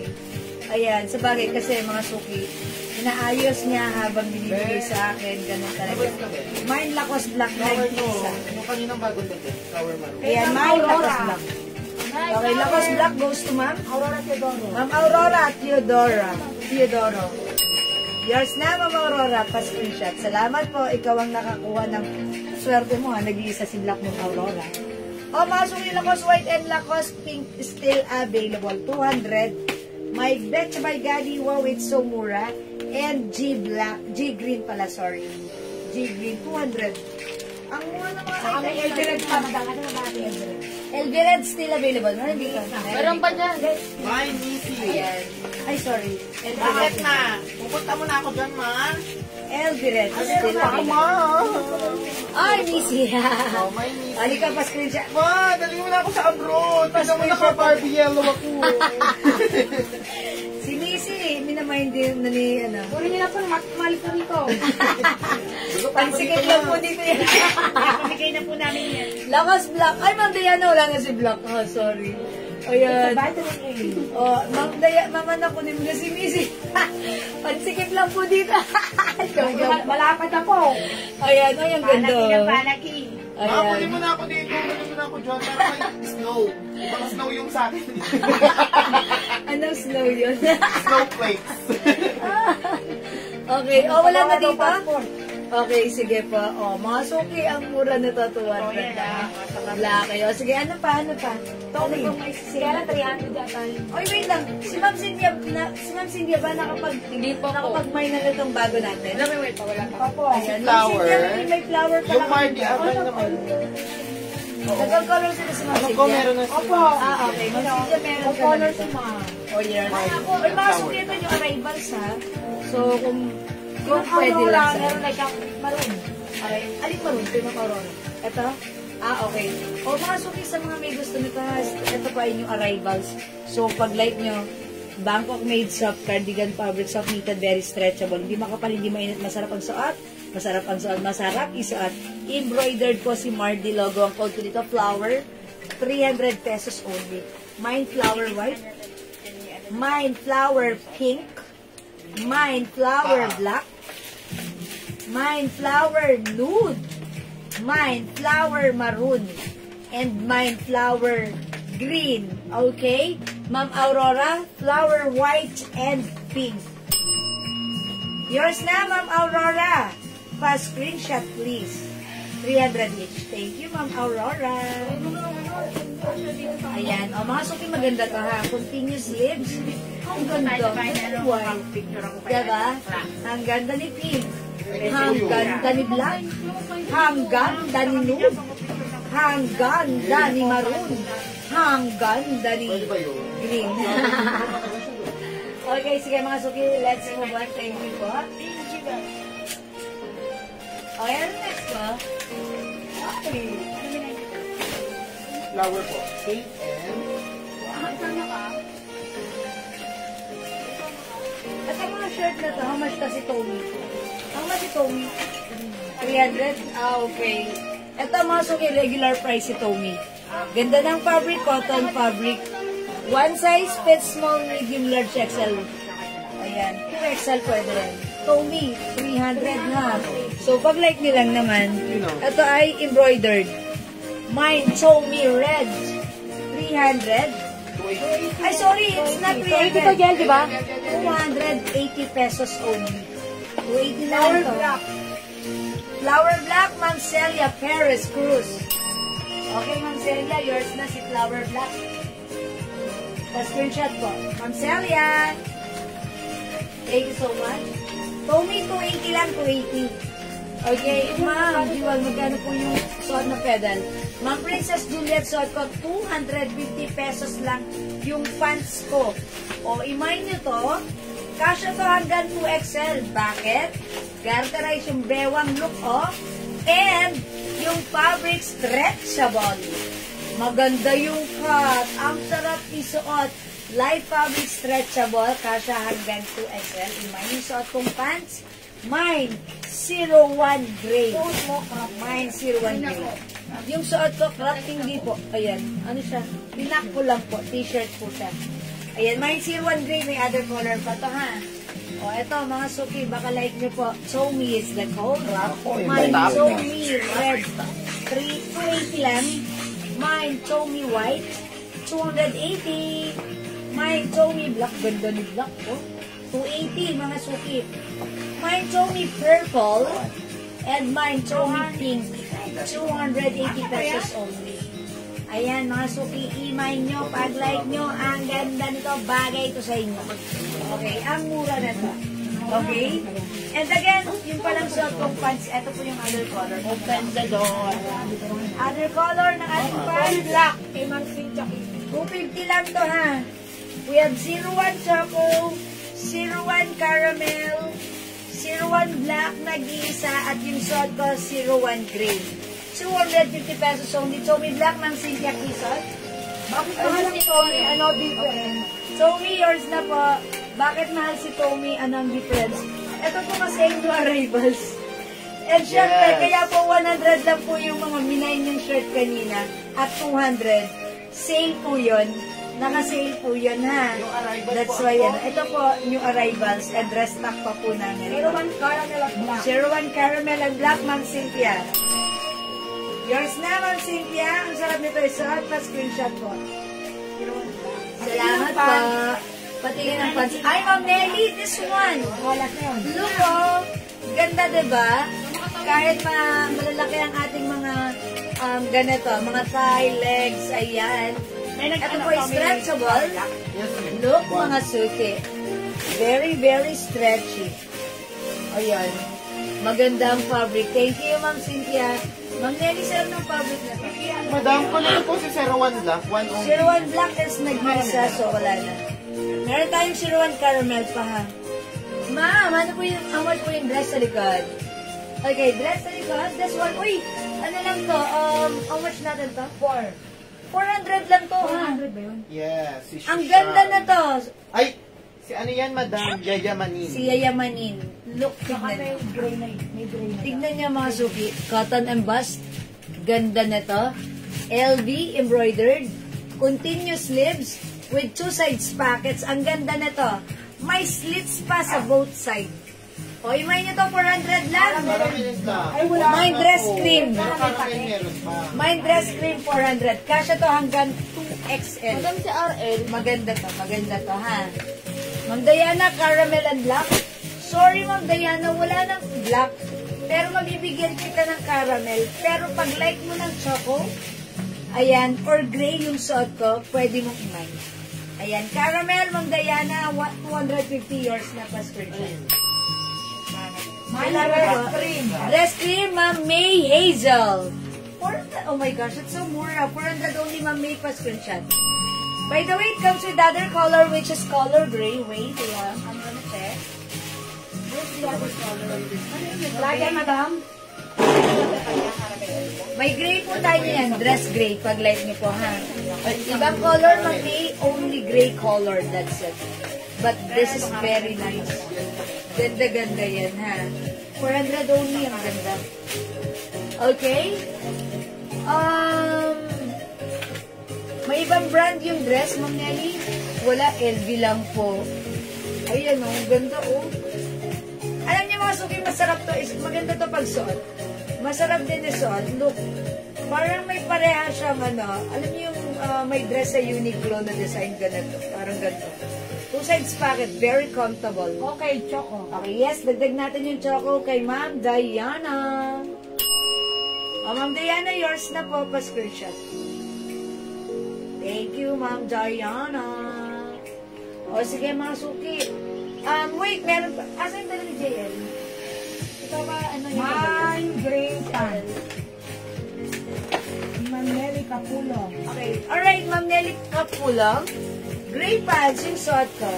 Ayan, sa bagay kasi mga suki, inaayos niya habang binibigay sa akin. Ganun talaga. Mine, Lacoste black, Flower no. nag-iisa. Yung kaninang bagong dating. Flower maroon. Ayan, mine, Lacoste black. Okay, Lacoste black goes to Ma'am. Aurora Teodoro. Ma'am Aurora Teodoro. Yours na, Ma'am Aurora. Pa-screenshot. Salamat po. Ikaw ang nakakuha ng swerte mo, ha. Nag-iisa si Black Ma'am Aurora. O, masok yung Lacoste white and Lacoste pink still available. 200. My Betcha by Gaddy. Wow, it's so mura. And G black. G green pala, sorry. G green. 200. Ang mura ng mga Saka may items Eldoret natin. pa. Madang ano ba natin Eldoret? Eldoret still available. Meron dito. Meron pa dyan. My Missy. Ayan. Ay, sorry. Bakit na? Pupunta mo na ako dyan, ma. Eldoret still Ako, available. ma. Ay, Missy. Oh, my Missy. Halika pa screenshot. Ma, dali mo na ako sa abroad. Tignan mo naka-Barbie yellow ako. Si Missy, minamind din na ni, ano. Puri nila po, malik po rito. Pansikip lang po dito yan. Pamigay na po namin yan. Lakas Black. Ay, Ma'am Diana, wala na si Black. Oh, sorry. Ayan. Vitamin A. Oh, Ma'am Diana, mama ko na si Missy. Pansikip lang po dito. Malapad ako. Ayan, ay, ang ganda. Palaki na palaki. Ma, pwede Ayan. mo na ako dito. Pwede mo na ako dyan. Para may snow. Ibang snow yung sa akin. Ano snow yun? Snowflakes. Okay. Oh, wala na dito? Passport. Okay, sige po. Oh, mga suki, ang mura na to, 200 na. Black kayo. Sige, ano pa? Ano pa? Tomi kung may sila 300 yata. Oy, wait lang. Si Ma'am Cynthia ba Hindi pa po. nakapag-mine na itong bago natin? Wait pa, wala pa. Opo. Ayan. Ma'am Flower. Cynthia, may flower pa Yung lang. Mardi Abay naman. Nagkag-color sila si Ma'am Alam ko Cynthia. meron na Opo. Ah, okay. Ma'am Cynthia, meron ka Color na si nito. ma'am. Oh, yes. Oy, mga suki, ito yung arrivals, ha? So, kung Yung pwede Aurora, lang sa... meron like ang maroon. Okay. Alin maroon? Ito yung Aurora. Ito? Ah, okay. O mga suki sa mga may gusto nito, ha? Ito pa yung arrivals. So, pag like nyo, Bangkok made soft cardigan fabric, soft knitted, very stretchable. Hindi makapal, hindi mainit, masarap ang suot. Masarap ang suot, masarap isuot. Embroidered po si Mardi logo. Ang code ko dito, flower. 300 pesos only. Mine flower white. Mine flower pink. Mine flower black. Mine flower nude. Mine flower maroon. And mine flower green. Okay? Ma'am Aurora, flower white and pink. Yours na, Ma'am Aurora. Pa-screenshot, please. 300 each. Thank you, Ma'am Aurora. Ayan. O, mga suki maganda to, ha? Continuous lips. Ang ganda. Wow. Diba? Ang ganda ni pink. Ang ganda ni black. Ang ganda ni nude. Ang ganda ni maroon. Ang ganda ni green. Okay, sige mga suki. Let's move on. Thank you po. ano next ba? Okay. Flower po. Pink and... At ang mga shirt na to, how much kasi Tommy? How much si Tommy? 300? Ah, okay. Ito mga suki, regular price si Tommy. Ganda ng fabric, cotton fabric. One size, fits small, medium, large, XL. Ayan. 2XL pwede rin. Tommy, 300 na. So, pag like nilang naman, ito ay embroidered. Mine, Tommy Red, 300. Ay, sorry, it's not 300. Ito, Jel, di ba? 280 pesos only. 280 lang ito. Flower Black, Ma'am Celia Perez Cruz. Okay, Ma'am Celia, yours na si Flower Black. Pa-screenshot po. Ma'am Celia. Thank you so much. Tommy, 280 lang, 280. Okay, Ma'am, Diwal, magkano po yung suot na pedal? Ma'am Princess Juliet, suot ko, 250 pesos lang yung pants ko. O, imay nyo to, kasya to hanggang 2XL. Bakit? Garterize yung bewang look, oh. And, yung fabric stretchable. Maganda yung cut. Ang sarap isuot. Light fabric stretchable, kasya hanggang 2XL. Imay yung suot kong pants. Mine, 01 gray. Mine, 01 gray. Yung suot ko, crop hindi po. Ayan, ano siya? Pinak ko lang po. T-shirt po siya. Ayan, mine, 01 gray. May other color pa to, ha? O, eto, mga suki, baka like nyo po. Tommy is the code. Mine, Tommy red. 280 lang. Mine, Tommy white. 280. Mine, Tommy black. Ganda ni black, oh. 280, mga suki. Mine, Tommy purple. And mine, Tommy pink. 280 pesos only. Ayan, mga suki, imay nyo, pag-like nyo, ang ganda nito, bagay ito sa inyo. Okay, ang mura na to. Okay? And again, yung palang suot kong pants, ito po yung other color. Open the door. Other color ng ating pants. Black. 250 lang to, ha? We have 01 choco, 01 caramel, 01 black nag-iisa, at yung suot ko, 01 gray. 250 pesos only. Tommy Black ng Cynthia Quezon. Bakit mahal si Tommy? Ano difference? Tommy, yours na po. Bakit mahal si Tommy? Anong difference? Ito po kasi yung arrivals. And syempre, kaya po 100 lang po yung mga minayin yung shirt kanina. At 200. Sale po yun. Naka-sale po yun, ha? That's why yan. Ito po, new arrivals. And restock pa po namin. 01 caramel at black. 01 caramel and black, Ma'am Cynthia. Yours na, Ma'am Cynthia. Ang sarap nito. Isuot pa screenshot po. Salamat po. Patingin ang pansin. Ay, Ma'am Nelly, this one. Wala na yun. Look, oh. Ganda, diba? Kahit malalaki ang ating mga ganito, mga thigh, legs, ayan. Ito po is stretchable. Look, mga suki. Very, very stretchy. Ayan. Magandang fabric. Thank you, Ma'am Cynthia. Ma'am Nelly, sarap ng fabric na to. Madam, kunin po si 01 Black. 1 only. 01 black is nag-isa, so wala na. Meron tayong 01 caramel pa, ha? Ma'am, ano po yung, how much po yung dress sa likod? Okay, dress sa likod. This one, uy, ano lang to? How much natin to? 400 lang to, ha? 100 ba yun? Yes. Si Ang Shusha. ganda na to. Ay, si ano yan, Madam? Yayamanin. Si Yayamanin. Look, Saka tignan. may gray na yun. May gray na. Tignan niya mga suki. Cotton embossed. Ganda na to. LV embroidered. Continuous sleeves with 2 sides pockets. Ang ganda na to. May slits pa sa both side. O, imay niyo to, 400 lang. Marami rin lang. Ay, wala. My dress cream. Parang meron pa. My dress cream, 400. Kasya to hanggang 2XL. Madam si RL. Maganda to, ha? Ma'am Diana, caramel and black. Sorry, Ma'am Diana, wala nang black. Pero mabibigyan kita ng caramel. Pero pag like mo ng choco, ayan, or gray yung suot ko, pwede mong imay. Ayan, caramel, Ma'am Diana, 250 yours na pa screenshot. Dress cream, Ma'am May Hazel. Oh my gosh, it's so mura. 400 only, Ma'am May pa screenshot. By the way, it comes with other color, which is color gray. Wait, yeah, I'm gonna check. Where's the other color? Lagyan, madam. May gray po tayo yan. Dress gray. Pag light niyo po, ha? Ibang color, Mami, only gray color. That's it. But this is very nice. Ganda-ganda yan, ha? 400 only. Ang ganda. Okay? May ibang brand yung dress, Ma'am Nelly? Wala, LV lang po. Ayan o, ganda o. Alam niyo mga suki, masarap to. Maganda to pag suot. Masarap din isuot. Look, parang may pareha siyang alam niyo yung may dress sa Uniqlo na design ganito. Parang ganito. 2 sides pocket, very comfortable. Okay, Choco. Okay, yes, dagdag natin yung choco kay Ma'am Diana. Ma'am Diana, yours na po pa screenshot. Thank you, Ma'am Diana. O, sige mga suki. Wait, meron pa. Asa yung dala ni JL? Ito ba, ano yung Mine gray pants. Ma'am Nelly Capulong. Okay. Alright, Ma'am Nelly Capulong. Gray pants yung suot ko.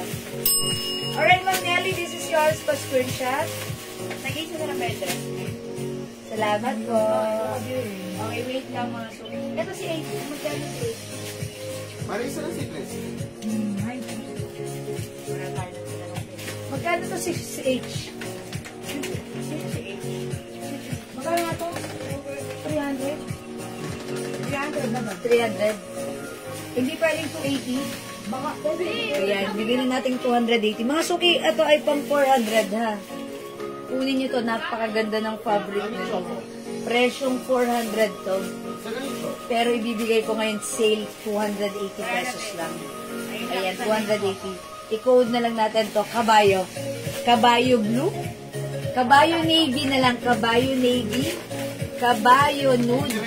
Alright, Ma'am Nelly, this is yours pa screenshot. Nag-isa na lang better. Salamat po. Okay, wait lang mga suki. Ito si 8. Magkano si 8? Parang isa lang si Chris. Magkano to si H? Magkano nga to? 300? 300 naman. 300. Hindi pwedeng 280. Baka pwede. Ayan, bigyan na natin 280. Mga suki, ito ay pang 400 ha. Kunin nyo to, napakaganda ng fabric nito. Presyong 400 to. Sa ganito. Pero ibibigay ko ngayon sale 280 pesos lang. Ayan, 280. I-code na lang natin to, kabayo. Kabayo blue. Kabayo navy na lang, kabayo navy. Kabayo nude.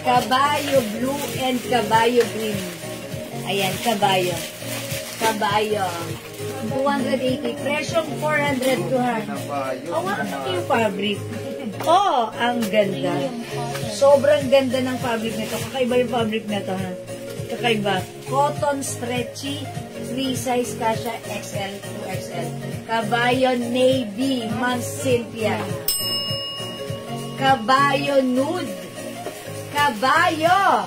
Kabayo blue and kabayo green. Ayan, kabayo. Kabayo. 280. Presyong 400 to ha. Oh, ano yung fabric? Oh, ang ganda. Sobrang ganda ng fabric nito. Kakaiba yung fabric nito ha. Kakaiba. Cotton stretchy. 3 size kasha XL to XL. Kabayo navy. Ma'am Cynthia. Kabayo nude. Kabayo.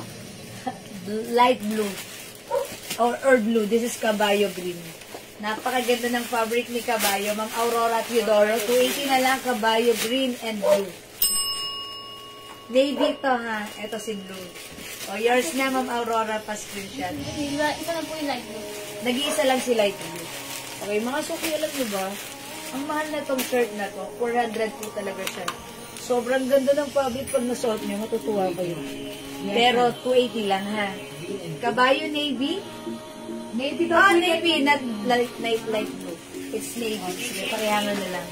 Light blue. Or blue. This is kabayo green. Napakaganda ng fabric ni Kabayo. Ma'am Aurora Teodoro. 280 na lang. Kabayo green and blue. Navy to ha. Ito si blue. O yours na Ma'am Aurora pa screenshot. Isa na po yung light blue. Nag-iisa lang si light blue. Okay, mga suki, alam niyo ba? Ang mahal na tong shirt na to. 400 po talaga siya. Sobrang ganda ng fabric. Pag nasuot niyo, matutuwa kayo. Pero 280 lang ha. Kabayo navy. Navy to. Navy, not light blue. It's navy. Sige, parehangan na lang.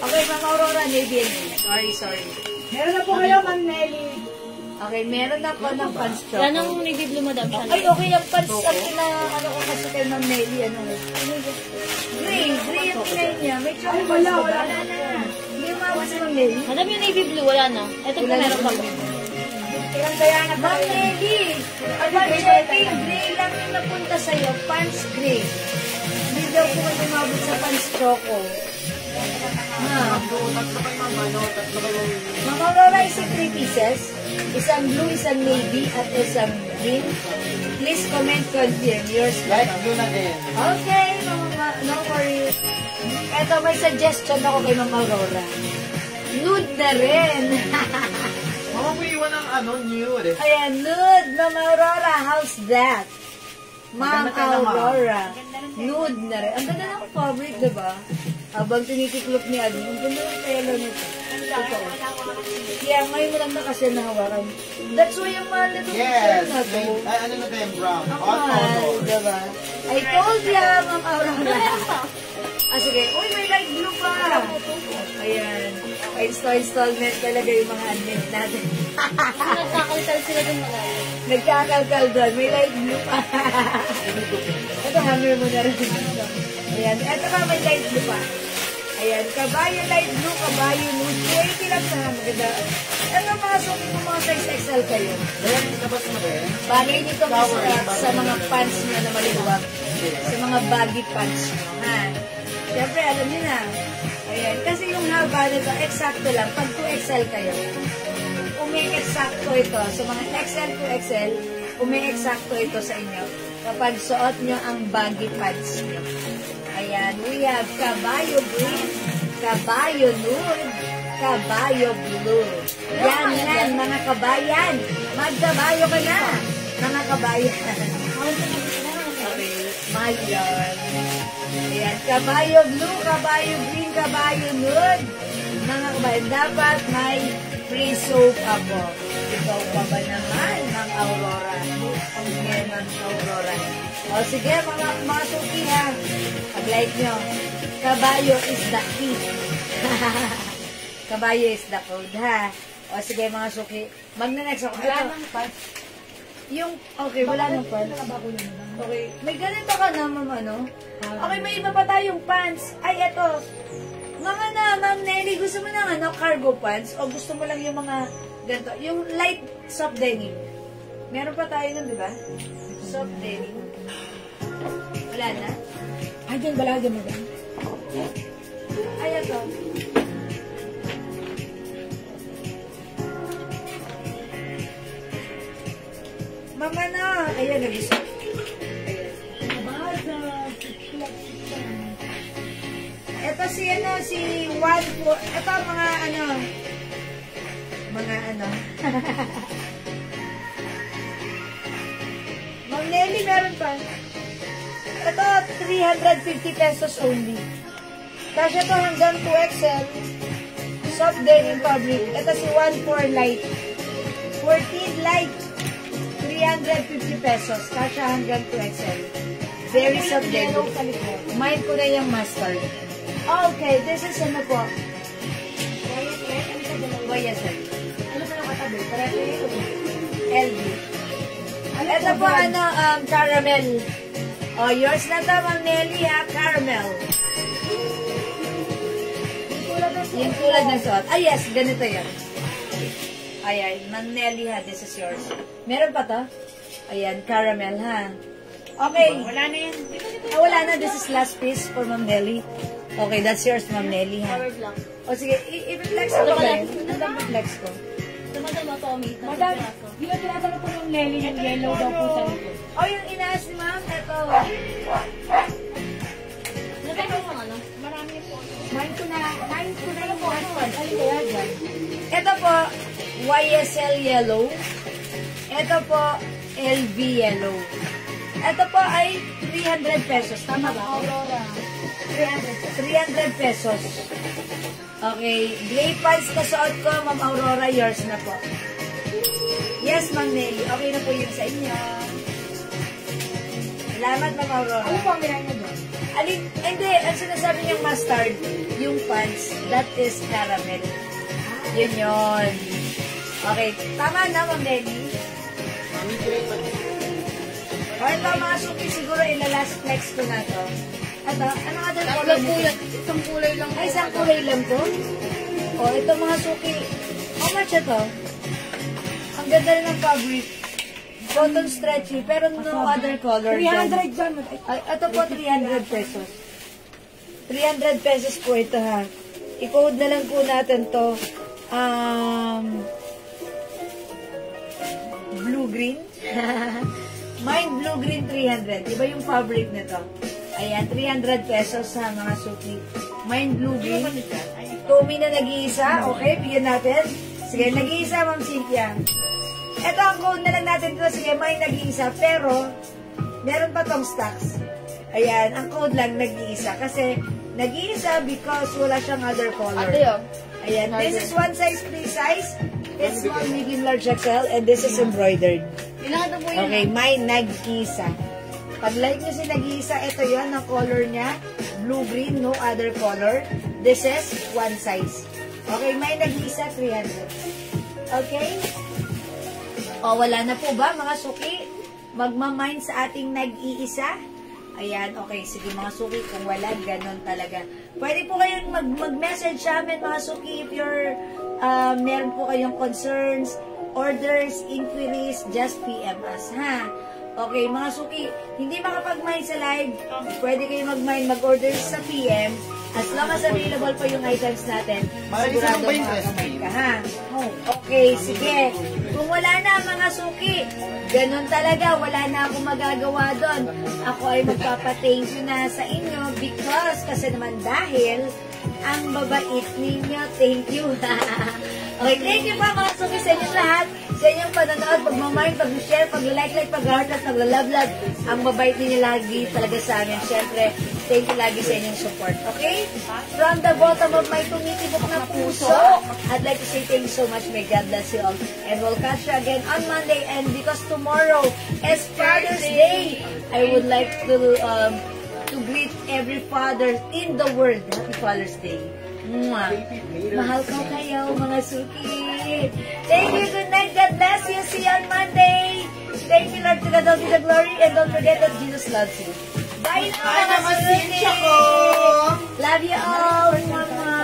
Okay, Ma'am Aurora, navy and blue. Sorry. Meron na po kayo, Ma'am Nelly. Okay, meron na po ng pants choco. Wala nang navy blue, madam. Ay, okay, yung pants na, ano ko kasi kay Ma'am Nelly, gray yung plain niya. May choco wala na. Hindi umawat si Ma'am Nelly. Madam, yung navy blue, wala na. Ito po meron pa. Ilang kaya na Ma'am Nelly, about checking, gray lang yung napunta sa'yo, pants gray. Hindi daw po kayo umabot sa pants choco. Ma'am Aurora is 3 pieces. Isang blue, isang navy, at isang green. Please comment, confirm. Yours na. Light blue na din. Okay, no worries. Eto, may suggestion ako kay Ma'am Aurora. Nude na rin. Mama mo iwan ng nude. Ayan, nude, Ma'am Aurora. How's that? Ma'am Aurora. Nude na rin. Ang ganda ng fabric, diba? Habang tinitiklop ni Adi, ang ganda ng pelo nito. Ito. Kaya ngayon mo lang na kasi nahawakan. That's why yung mahal nito. Yes. Na to. Ay, ano na tayo, brown. Ang mahal, diba? I told ya, Ma'am Aurora. Sige. Uy, may light blue pa. Ayan. Pa-installment talaga yung mga admin natin. Nagkakalkal sila dun, madam. Nagkakalkal doon. May light blue pa. Ito, hammer mo na rin. Ayan. Ito pa, may light blue pa. Ayan. Kabayo light blue, kabayo nude. 280 lang na. Maganda. Ano mga suki mo, mga size XL kayo? Ayan, labas mo rin. Bagay nito sa mga pants nyo na maliwag. Sa mga baggy pants nyo. Ha? Siyempre, alam niyo na. Ayan. Kasi yung haba nito, eksakto lang. Pag 2XL kayo, umi-eksakto ito. Sa mga XL to XL, umi-eksakto ito sa inyo kapag suot nyo ang baggy pants nyo. Ayan, we have kabayo green, kabayo nude, kabayo blue. Yan, mga kabayan. Magkabayo ka na, mga kabayan. Okay, mahal yun. Ayan, kabayo blue, kabayo green, kabayo nude. Mga kabayan, dapat may free soap ako. Ikaw pa ba naman, Ma'am Aurora? Okay, Ma'am Aurora. O sige, mga suki ha. Pag-like nyo. Kabayo is the key. Kabayo is the code ha. O sige, mga suki. Magna-next ako. Wala nang part. Yung, okay, wala nang pants. Okay, may ganito ka na, Ma'am, ano? Okay, may iba pa tayong pants. Ay, eto. Mga na, Ma'am Nelly, gusto mo ng ano, cargo pants? O gusto mo lang yung mga ganito? Yung light soft denim. Meron pa tayo nun, di ba? Soft denim. Wala na? Ay, dyan, balagyan mo dyan. Ay, eto. Mama na. Ayan, nag-isa. Ito si ano, si 1-4. Ito mga ano. Mga ano. Ma'am Nelly, meron pa. Ito, 350 pesos only. Kasi ito hanggang 2XL. Soft denim fabric. Ito si 1-4 light. 14 light. 350 pesos. Kasi hanggang 2XL. Very soft denim. Mine ko na yung mustard. Okay, this is ano po? YSL. Ano pa nakatabi? LB. Ito po ano, caramel. Oh, yours na to, Ma'am Nelly ha, caramel. Yung tulad ng suot. Ah, yes, ganito yan. Ayan, Ma'am Nelly ha, this is yours. Meron pa to? Ayan, caramel ha. Okay. Wala na yan. Ah, wala na, this is last piece for Ma'am Nelly. Okay, that's yours, Ma'am Nelly ha. Power block. O sige, i-flex ko ba? Ano flex ko? Tumagal mo, Tommy. Madam, di ba tinatanong po yung Nelly yung yellow daw po sa likod? O, yung inaas ni Ma'am, ito. Nabigay mo ano? Marami po. Nine ko na yung po. Ano kaya dyan? Ito po, YSL yellow. Ito po, LV yellow. Ito po ay 300 pesos. Tama ba? Aurora. 300 pesos. Okay. Gray pants na suot ko, Ma'am Aurora, yours na po. Yes, Ma'am Nelly. Okay na po yun sa inyo. Salamat, Ma'am Aurora. Ano po ang nilay niya doon? Alin, hindi, ang sinasabi niyang mustard, yung pants, that is caramel. Yun yun. Okay, tama na, Ma'am Nelly. O, ito mga suki, siguro ilalast flex ko na to. Ito, ano other color nito? Isang kulay lang. Ay, isang kulay lang to? O, ito mga suki, how much ito? Ang ganda rin ng fabric. Cotton stretchy, pero no other color. 300 dyan. Ay, ito po, 300 pesos. 300 pesos po ito, ha. I-code na lang po natin to. Blue-green. Mine blue-green 300. Iba yung fabric nito. Ayan, 300 pesos sa mga suki. Mine blue-green. Tommy na nag-iisa. Okay, bigyan natin. Sige, nag-iisa, Ma'am Cynthia. Ito ang code na lang natin dito. Sige, may nag-iisa. Pero, meron pa tong stocks. Ayan, ang code lang nag-iisa. Kasi, nag-iisa because wala siyang other color. Ayan, this is one size, free size. It's small, medium, large, XL. And this is embroidered. Ilan na po yun? Okay, may nag-iisa. Pag like nyo si nag-iisa, ito yon ang color niya. Blue-green, no other color. This is one size. Okay, may nag-iisa, 300. Okay? O, wala na po ba mga suki? Magmamind sa ating nag-iisa? Ayan, okay. Sige mga suki, kung wala, ganun talaga. Pwede po kayong mag-message sa amin mga suki if you're, meron po kayong concerns, orders, inquiries, just PM us, ha? Okay, mga suki, hindi makapag-mind sa live, pwede kayo mag-mind, mag-order sa PM, As long as available pa yung items natin, Marisa lang ba yung makakamay ka, ha? Okay, sige. Kung wala na mga suki, ganun talaga, wala na akong magagawa doon. Ako ay magpapa-thank you na sa inyo because, kasi naman dahil, ang babait ninyo, thank you. Okay, thank you pa mga suki sa inyong lahat, sa inyong panonood, pagmamahal, pag-share, pag-like, pag-heart, at pag-love. Ang babait ninyo lagi talaga sa amin. Siyempre, thank you lagi sa inyong support. Okay? From the bottom of my tumitibok na puso, I'd like to say thank you so much. May God bless you all. And we'll catch you again on Monday. And because tomorrow is Father's Day, I would like to greet every father in the world. Happy Father's Day. Mwah. Mahal ko kayo, mga suki. Thank you, good night. God bless you. See you on Monday. Thank you, Lord. To God all be the glory. And don't forget that Jesus loves you. Bye na, mga suki. Love you all. Mama.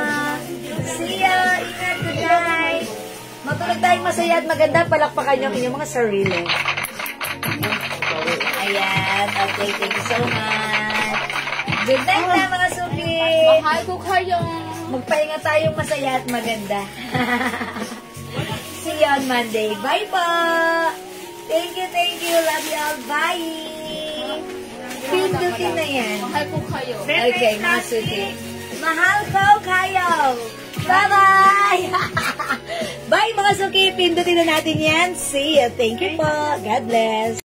See ya. Ingat. Good night. Matulog tayong masaya at maganda. Palakpakan yung inyong mga sarili. Ayan. Okay, thank you so much. Good night na, mga suki. Mahal ko kayo. Magpahinga tayong masaya at maganda. See you on Monday. Bye po! Thank you, thank you. Love you all. Bye! Pindutin na yan. Mahal ko kayo. Okay, mga suki. Mahal ko kayo! Bye-bye! Bye, mga suki. Pindutin na natin yan. See you. Thank you po. God bless.